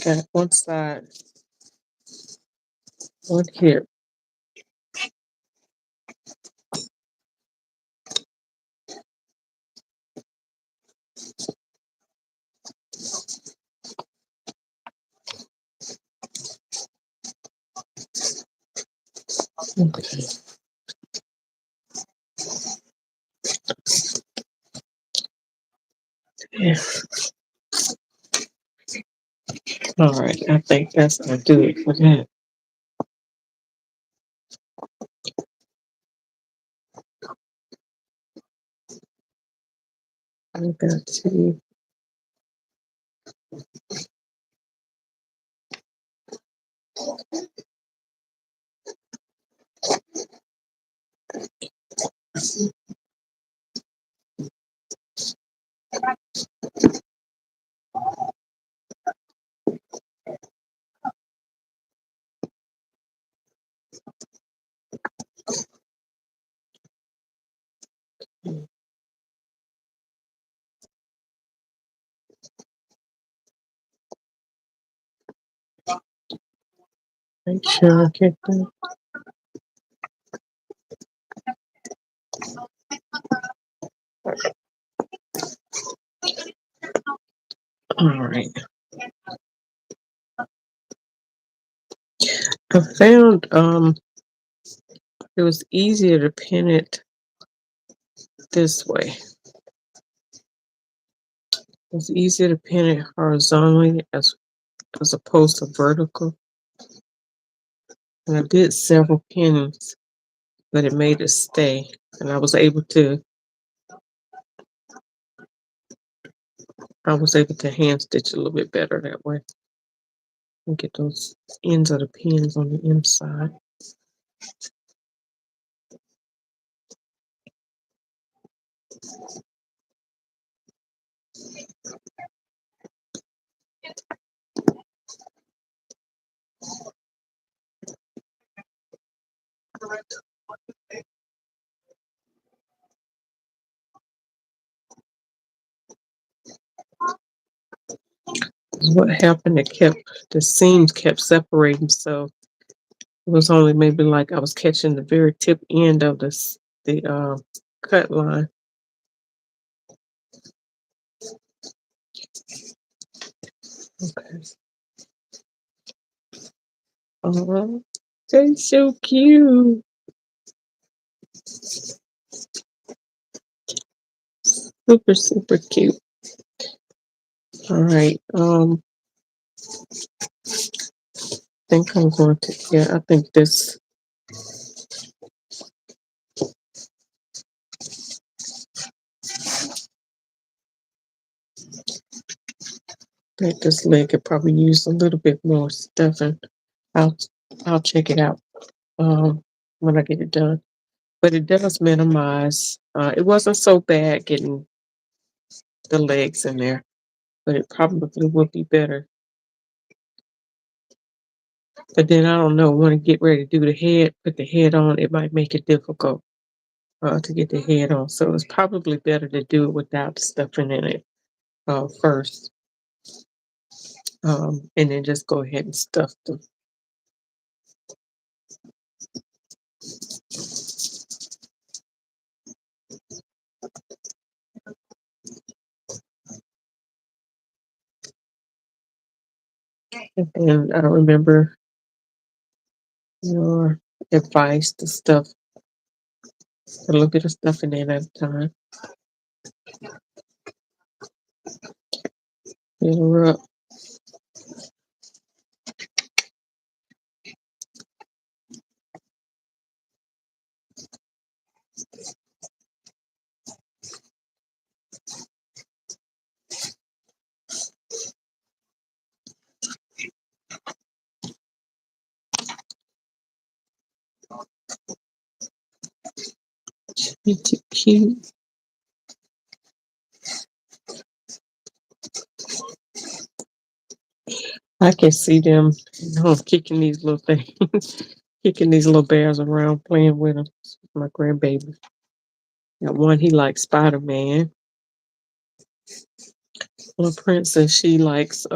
Got one side, one hip. Okay. Yeah. All right. I think that's gonna do it for that. I got to. Make sure I get that. All right. I found it was easier to pin it this way. It's easier to pin it horizontally as opposed to vertical. And I did several pins, but it made it stay. And I was able to hand stitch a little bit better that way. And get those ends of the pins on the inside. What happened? The seams kept separating, so it was only maybe like I was catching the very tip end of the cut line. Okay. Oh, that's so cute. Super, super cute. All right. Think I'm going to, yeah, I think this, think this leg could probably use a little bit more stuffing. I'll, I'll check it out, when I get it done. But it does minimize, it wasn't so bad getting the legs in there, but it probably would be better. But then I don't know, want to get ready to do the head, put the head on, it might make it difficult to get the head on. So it's probably better to do it without the stuffing in it first, and then just go ahead and stuff them. And I remember your advice to stuff a little bit of stuffing in at a time. Fill up. Cute, cute. I can see them, kicking these little things, kicking these little bears around, playing with them. My grandbaby. Got one, he likes Spider-Man. Little princess, she likes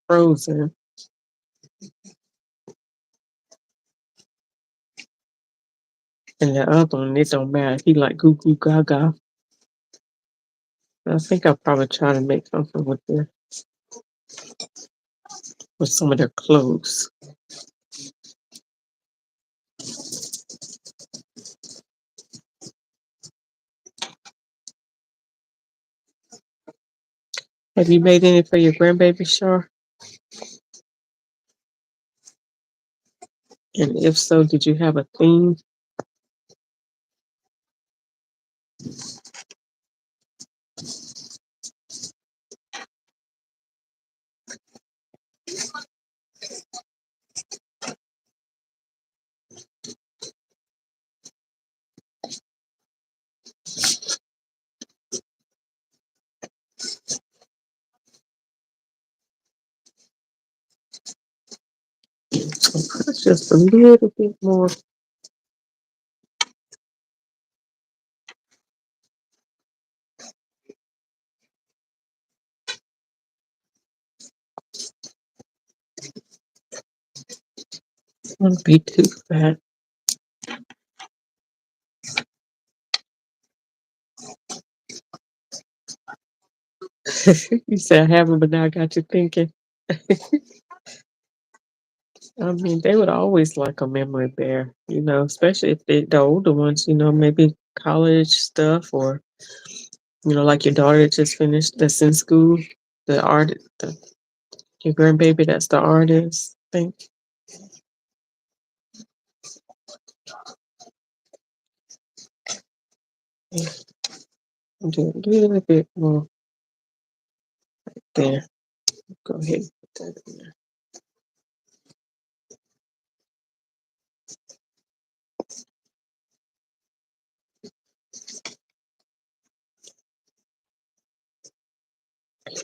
Frozen. And the other one, it don't matter. He like Goo Goo Gaga. I think I'll probably try to make something with some of their clothes. Have you made any for your grandbaby, Shar? And if so, did you have a theme? Just a little bit more. Won't be too fat. You said I haven't, but now I got you thinking. I mean, they would always like a memory bear, especially if the older ones, maybe college stuff or, like your daughter that just finished that's in school, the art, your grandbaby that's the artist, I think. Yeah, do a little bit more there. Go ahead and put that in there.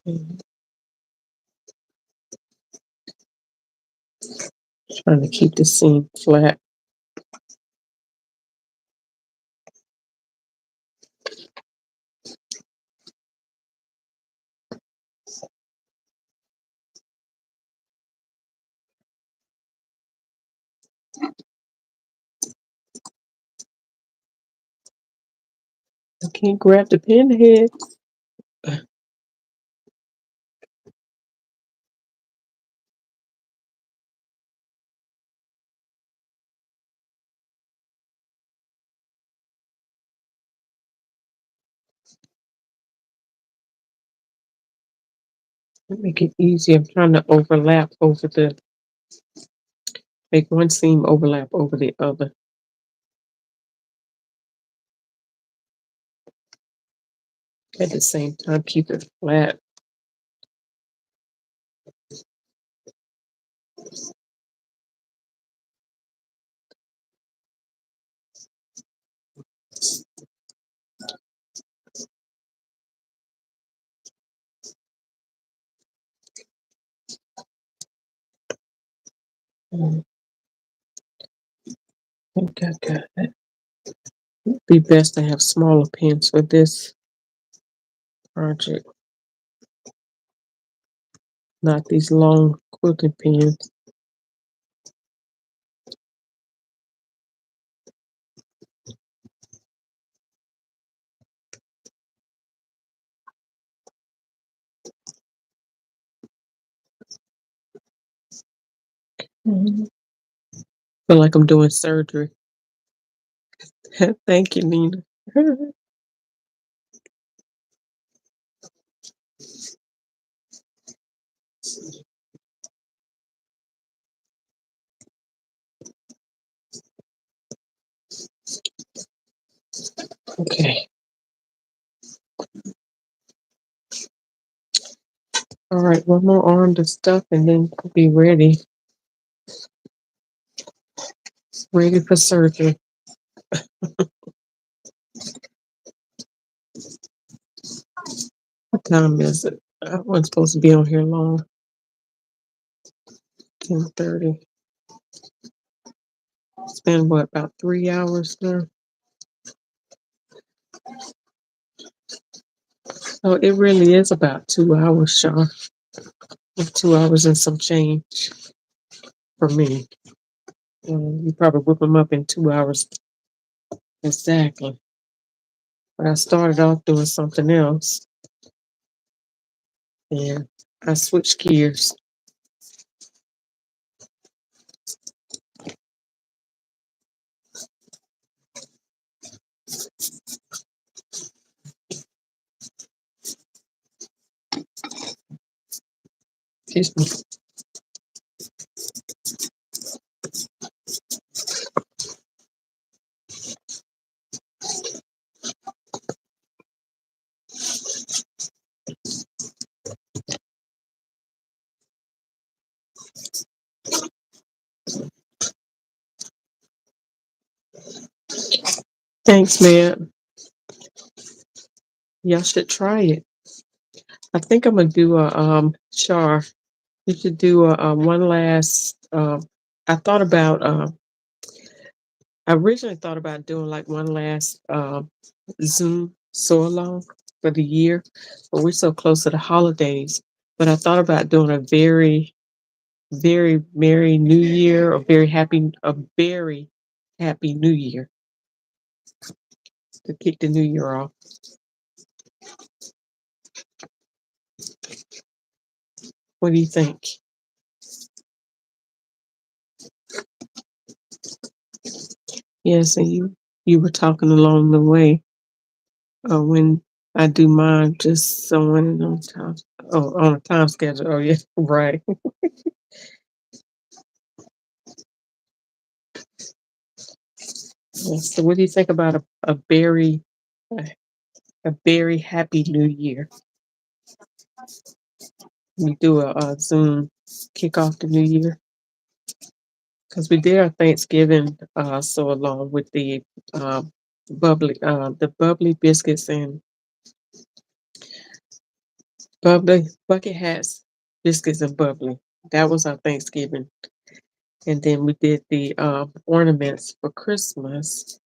Mhm. Trying to keep the seam flat. I can't grab the pin head. Make it easy. I'm trying to overlap over the, make one seam overlap over the other. At the same time, keep it flat. I think I got it. It'd be best to have smaller pins for this project, not these long quilting pins. Mhm. Feel like I'm doing surgery. Thank you, Nina. Okay. All right, one more arm to stuff and then be ready. Ready for surgery. What time is it? I wasn't supposed to be on here long. 10:30. It's been what, about 3 hours now? So it really is about 2 hours, Sean. 2 hours and some change for me. You probably whip them up in 2 hours exactly. But I started off doing something else and I switched gears. Excuse me. Thanks, man. Y'all should try it. I think I'm gonna do a char. You should do a one last. I thought about. I originally thought about doing like one last Zoom sew along for the year, but we're so close to the holidays. But I thought about doing a very, very merry New Year, a very happy New Year to kick the New Year off. What do you think? Yes, and you were talking along the way. When I do mine, just sewing on time. Oh, on a time schedule. Oh, yeah, right. Yes. So, what do you think about a very happy New Year? We do a Zoom kick off the New Year because we did our Thanksgiving so along with uh, the bubbly biscuits and bubbly bucket hats, biscuits and bubbly. That was our Thanksgiving, and then we did the ornaments for Christmas.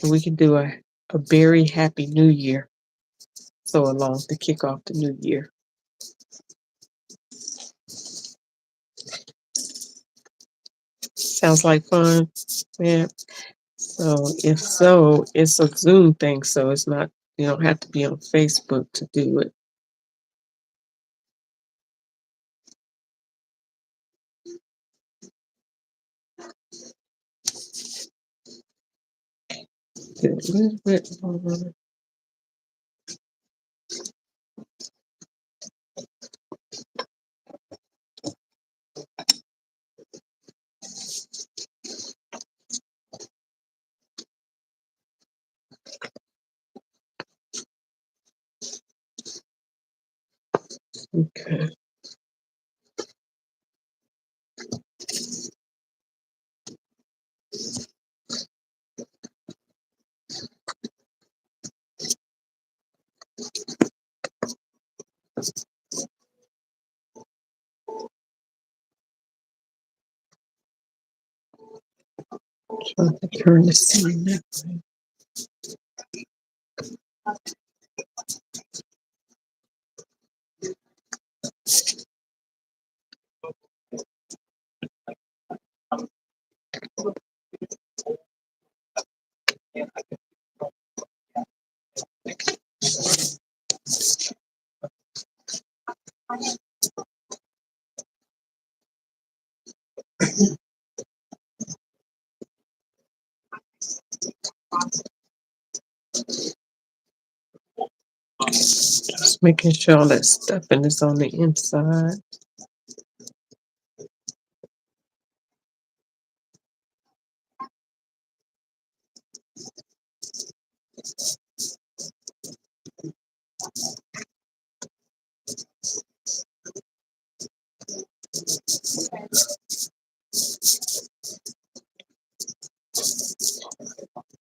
And we can do a very happy New Year so along to kick off the New Year. Sounds like fun, yeah. So if so, it's a Zoom thing, so it's not, you don't have to be on Facebook to do it. A little bit more. Okay. Trying to turn the scene that way. Just making sure all that stuffing is on the inside.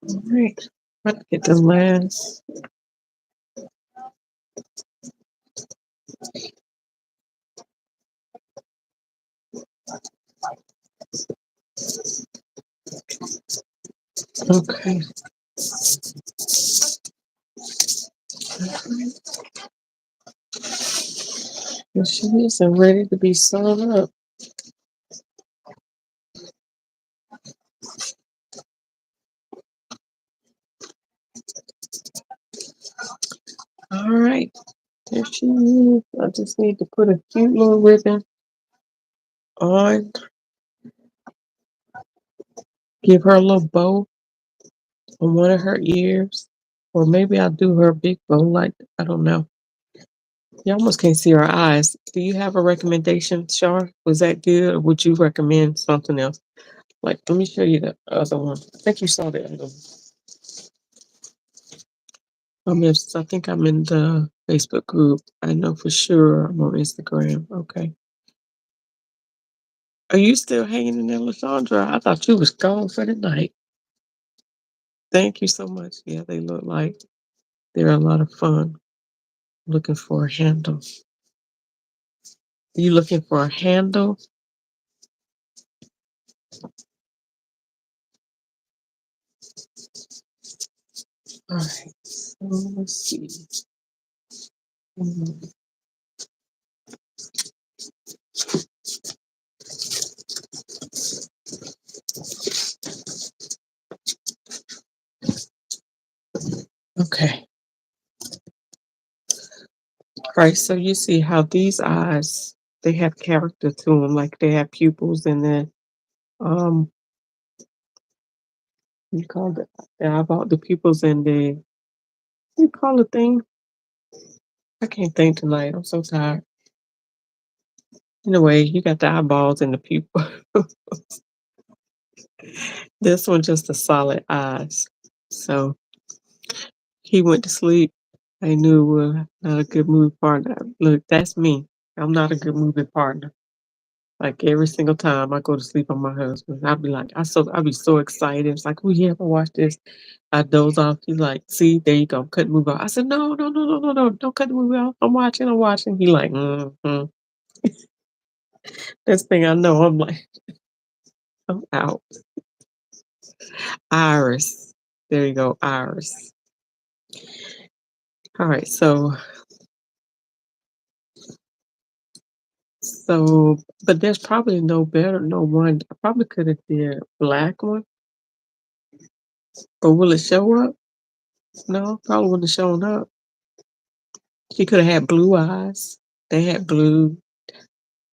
All right. Let's get the last. Okay. Here she is and ready to be sewn up. All right. There she is. I just need to put a cute little ribbon on. Give her a little bow on one of her ears. Or maybe I'll do her a big bow like, I don't know. You almost can't see her eyes. Do you have a recommendation, Shar? Was that good, or would you recommend something else? Like, let me show you the other one. I think you saw the other one. I think I'm in the Facebook group. I know for sure I'm on Instagram. Okay. Are you still hanging in there, Lashondra? I thought you was gone for the night. Thank you so much. Yeah, they look like they're a lot of fun. Looking for a handle. You looking for a handle? All right. So let's see. Mhm. Okay. Right, so you see how these eyes, they have character to them, like they have pupils and then, um, you call the eyeball, the pupils and the, you call the thing? I can't think tonight. I'm so tired. Anyway, you got the eyeballs and the pupil. This one just the solid eyes. So he went to sleep. I knew not a good movie partner. Look, that's me. I'm not a good movie partner. Like every single time I go to sleep on my husband, I'd be like, I'd be so excited. It's like, oh yeah, I watch this. I doze off. He's like, see, there you go, cut the movie off. I said, no, no, no, no, no, no, don't cut the movie off. I'm watching, I'm watching. He like, mm-hmm. This thing I know, I'm like, I'm out. Iris. There you go, Iris. All right, but there's probably no one. I probably could have did a black one, but will it show up? No, probably wouldn't have shown up. She could have had blue eyes. They had blue.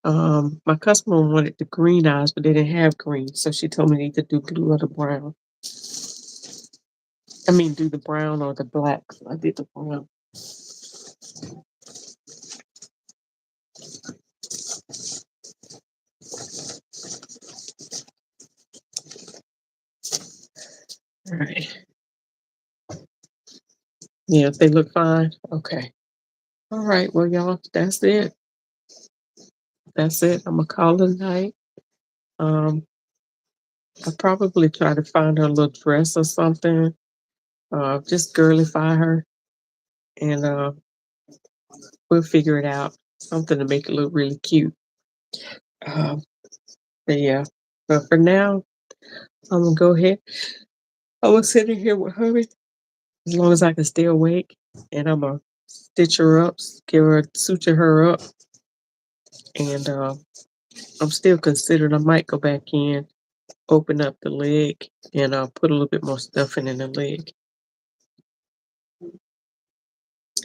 My customer wanted the green eyes, but they didn't have green, so she told me to either do blue or the brown. I mean, do the brown or the black. So I did the brown. All right. Yeah, if they look fine. Okay. All right. Well, y'all, that's it. that's it. I'm gonna call it a night. Um, I'll probably try to find her a little dress or something. Just girlify her, and we'll figure it out. Something to make it look really cute. Um, but yeah, but for now, I'm gonna go ahead. I'm gonna sit in here with her as long as I can stay awake, and I'm gonna stitch her up, give her, suture her up, and I'm still considering I might go back in, open up the leg, and put a little bit more stuffing in the leg.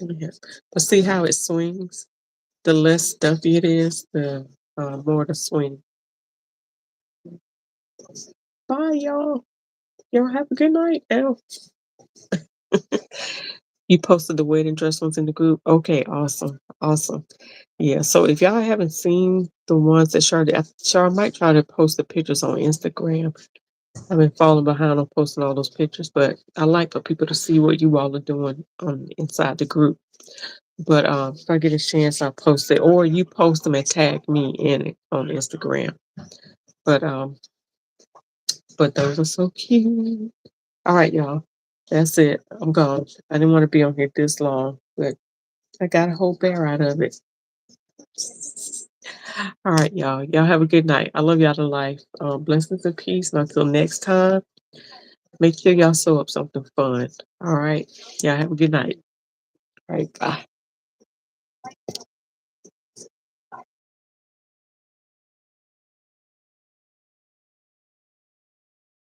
Yeah. But see how it swings? The less stuffy it is, the more the swing. Bye, y'all. Y'all have a good night now. You posted the wedding dress ones in the group. Okay, awesome. Awesome. Yeah. So if y'all haven't seen the ones that Char might try to post the pictures on Instagram. I've been falling behind on posting all those pictures, but I like for people to see what you all are doing inside the group. But if I get a chance, I'll post it, or you post them and tag me in it on Instagram. But those are so cute. All right, y'all. That's it. I'm gone. I didn't want to be on here this long, but I got a whole bear out of it. All right, y'all. Y'all have a good night. I love y'all to life. Blessings and peace. And until next time, make sure y'all sew up something fun. All right. Y'all have a good night. All right. Bye.